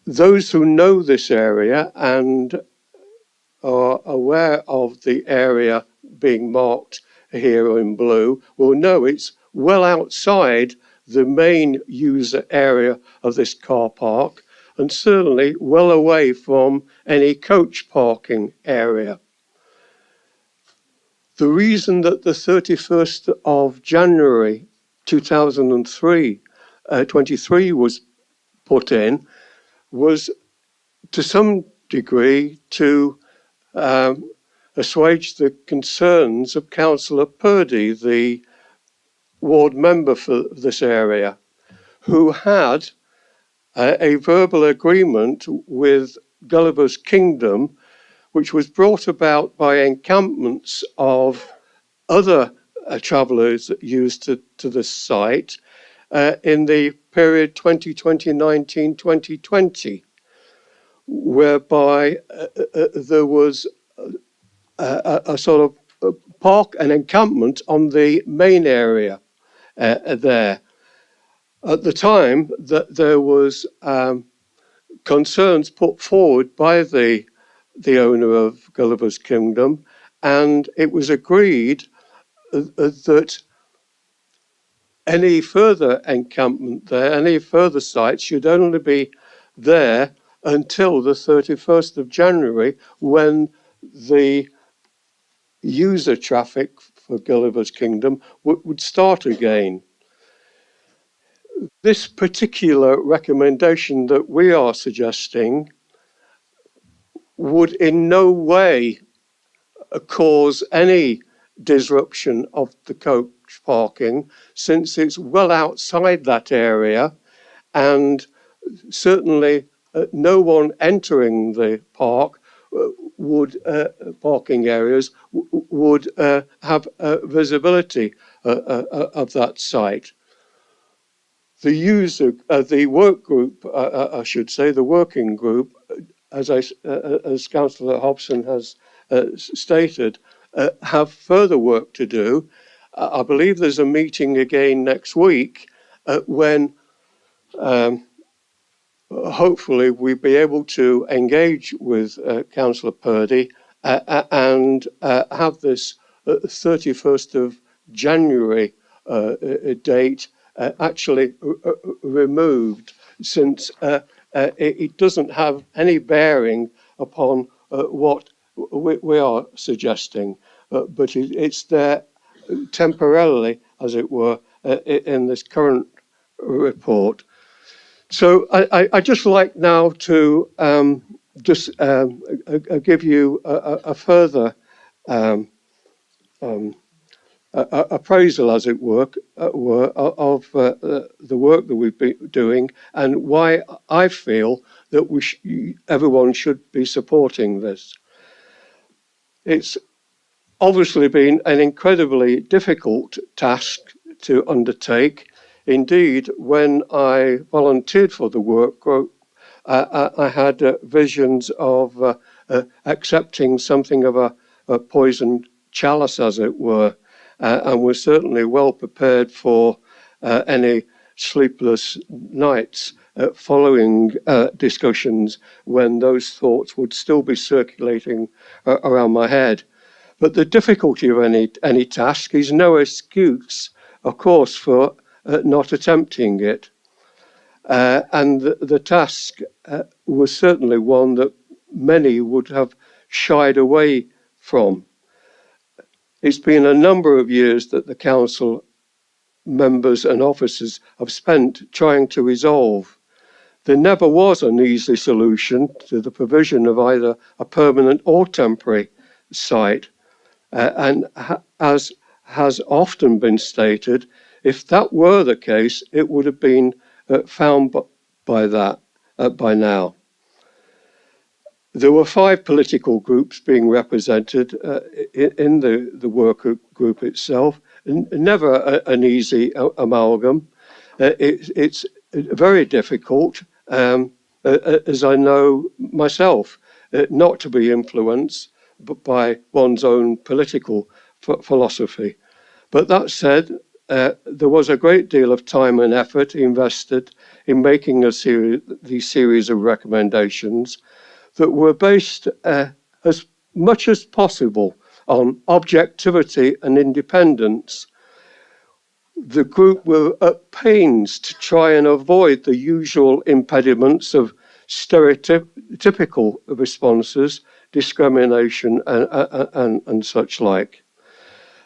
Those who know this area and are aware of the area being marked here in blue will know it's well outside the main user area of this car park and certainly well away from any coach parking area. The reason that the 31st of January 2023 was put in was to some degree to assuage the concerns of Councillor Purdy, the ward member for this area, who had a verbal agreement with Gulliver's Kingdom, which was brought about by encampments of other travellers that used to this site in the period 2019-2020, whereby there was a sort of park and encampment on the main area there. At the time, that there was concerns put forward by the owner of Gulliver's Kingdom, and it was agreed that any further encampment there, any further sites should only be there until the 31st of January, when the user traffic for Gulliver's Kingdom would start again. This particular recommendation that we are suggesting would in no way cause any disruption of the coach parking, since it's well outside that area, and certainly no one entering the park parking areas would have visibility of that site. The work group, I should say, the working group, as Councillor Hobson has stated, have further work to do. I believe there's a meeting again next week when hopefully we'll be able to engage with Councillor Purdy and have this 31st of January date actually removed, since it doesn't have any bearing upon what we are suggesting, but it's there temporarily, as it were, in this current report. So I just like now to give you a further appraisal, as it were, of the work that we've been doing and why I feel that everyone should be supporting this. It's obviously been an incredibly difficult task to undertake. Indeed, when I volunteered for the work group, I had visions of accepting something of a poisoned chalice, as it were, and was certainly well prepared for any sleepless nights following discussions when those thoughts would still be circulating around my head. But the difficulty of any task is no excuse, of course, for not attempting it. And the task was certainly one that many would have shied away from. It's been a number of years that the council members and officers have spent trying to resolve. There never was an easy solution to the provision of either a permanent or temporary site. And as has often been stated, if that were the case, it would have been found by now. There were 5 political groups being represented in the worker group itself. Never an easy amalgam. It's very difficult, as I know myself, not to be influenced by one's own political philosophy. But that said, there was a great deal of time and effort invested in making these series of recommendations that were based as much as possible on objectivity and independence. The group were at pains to try and avoid the usual impediments of stereotypical responses, discrimination and such like.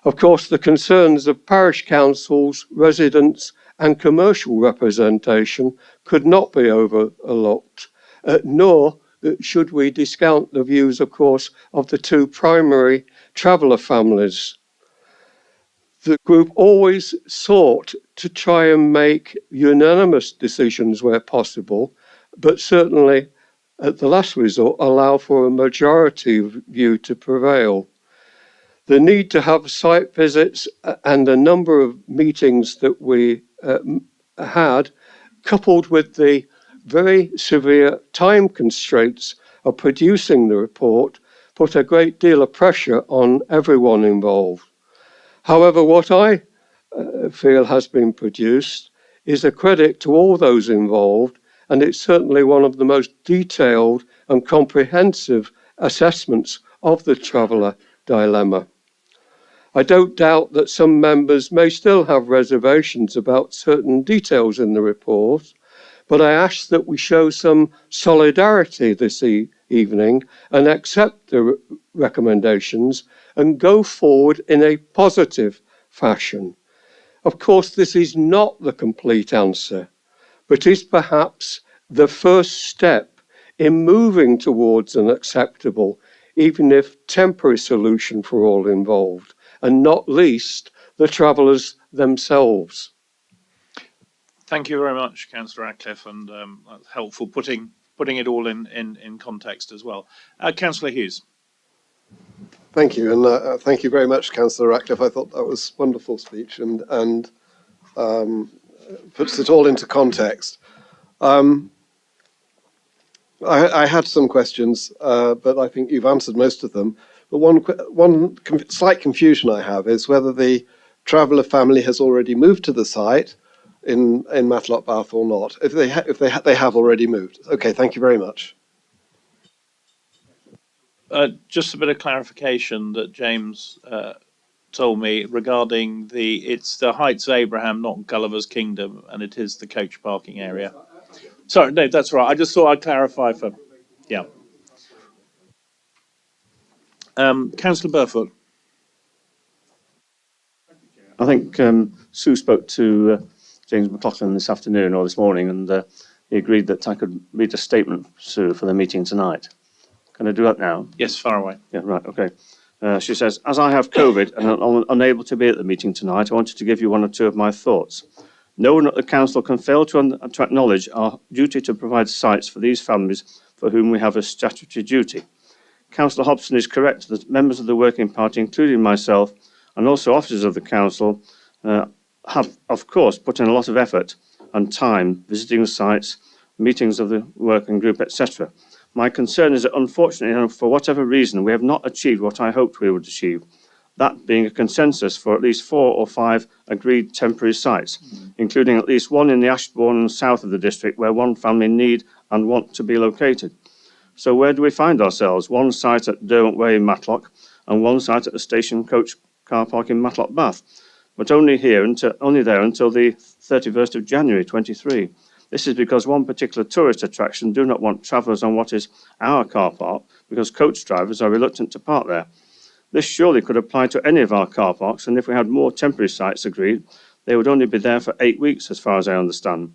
Of course, the concerns of parish councils, residents and commercial representation could not be overlooked, nor should we discount the views, of course, of the 2 primary traveller families. The group always sought to try and make unanimous decisions where possible, but certainly at the last resort allow for a majority view to prevail. The need to have site visits and a number of meetings that we had, coupled with the very severe time constraints of producing the report, put a great deal of pressure on everyone involved. However, what I feel has been produced is a credit to all those involved, and it's certainly one of the most detailed and comprehensive assessments of the traveller dilemma. I don't doubt that some members may still have reservations about certain details in the report, but I ask that we show some solidarity this evening and accept the recommendations and go forward in a positive fashion. Of course, this is not the complete answer, but is perhaps the first step in moving towards an acceptable, even if temporary, solution for all involved, and not least the travellers themselves. Thank you very much, Councillor Radcliffe, and that's helpful putting it all in context as well. Councillor Hughes. Thank you, and thank you very much, Councillor Radcliffe. I thought that was a wonderful speech and puts it all into context. I had some questions, but I think you've answered most of them. But one slight confusion I have is whether the traveller family has already moved to the site in Matlock Bath or not. If they have already moved. Okay, thank you very much. Just a bit of clarification that James told me regarding it's the Heights of Abraham, not Gulliver's Kingdom, and it is the coach parking area. Sorry, no, that's right. I just thought I'd clarify for, yeah. Councillor Burfoot. I think Sue spoke to James McLaughlin this afternoon or this morning, and he agreed that I could read a statement, Sue, for the meeting tonight. Can I do that now? Yes, far away. Yeah, right, okay. She says, as I have COVID and am unable to be at the meeting tonight, I wanted to give you 1 or 2 of my thoughts. No one at the council can fail to acknowledge our duty to provide sites for these families for whom we have a statutory duty. Councillor Hobson is correct that members of the working party, including myself, and also officers of the council, have, of course, put in a lot of effort and time visiting the sites, meetings of the working group, etc. My concern is that, unfortunately, for whatever reason, we have not achieved what I hoped we would achieve, that being a consensus for at least 4 or 5 agreed temporary sites, including at least one in the Ashbourne and south of the district where one family need and want to be located. So where do we find ourselves? One site at Derwent Way in Matlock and one site at the station coach car park in Matlock Bath, but only there until the 31st of January 23. This is because one particular tourist attraction do not want travellers on what is our car park because coach drivers are reluctant to park there. This surely could apply to any of our car parks, and if we had more temporary sites agreed, they would only be there for 8 weeks, as far as I understand.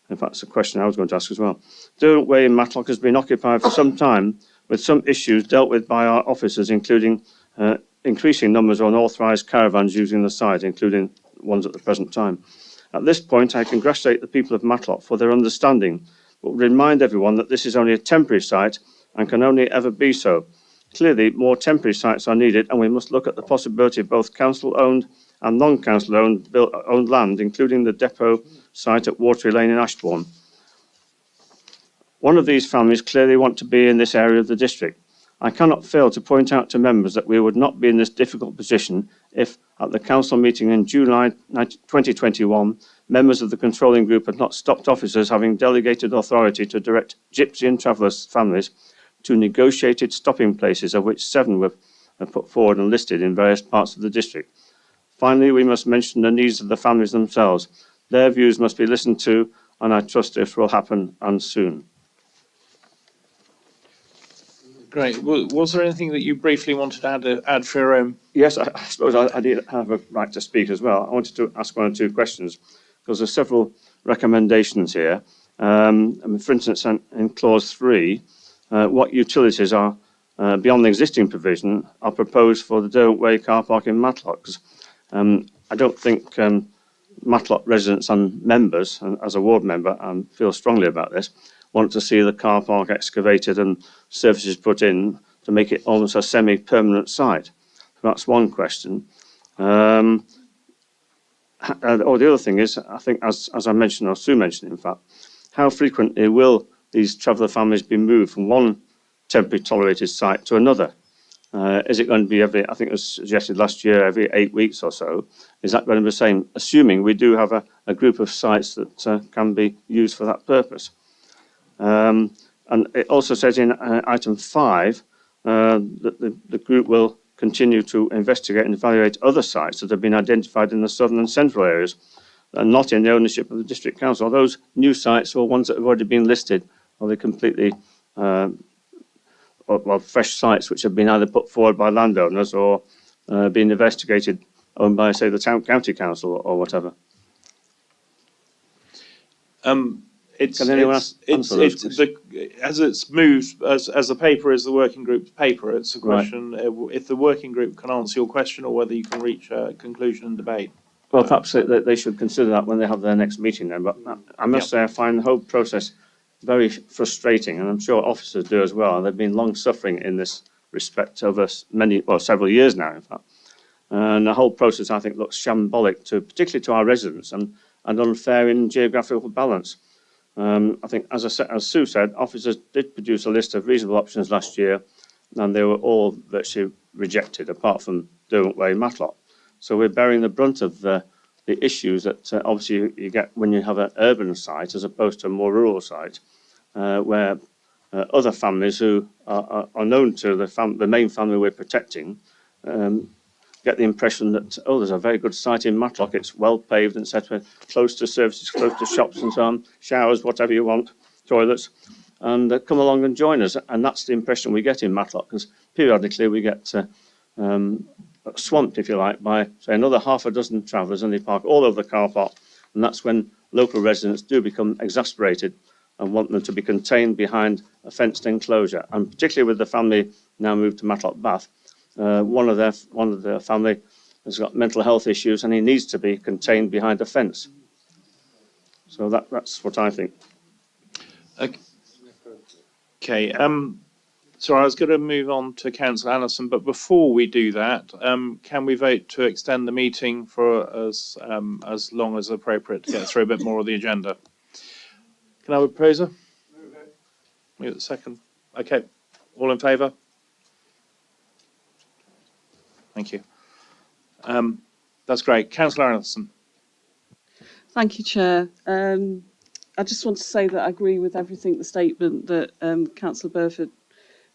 In fact, it's a question I was going to ask as well. Derwent Way in Matlock has been occupied for some time, with some issues dealt with by our officers, including increasing numbers of unauthorised caravans using the site, including ones at the present time. At this point, I congratulate the people of Matlock for their understanding, but remind everyone that this is only a temporary site and can only ever be so. Clearly, more temporary sites are needed, and we must look at the possibility of both council-owned and non-council-owned land, including the depot site at Watery Lane in Ashbourne. One of these families clearly want to be in this area of the district. I cannot fail to point out to members that we would not be in this difficult position if, at the council meeting in July 2021, members of the controlling group had not stopped officers having delegated authority to direct gypsy and travellers families to negotiated stopping places, of which 7 were put forward and listed in various parts of the district. Finally, we must mention the needs of the families themselves. Their views must be listened to, and I trust this will happen, and soon. Great. Was there anything that you briefly wanted to add for your own? Yes, I suppose I did have a right to speak as well. I wanted to ask 1 or 2 questions, because there's several recommendations here. For instance, in clause 3, what utilities are beyond the existing provision are proposed for the Derwent Way car park in Matlock. I don't think Matlock residents and members, and as a ward member, feel strongly about this, want to see the car park excavated and surfaces put in to make it almost a semi-permanent site. That's one question. The other thing is, I think, as I mentioned, or Sue mentioned, in fact, how frequently will these traveller families be moved from one temporary tolerated site to another? Is it going to be every, I think it was suggested last year, every 8 weeks or so? Is that going to be the same, assuming we do have a group of sites that can be used for that purpose? And it also says in item 5 that the group will continue to investigate and evaluate other sites that have been identified in the southern and central areas and not in the ownership of the district council. Are those new sites or ones that have already been listed? Are they completely fresh sites which have been either put forward by landowners or been investigated, owned by, say, the county council or whatever? Can anyone answer those? As it's moved, as the paper is the working group's paper, it's a question if the working group can answer your question or whether you can reach a conclusion and debate. Well, perhaps they should consider that when they have their next meeting then. But I must say I find the whole process very frustrating, and I'm sure officers do as well. They've been long suffering in this respect over several years now, in fact. And the whole process, I think, looks shambolic, particularly to our residents, and unfair in geographical balance. I think, as Sue said, officers did produce a list of reasonable options last year, and they were all virtually rejected, apart from Derwent Way Matlock. So we're bearing the brunt of the issues that obviously you get when you have an urban site as opposed to a more rural site, where other families who are known to the main family we're protecting get the impression that, oh, there's a very good site in Matlock, it's well paved, etc., close to services, close to shops and so on, showers, whatever you want, toilets, and come along and join us. And that's the impression we get in Matlock, because periodically we get swamped, if you like, by, say, another half a dozen travellers, and they park all over the car park, and that's when local residents do become exasperated and want them to be contained behind a fenced enclosure. And particularly with the family now moved to Matlock Bath, one of their family has got mental health issues and he needs to be contained behind a fence. So that's what I think. Okay. So I was going to move on to Councillor Anderson, but before we do that, can we vote to extend the meeting for as long as appropriate to get through a bit more of the agenda? Can I have a proposer? Move it second. Okay. All in favour? Thank you. That's great. Councillor Anderson. Thank you, Chair. I just want to say that I agree with everything, the statement that Councillor Burford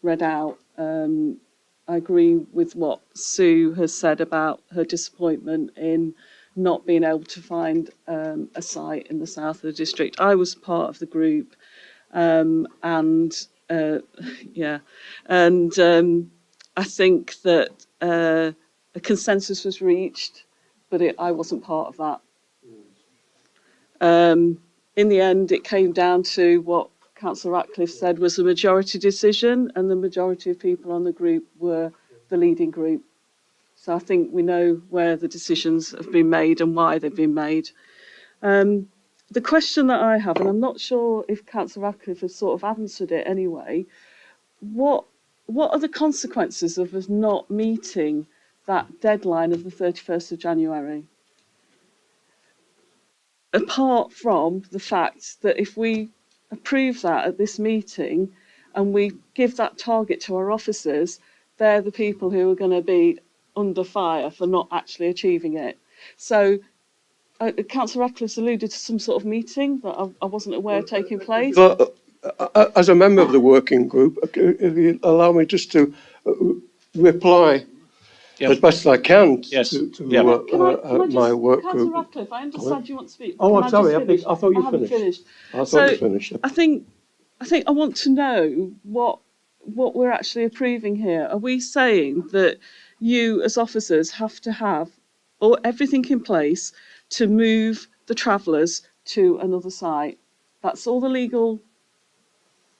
read out. I agree with what Sue has said about her disappointment in not being able to find a site in the south of the district. I was part of the group, and yeah, and I think that a consensus was reached, but I wasn't part of that. In the end, it came down to what Councillor Ratcliffe said was a majority decision, and the majority of people on the group were the leading group. So I think we know where the decisions have been made and why they've been made. The question that I have, and I'm not sure if Councillor Ratcliffe has sort of answered it anyway, what are the consequences of us not meeting that deadline of the 31st of January? Apart from the fact that if we approve that at this meeting and we give that target to our officers, they're the people who are going to be under fire for not actually achieving it. So Councillor Ratcliffe's alluded to some sort of meeting that I wasn't aware of taking place. As a member of the working group, if you allow me just to reply as best as I can to my work group. Councillor Ratcliffe, I understand you want to speak. Oh, Can I'm sorry. I thought you haven't finished. I thought you finished. I think I want to know what we're actually approving here. Are we saying that you as officers have to have everything in place to move the travellers to another site? That's all the legal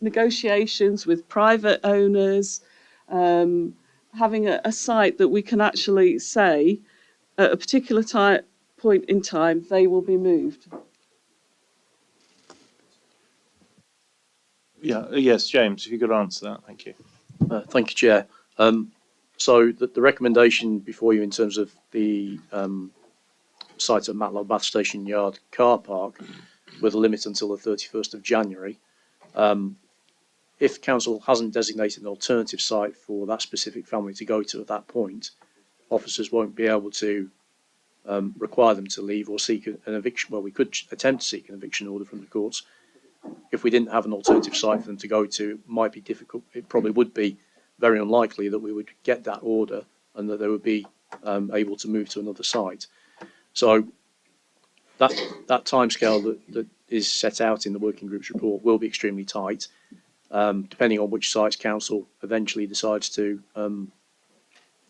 negotiations with private owners, having a site that we can actually say at a particular point in time they will be moved. Yeah, yes, James, if you could answer that, thank you. Thank you, Chair. So the recommendation before you in terms of the site at Matlock Bath Station Yard car park with a limit until the 31st of January. If council hasn't designated an alternative site for that specific family to go to at that point, officers won't be able to require them to leave or seek an eviction. Well, we could attempt to seek an eviction order from the courts. If we didn't have an alternative site for them to go to, it might be difficult. It probably would be very unlikely that we would get that order and that they would be able to move to another site. So that timescale that is set out in the working group's report will be extremely tight, depending on which sites council eventually decides to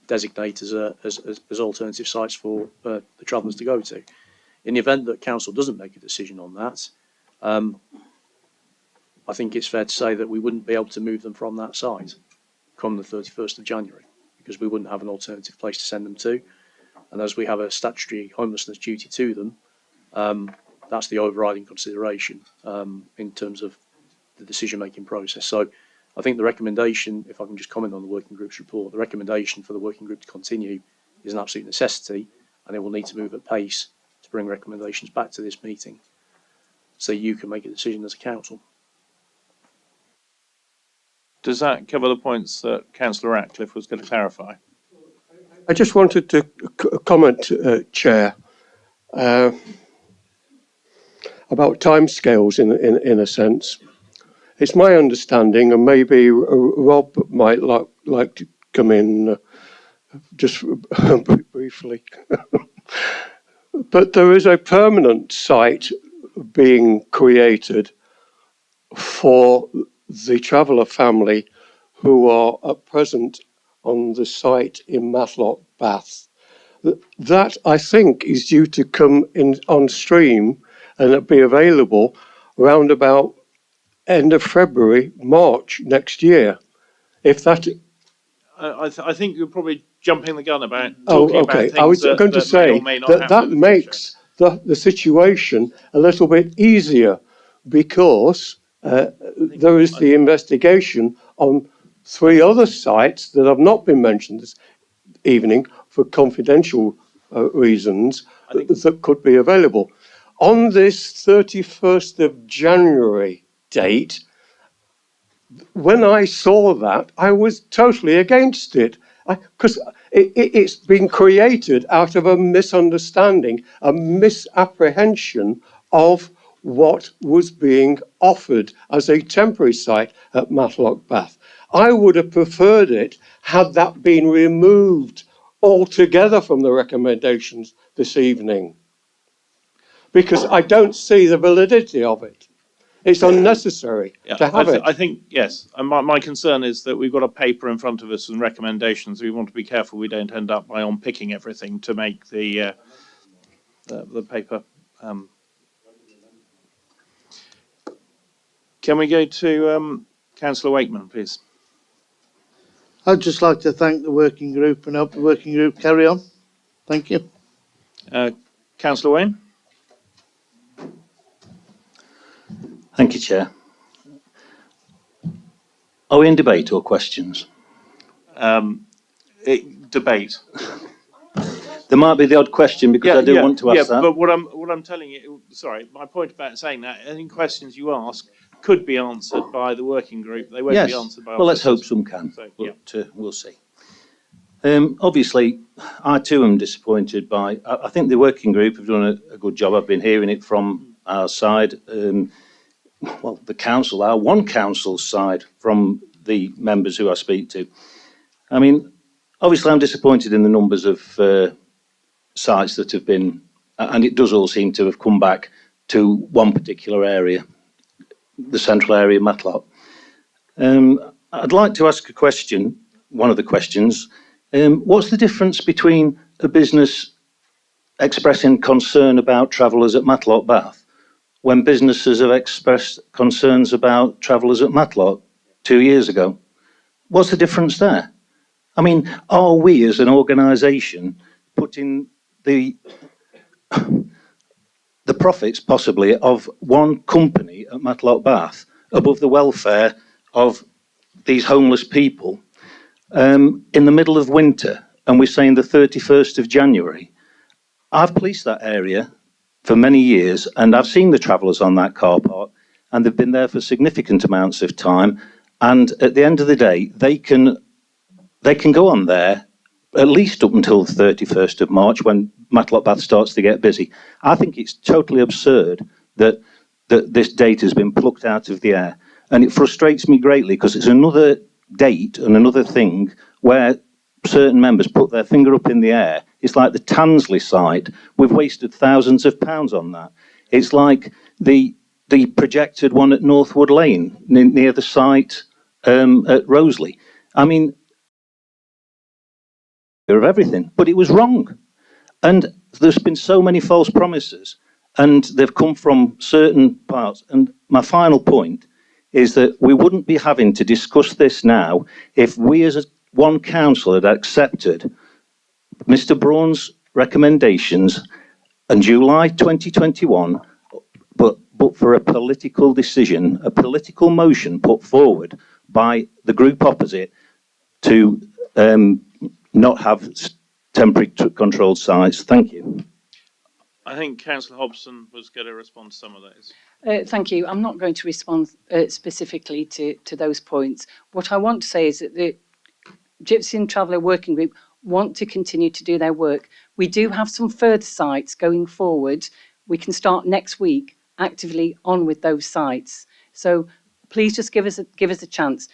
designate as alternative sites for the travellers to go to. In the event that council doesn't make a decision on that, I think it's fair to say that we wouldn't be able to move them from that site come the 31st of January because we wouldn't have an alternative place to send them to. And as we have a statutory homelessness duty to them, that's the overriding consideration in terms of the decision-making process. So I think the recommendation, if I can just comment on the working group's report, the recommendation for the working group to continue is an absolute necessity, and it will need to move at pace to bring recommendations back to this meeting so you can make a decision as a council. Does that cover the points that Councillor Ratcliffe was going to clarify? I just wanted to comment, Chair, about timescales in a sense. It's my understanding, and maybe Rob might like to come in just briefly, but there is a permanent site being created for the traveller family who are at present on the site in Matlock Bath. That, I think, is due to come in on stream and be available round about end of February, March next year. If that... I think you're probably jumping the gun about okay. talking about things I was going to say that makes the situation a little bit easier because there is the investigation on 3 other sites that have not been mentioned this evening for confidential reasons that could be available. On this 31st of January date, when I saw that, I was totally against it because it's been created out of a misunderstanding, a misapprehension of what was being offered as a temporary site at Matlock Bath. I would have preferred it had that been removed altogether from the recommendations this evening, because I don't see the validity of it. It's unnecessary to have it. I think, yes. And my concern is that we've got a paper in front of us and recommendations. We want to be careful we don't end up by unpicking everything to make the paper. Can we go to Councillor Wakeman, please? I'd just like to thank the working group and hope the working group carry on. Thank you. Councillor Wayne? Thank you, Chair. Are we in debate or questions? Debate. There might be the odd question because I do want to ask that. But what I'm telling you, sorry, my point about saying that, any questions you ask could be answered by the working group. They won't be answered by. Well, let's hope some can. So, but we'll see. Obviously, I too am disappointed by. I think the working group have done a good job. I've been hearing it from our side. Well, the council, our one council's side, from the members who I speak to. I mean, obviously, I'm disappointed in the numbers of sites that have been, and it does all seem to have come back to one particular area, the central area, Matlock. I'd like to ask a question, one of the questions. What's the difference between a business expressing concern about travellers at Matlock Bath when businesses have expressed concerns about travellers at Matlock 2 years ago? What's the difference there? I mean, are we as an organisation putting the profits possibly of one company at Matlock Bath above the welfare of these homeless people in the middle of winter, and we're saying the 31st of January? I've policed that area for many years, and I've seen the travellers on that car park, and they've been there for significant amounts of time, and at the end of the day, they can go on there at least up until the 31st of March when Matlock Bath starts to get busy. I think it's totally absurd that this date has been plucked out of the air. And it frustrates me greatly because it's another date and another thing where certain members put their finger up in the air. It's like the Tansley site. We've wasted thousands of pounds on that. It's like the projected one at Northwood Lane near the site at Roseley. I mean, of everything, but it was wrong. And there's been so many false promises, and they've come from certain parts. And my final point is that we wouldn't be having to discuss this now if we as one council had accepted Mr. Braun's recommendations in July 2021, but for a political decision, a political motion put forward by the group opposite to not have temporary controlled sites. Thank you. I think Councillor Hobson was going to respond to some of those. Thank you. I'm not going to respond specifically to those points. What I want to say is that the Gypsy and Traveller Working Group want to continue to do their work. We do have some further sites going forward. We can start next week actively on with those sites. So please just give us a chance.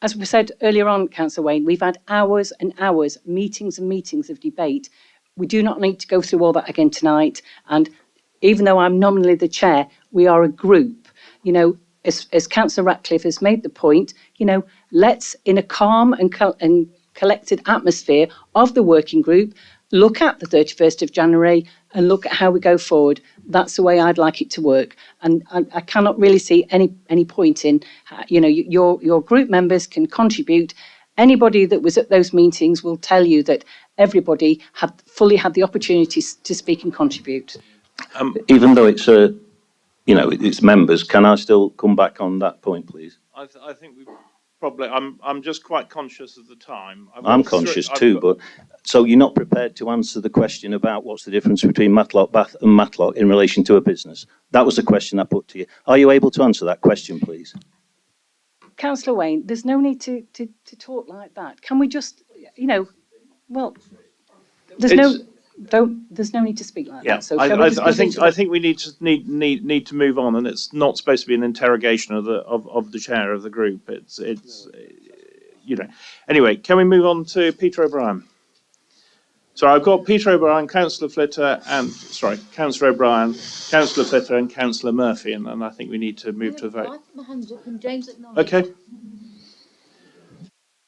As we said earlier on, Councillor Wayne, we've had hours and hours, meetings and meetings of debate. We do not need to go through all that again tonight. And even though I'm nominally the chair, we are a group. You know, as Councillor Ratcliffe has made the point, you know, let's, in a calm and collected atmosphere of the working group, look at the 31st of January and look at how we go forward. That's the way I'd like it to work. And I cannot really see any point in, you know, your group members can contribute. Anybody that was at those meetings will tell you that everybody had fully had the opportunity to speak and contribute. Even though it's it's members, can I still come back on that point, please? I think we probably. I'm just quite conscious of the time. I'm conscious too, but so you're not prepared to answer the question about what's the difference between Matlock Bath and Matlock in relation to a business? That was the question I put to you. Are you able to answer that question, please? Councillor Wayne, there's no need to talk like that. Can we just, you know, well, there's no need to speak like that. So I think we need to move on, and it's not supposed to be an interrogation of the chair of the group. It's you know. Anyway, can we move on to Peter O'Brien? So I've got Peter O'Brien, Councillor Flitter, and Councillor O'Brien, Councillor Flitter, and Councillor Murphy, and I think we need to move to a vote. My hand's up and James acknowledged. Okay.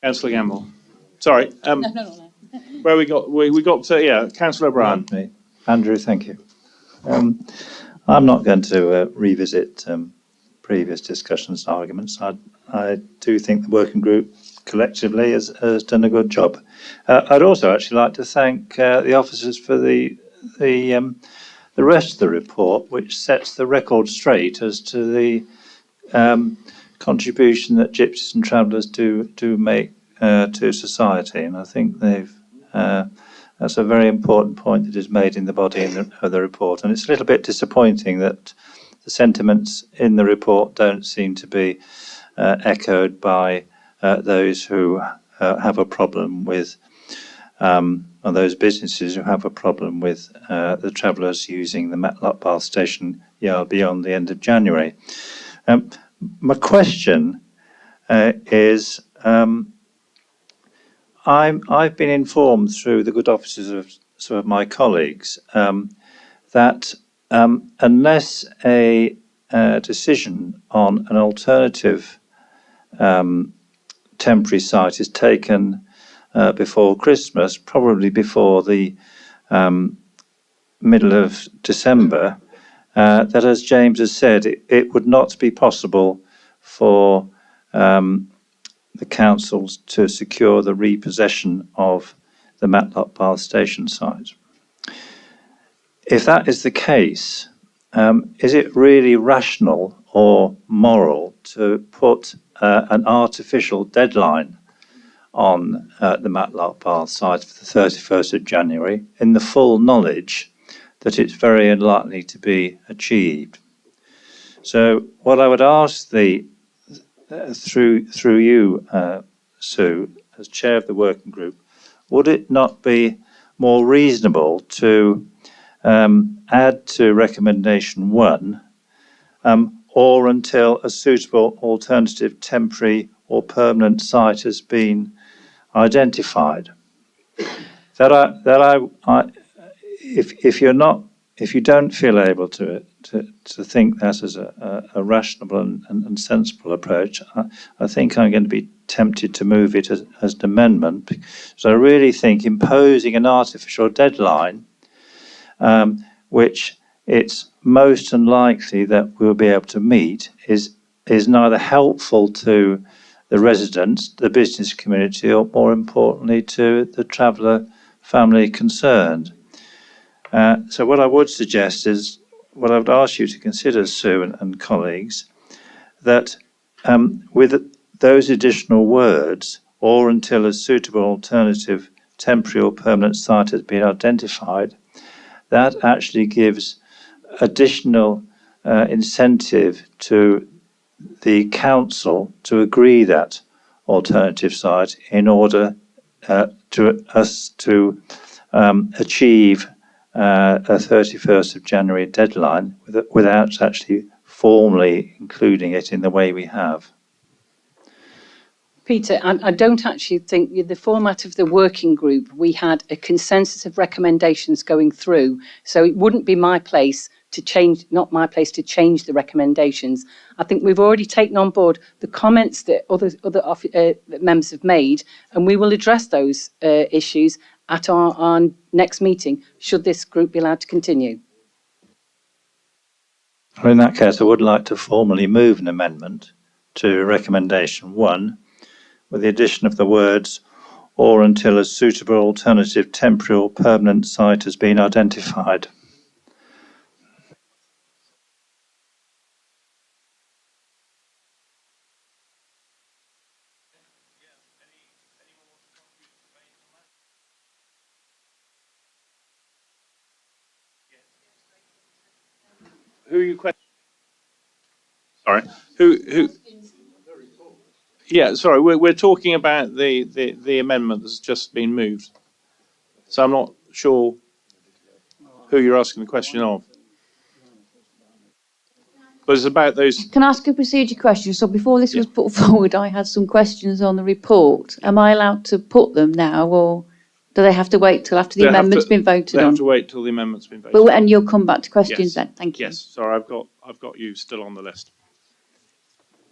Councillor Gamble. Sorry. No. Where we got Councillor O'Brien. Me. Andrew, thank you. I'm not going to revisit previous discussions and arguments. I do think the working group collectively has done a good job. I'd also actually like to thank the officers for the rest of the report, which sets the record straight as to the contribution that gypsies and travellers do make to society, and I think that's a very important point that is made in the body of the report. And it's a little bit disappointing that the sentiments in the report don't seem to be echoed by those who have a problem with, or those businesses who have a problem with the travellers using the Matlock Bath Station yard beyond the end of January. My question is, I've been informed through the good offices of some of my colleagues that unless a decision on an alternative temporary site is taken before Christmas, probably before the middle of December, that, as James has said, it would not be possible for the councils to secure the repossession of the Matlock Bath Station site. If that is the case, is it really rational or moral to put an artificial deadline on the Matlock Bath site for the 31st of January in the full knowledge that it's very unlikely to be achieved? So what I would ask through you, Sue, as chair of the working group, would it not be more reasonable to add to recommendation 1, or until a suitable alternative temporary or permanent site has been identified? If you don't feel able to think that as a rational and sensible approach, I think I'm going to be tempted to move it as an amendment. So I really think imposing an artificial deadline, which it's most unlikely that we'll be able to meet, is neither helpful to the residents, the business community, or more importantly to the traveller family concerned. So what I would suggest is, what I would ask you to consider, Sue and colleagues, that with those additional words, or until a suitable alternative temporary or permanent site has been identified, that actually gives additional incentive to the council to agree that alternative site in order to achieve a 31st of January deadline without actually formally including it in the way we have. Peter, I don't actually think the format of the working group, we had a consensus of recommendations going through, so it wouldn't be my place to change, not my place to change the recommendations. I think we've already taken on board the comments that other members have made, and we will address those issues at our next meeting, should this group be allowed to continue. Well, in that case, I would like to formally move an amendment to recommendation 1, with the addition of the words, or until a suitable alternative temporary or permanent site has been identified. Who are you questioning? Sorry, who? Yeah, sorry, we're talking about the amendment that's just been moved. So I'm not sure who you're asking the question of. But it's about those. Can I ask a procedure question? So before this was put forward, I had some questions on the report. Am I allowed to put them now, or? Do they have to wait till after the amendment's been voted They have on? to wait till the amendment's been voted But, on. and you'll come back to questions Yes. then. Thank you. Yes, sorry, I've got you still on the list.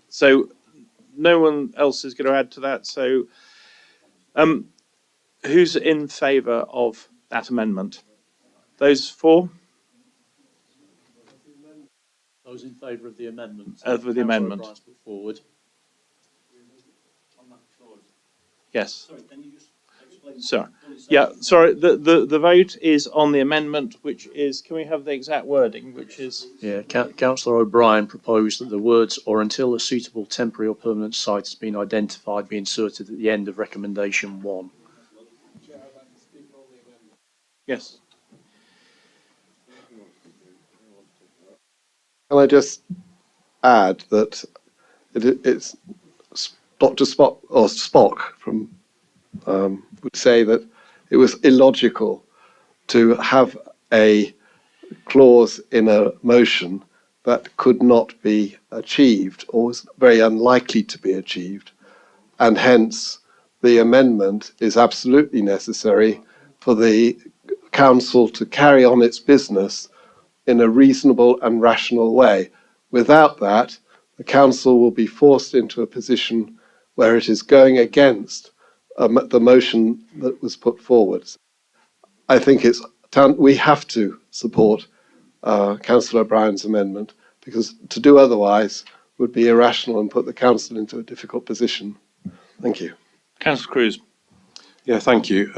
So no one else is going to add to that. So who's in favour of that amendment? Those for? Those in favour of the amendment. Of the amendment. O'Brien's put forward. Yes. Sorry, can you just explain? Sorry. Yeah, sorry. The vote is on the amendment, which is, can we have the exact wording, which is? Yeah, Councillor O'Brien proposed that the words "or until a suitable temporary or permanent site has been identified" be inserted at the end of recommendation 1. Yes. Can I just add that it's Dr. Spock from would say that it was illogical to have a clause in a motion that could not be achieved or was very unlikely to be achieved, and hence the amendment is absolutely necessary for the council to carry on its business in a reasonable and rational way. Without that, the council will be forced into a position where it is going against the motion that was put forward. I think we have to support Councillor O'Brien's amendment, because to do otherwise would be irrational and put the council into a difficult position. Thank you. Councillor Cruz. Yeah, thank you.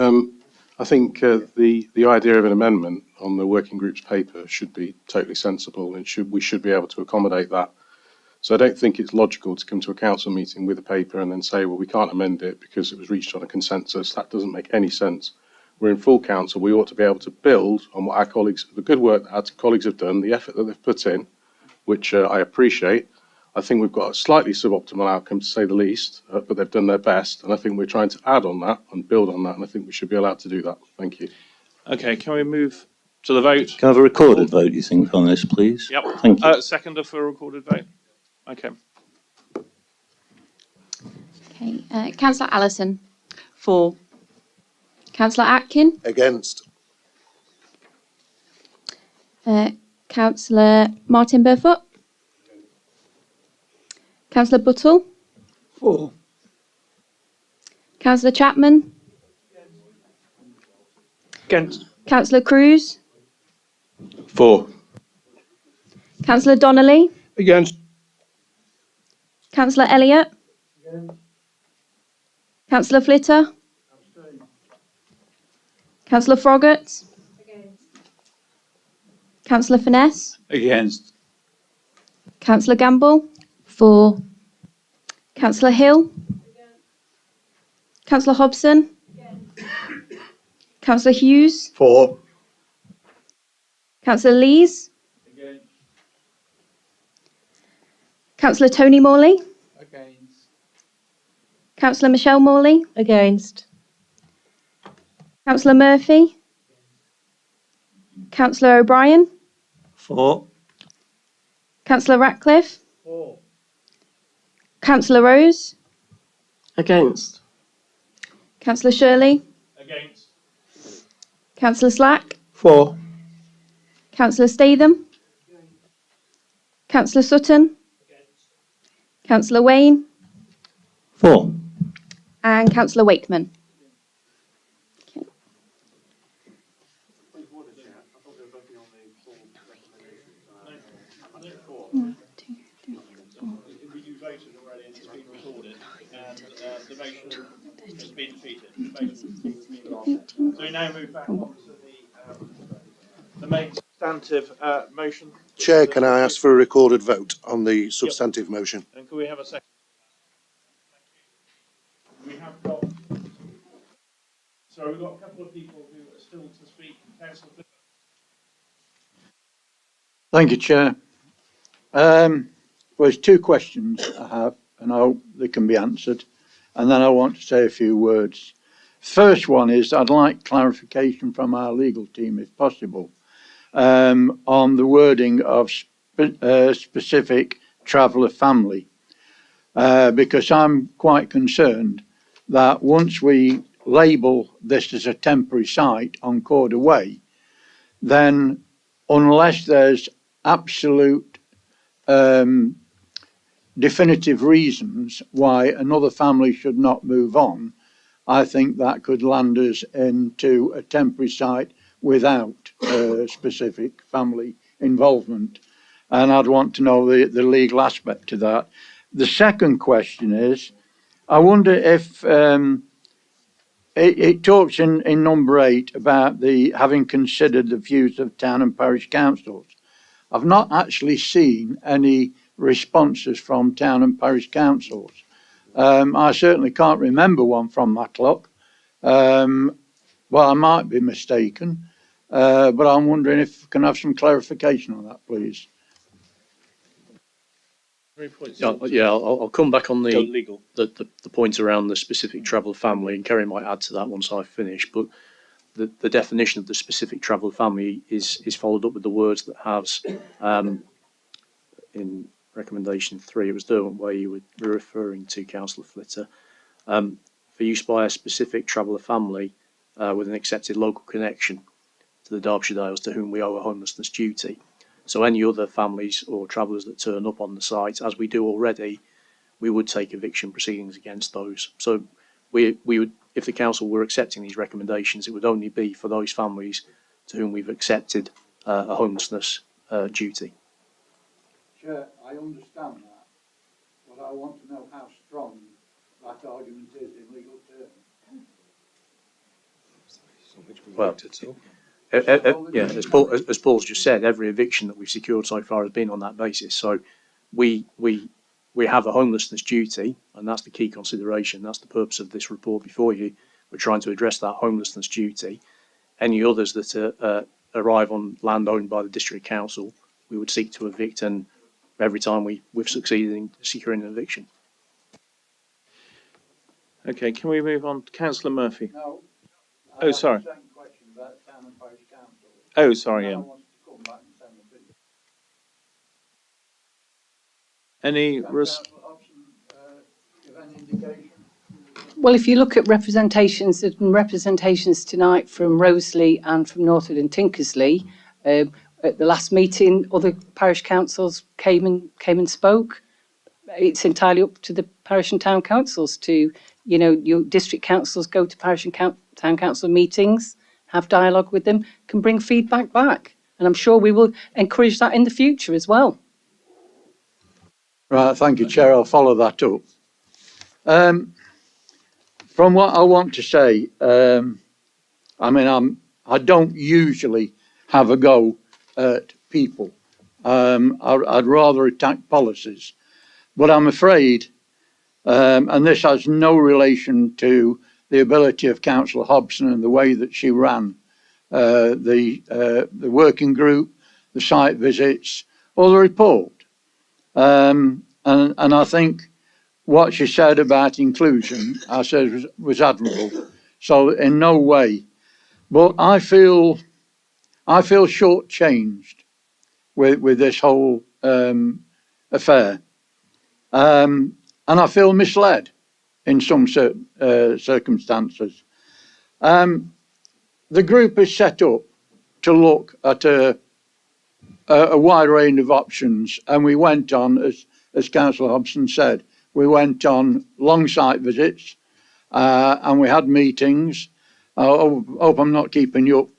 I think the idea of an amendment on the working group's paper should be totally sensible, and we should be able to accommodate that. So I don't think it's logical to come to a council meeting with a paper and then say, well, we can't amend it because it was reached on a consensus. That doesn't make any sense. We're in full council. We ought to be able to build on what our colleagues, the good work that our colleagues have done, the effort that they've put in, which I appreciate. I think we've got a slightly suboptimal outcome, to say the least, but they've done their best. And I think we're trying to add on that and build on that. And I think we should be allowed to do that. Thank you. Okay, can we move to the vote? Can I have a recorded vote, you think, on this, please? Yep. Thank you. Seconder for a recorded vote. Okay. Okay. Councillor Allison. For. Councillor Atkin. Against. Councillor Martin Burfoot. Councillor Buttle. For. Councillor Chapman. Against. Councillor Cruz. For. Councillor Donnelly. Against. Councillor Elliott. Councillor Flitter. Councillor Froggatt. Councillor Finesse. Against. Councillor Gamble. For. Councillor Hill. Councillor Hobson. Councillor Hughes. For. Councillor Lees. Councillor Tony Morley. Against. Councillor Michelle Morley. Against. Councillor Murphy. Councillor O'Brien. For. Councillor Ratcliffe. For. Councillor Rose. Against. Councillor Shirley. Against. Councillor Slack. For. Councillor Statham. Councillor Sutton. Councillor Wayne. For. And Councillor Wakeman. Okay. One, two, three, four. You voted already and it's been recorded, and the motion has been defeated. So we now move back on to the main substantive motion. Chair, can I ask for a recorded vote on the substantive motion? And can we have a second? We have got. Sorry, we've got a couple of people who are still to speak. Councillor. Thank you, Chair. Well, there's two questions I have, and I hope they can be answered. And then I want to say a few words. First one is I'd like clarification from our legal team, if possible, on the wording of specific traveller family, because I'm quite concerned that once we label this as a temporary site on Corder Way, then unless there's absolute definitive reasons why another family should not move on, I think that could land us into a temporary site without specific family involvement. And I'd want to know the legal aspect to that. The second question is, I wonder if it talks in number 8 about the having considered the views of town and parish councils. I've not actually seen any responses from town and parish councils. I certainly can't remember one from Matlock. Well, I might be mistaken, but I'm wondering if I can have some clarification on that, please. Yeah, I'll come back on the legal. the point around the specific travel family, and Kerry might add to that once I finish. But the definition of the specific travel family is followed up with the words that has in recommendation 3. It was Derwent Way you were referring to, Councillor Flitter, for use by a specific traveller family with an accepted local connection to the Derbyshire Dales to whom we owe a homelessness duty. So any other families or travellers that turn up on the site, as we do already, we would take eviction proceedings against those. So we would, if the council were accepting these recommendations, it would only be for those families to whom we've accepted a homelessness duty. Chair, I understand that, but I want to know how strong that argument is in legal terms. Well, yeah, as Paul's just said, every eviction that we've secured so far has been on that basis. So we have a homelessness duty, and that's the key consideration. That's the purpose of this report before you. We're trying to address that homelessness duty. Any others that arrive on land owned by the district council, we would seek to evict, and every time we've succeeded in securing an eviction. Okay, can we move on to Councillor Murphy? No. Oh, sorry. Oh, sorry, Ian. Any Well, if you look at representations, there's been representations tonight from Roseley and from Northwood and Tinkersley. At the last meeting, other parish councils came and spoke. It's entirely up to the parish and town councils to, your district councils go to parish and town council meetings, have dialogue with them, can bring feedback back. And I'm sure we will encourage that in the future as well. Right, thank you, Chair. I'll follow that up. From what I want to say, I don't usually have a go at people. I'd rather attack policies. But I'm afraid, and this has no relation to the ability of Councillor Hobson and the way that she ran the working group, the site visits, or the report. And I think what she said about inclusion, I said was admirable. So in no way, but I feel shortchanged with this whole affair, and I feel misled in some circumstances. The group is set up to look at a wide range of options, and we went on, as Councillor Hobson said, we went on long site visits, and we had meetings. I hope I'm not keeping you up,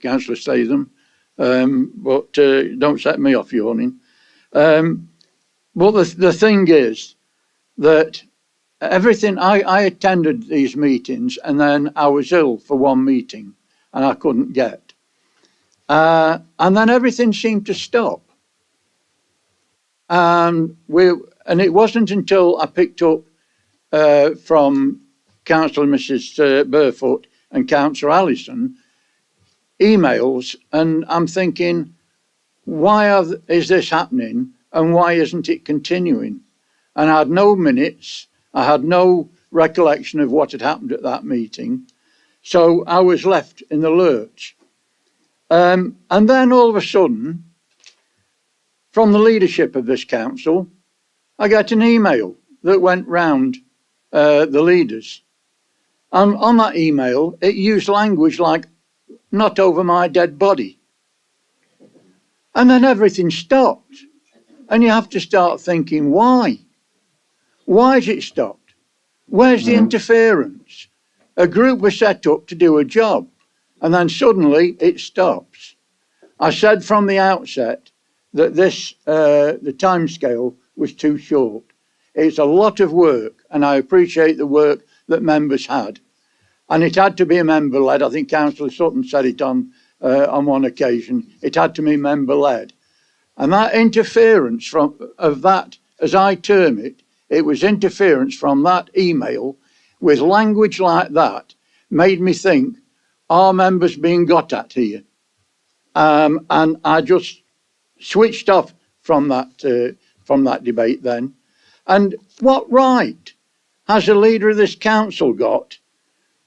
Councillor Statham, but don't set me off yawning. But the thing is that everything, I attended these meetings, and then I was ill for one meeting and I couldn't get. And then everything seemed to stop. And it wasn't until I picked up from Councillor Mrs. Burfoot and Councillor Allison emails, and I'm thinking, why is this happening and why isn't it continuing? And I had no minutes, I had no recollection of what had happened at that meeting, so I was left in the lurch. And then all of a sudden, from the leadership of this council, I get an email that went round the leaders. And on that email, it used language like, not over my dead body. And then everything stopped. And you have to start thinking, why? Why has it stopped? Where's the interference? A group was set up to do a job, and then suddenly it stops. I said from the outset that the timescale was too short. It's a lot of work, and I appreciate the work that members had. And it had to be a member-led. I think Councillor Sutton said it on one occasion. It had to be member-led. And that interference of that, as I term it, it was interference from that email with language like that made me think, are members being got at here? And I just switched off from that debate then. And what right has a leader of this council got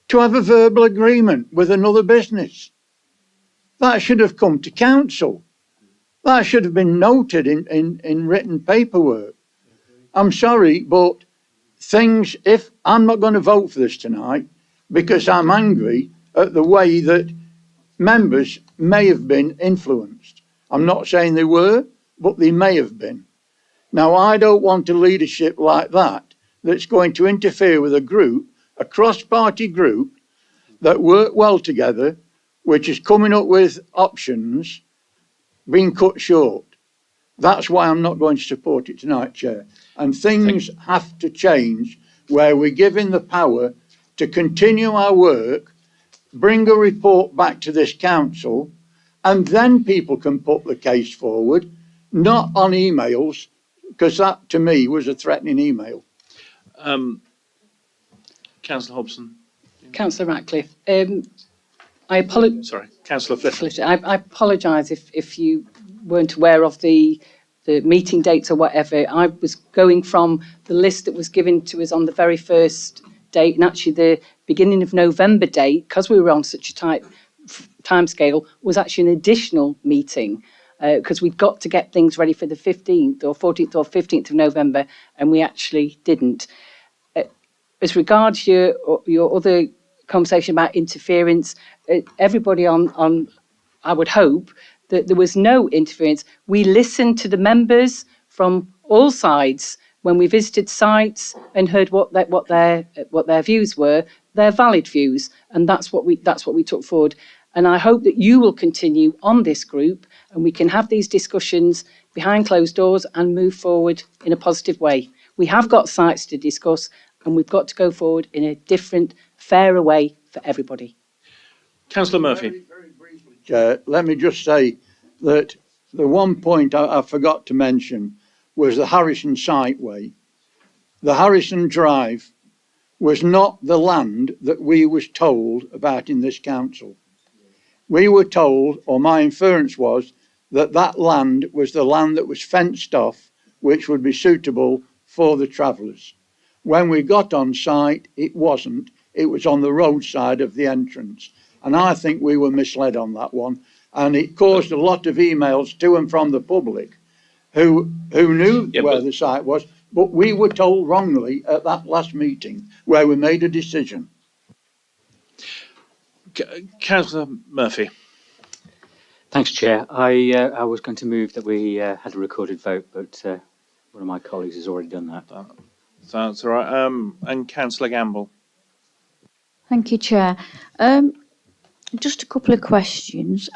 to have a verbal agreement with another business? That should have come to council. That should have been noted in written paperwork. I'm sorry, but if I'm not going to vote for this tonight because I'm angry at the way that members may have been influenced. I'm not saying they were, but they may have been. Now, I don't want a leadership like that that's going to interfere with a group, a cross-party group that work well together, which is coming up with options, being cut short. That's why I'm not going to support it tonight, Chair. And things have to change where we're given the power to continue our work, bring a report back to this council, and then people can put the case forward, not on emails, because that to me was a threatening email. Councillor Hobson. Councillor Ratcliffe, I apologise. Sorry, Councillor Flitter. I apologise if you weren't aware of the meeting dates or whatever. I was going from the list that was given to us on the very first date, and actually the beginning of November date, because we were on such a tight timescale, was actually an additional meeting because we'd got to get things ready for the 15th or 14th or 15th of November, and we actually didn't. As regards your other conversation about interference, everybody on I would hope that there was no interference. We listened to the members from all sides when we visited sites and heard what their views were. They're valid views, and that's what we took forward. And I hope that you will continue on this group, and we can have these discussions behind closed doors and move forward in a positive way. We have got sites to discuss, and we've got to go forward in a different, fairer way for everybody. Councillor Murphy. Let me just say that the one point I forgot to mention was the Harrison Siteway. The Harrison Drive was not the land that we was told about in this council. We were told, or my inference was, that that land was the land that was fenced off, which would be suitable for the travellers. When we got on site, it wasn't. It was on the roadside of the entrance. And I think we were misled on that one. And it caused a lot of emails to and from the public who knew where the site was, but we were told wrongly at that last meeting where we made a decision. Councillor Murphy. Thanks, Chair. I was going to move that we had a recorded vote, but one of my colleagues has already done that. That's all right. And Councillor Gamble. Thank you, Chair. Just a couple of questions.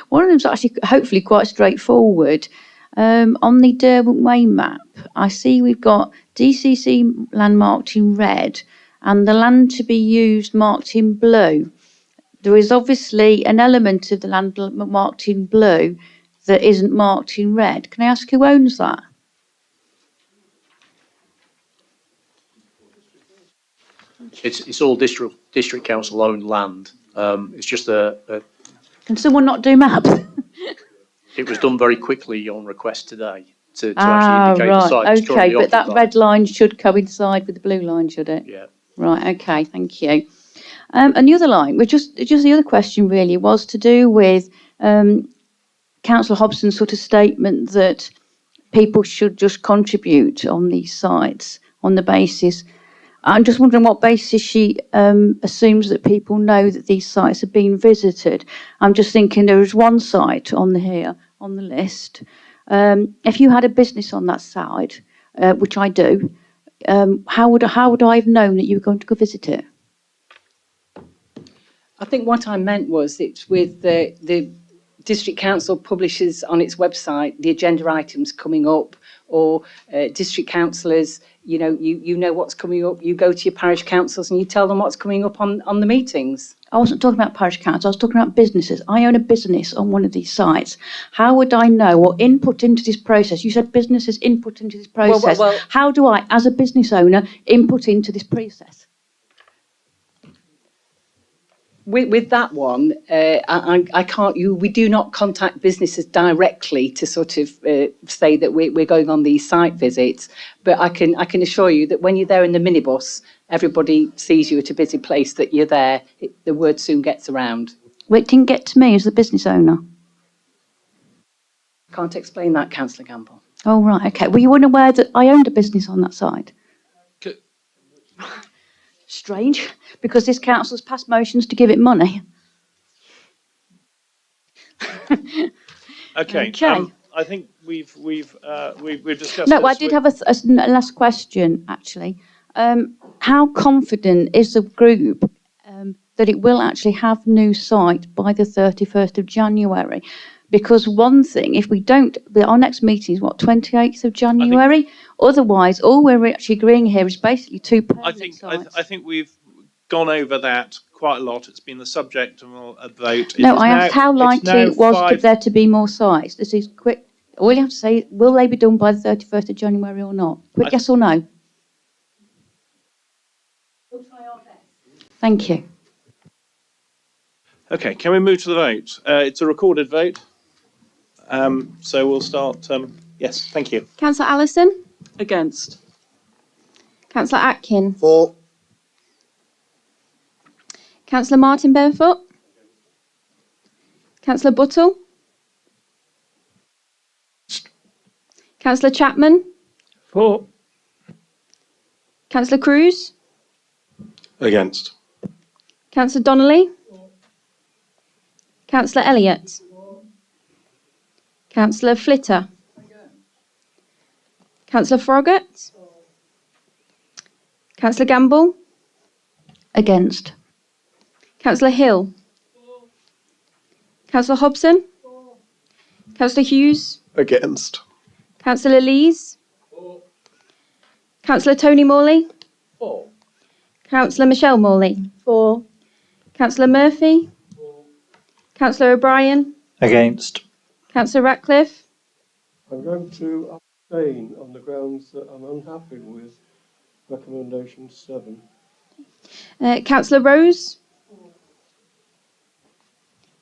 One of them is actually hopefully quite straightforward. On the Derwent Way map, I see we've got DCC land marked in red and the land to be used marked in blue. There is obviously an element of the land marked in blue that isn't marked in red. Can I ask who owns that? It's all district council owned land. It's just Can someone not do maps? it was done very quickly on request today to actually indicate the site. Right, okay, but that red line should coincide with the blue line, should it? Yeah. Right, okay, thank you. And the other line, just the other question really was to do with Councillor Hobson's sort of statement that people should just contribute on these sites on the basis. I'm just wondering what basis she assumes that people know that these sites have been visited. I'm just thinking there is one site on here on the list. If you had a business on that site, which I do, how would I have known that you were going to go visit it? I think what I meant was it's with the District Council publishes on its website the agenda items coming up, or district councillors, you know what's coming up. You go to your parish councils and you tell them what's coming up on the meetings. I wasn't talking about parish council, I was talking about businesses. I own a business on one of these sites. How would I know or input into this process? You said businesses input into this process. Well, how do I, as a business owner, input into this process? With that one, I can't. We do not contact businesses directly to sort of say that we're going on these site visits. But I can assure you that when you're there in the minibus, everybody sees you at a busy place that you're there. The word soon gets around. Well, it didn't get to me as the business owner. Can't explain that, Councillor Gamble. Oh right, okay. Were you unaware that I owned a business on that site? Strange, because this council's passed motions to give it money. Okay. I think we've discussed. No, I did have a last question actually. How confident is the group that it will actually have new site by the 31st of January? Because one thing, if we don't, our next meeting is what, 28th of January? Otherwise, all we're actually agreeing here is basically two permanent sites. I think we've gone over that quite a lot. It's been the subject of a vote. No, I asked how likely it was for there to be more sites. This is quick. All you have to say, will they be done by the 31st of January or not? Quick yes or no? We'll try our best. Thank you. Okay, can we move to the vote? It's a recorded vote. So we'll start. Yes, thank you. Councillor Allison? Against. Councillor Atkin? For. Councillor Martin Barefoot? Councillor Buttle? Councillor Chapman? For. Councillor Cruz? Against. Councillor Donnelly? Councillor Elliott? Councillor Flitter? Councillor Froggatt? Councillor Gamble? Against. Councillor Hill? Councillor Hobson? Councillor Hughes? Against. Councillor Lees? Councillor Tony Morley? Councillor Michelle Morley? For. Councillor Murphy? Councillor O'Brien? Against. Councillor Ratcliffe? I'm going to abstain on the grounds that I'm unhappy with recommendation 7. Councillor Rose?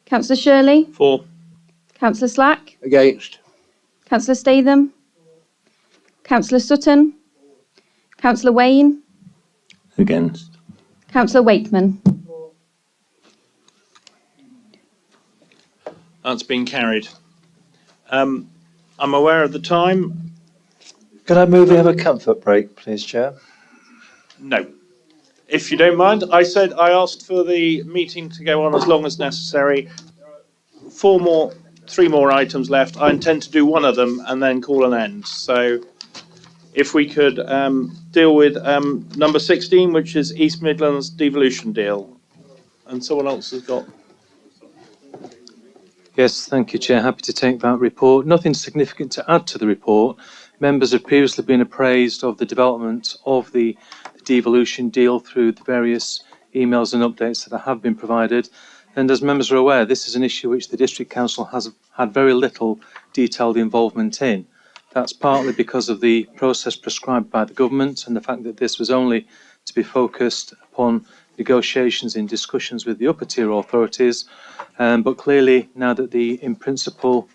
Councillor Shirley? For. Councillor Slack? Against. Councillor Statham? Councillor Sutton? Councillor Wayne? Against. Councillor Wakeman? That's been carried. I'm aware of the time. Could I move we have a comfort break, please, Chair? No. If you don't mind, I asked for the meeting to go on as long as necessary. 3 more items left. I intend to do one of them and then call an end. So if we could deal with number 16, which is East Midlands devolution deal. And someone else has got. Yes, thank you, Chair. Happy to take that report. Nothing significant to add to the report. Members have previously been appraised of the development of the devolution deal through the various emails and updates that have been provided. And as members are aware, this is an issue which the District Council has had very little detailed involvement in. That's partly because of the process prescribed by the government and the fact that this was only to be focused upon negotiations in discussions with the upper tier authorities. But clearly, now that the in principle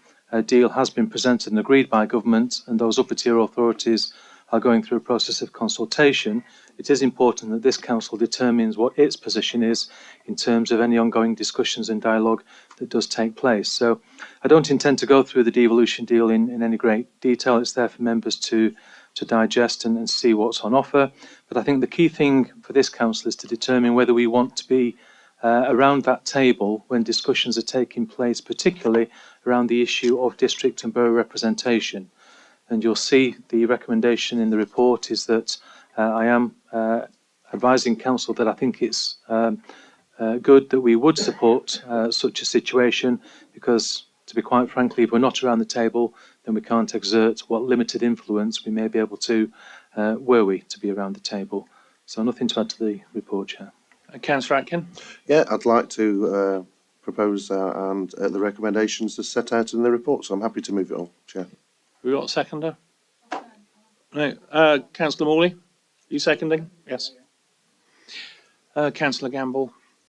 deal has been presented and agreed by government and those upper tier authorities are going through a process of consultation, it is important that this council determines what its position is in terms of any ongoing discussions and dialogue that does take place. So I don't intend to go through the devolution deal in any great detail. It's there for members to to digest and see what's on offer. But I think the key thing for this council is to determine whether we want to be around that table when discussions are taking place, particularly around the issue of district and borough representation. And you'll see the recommendation in the report is that I am advising council that I think it's good that we would support such a situation, because to be quite frankly, if we're not around the table, then we can't exert what limited influence we may be able to were we to be around the table. So nothing to add to the report, Chair. Councillor Atkin? Yeah, I'd like to propose the recommendations as set out in the report, so I'm happy to move it on, Chair. We got a seconder? No. Councillor Morley, you seconding? Yes. Councillor Gamble?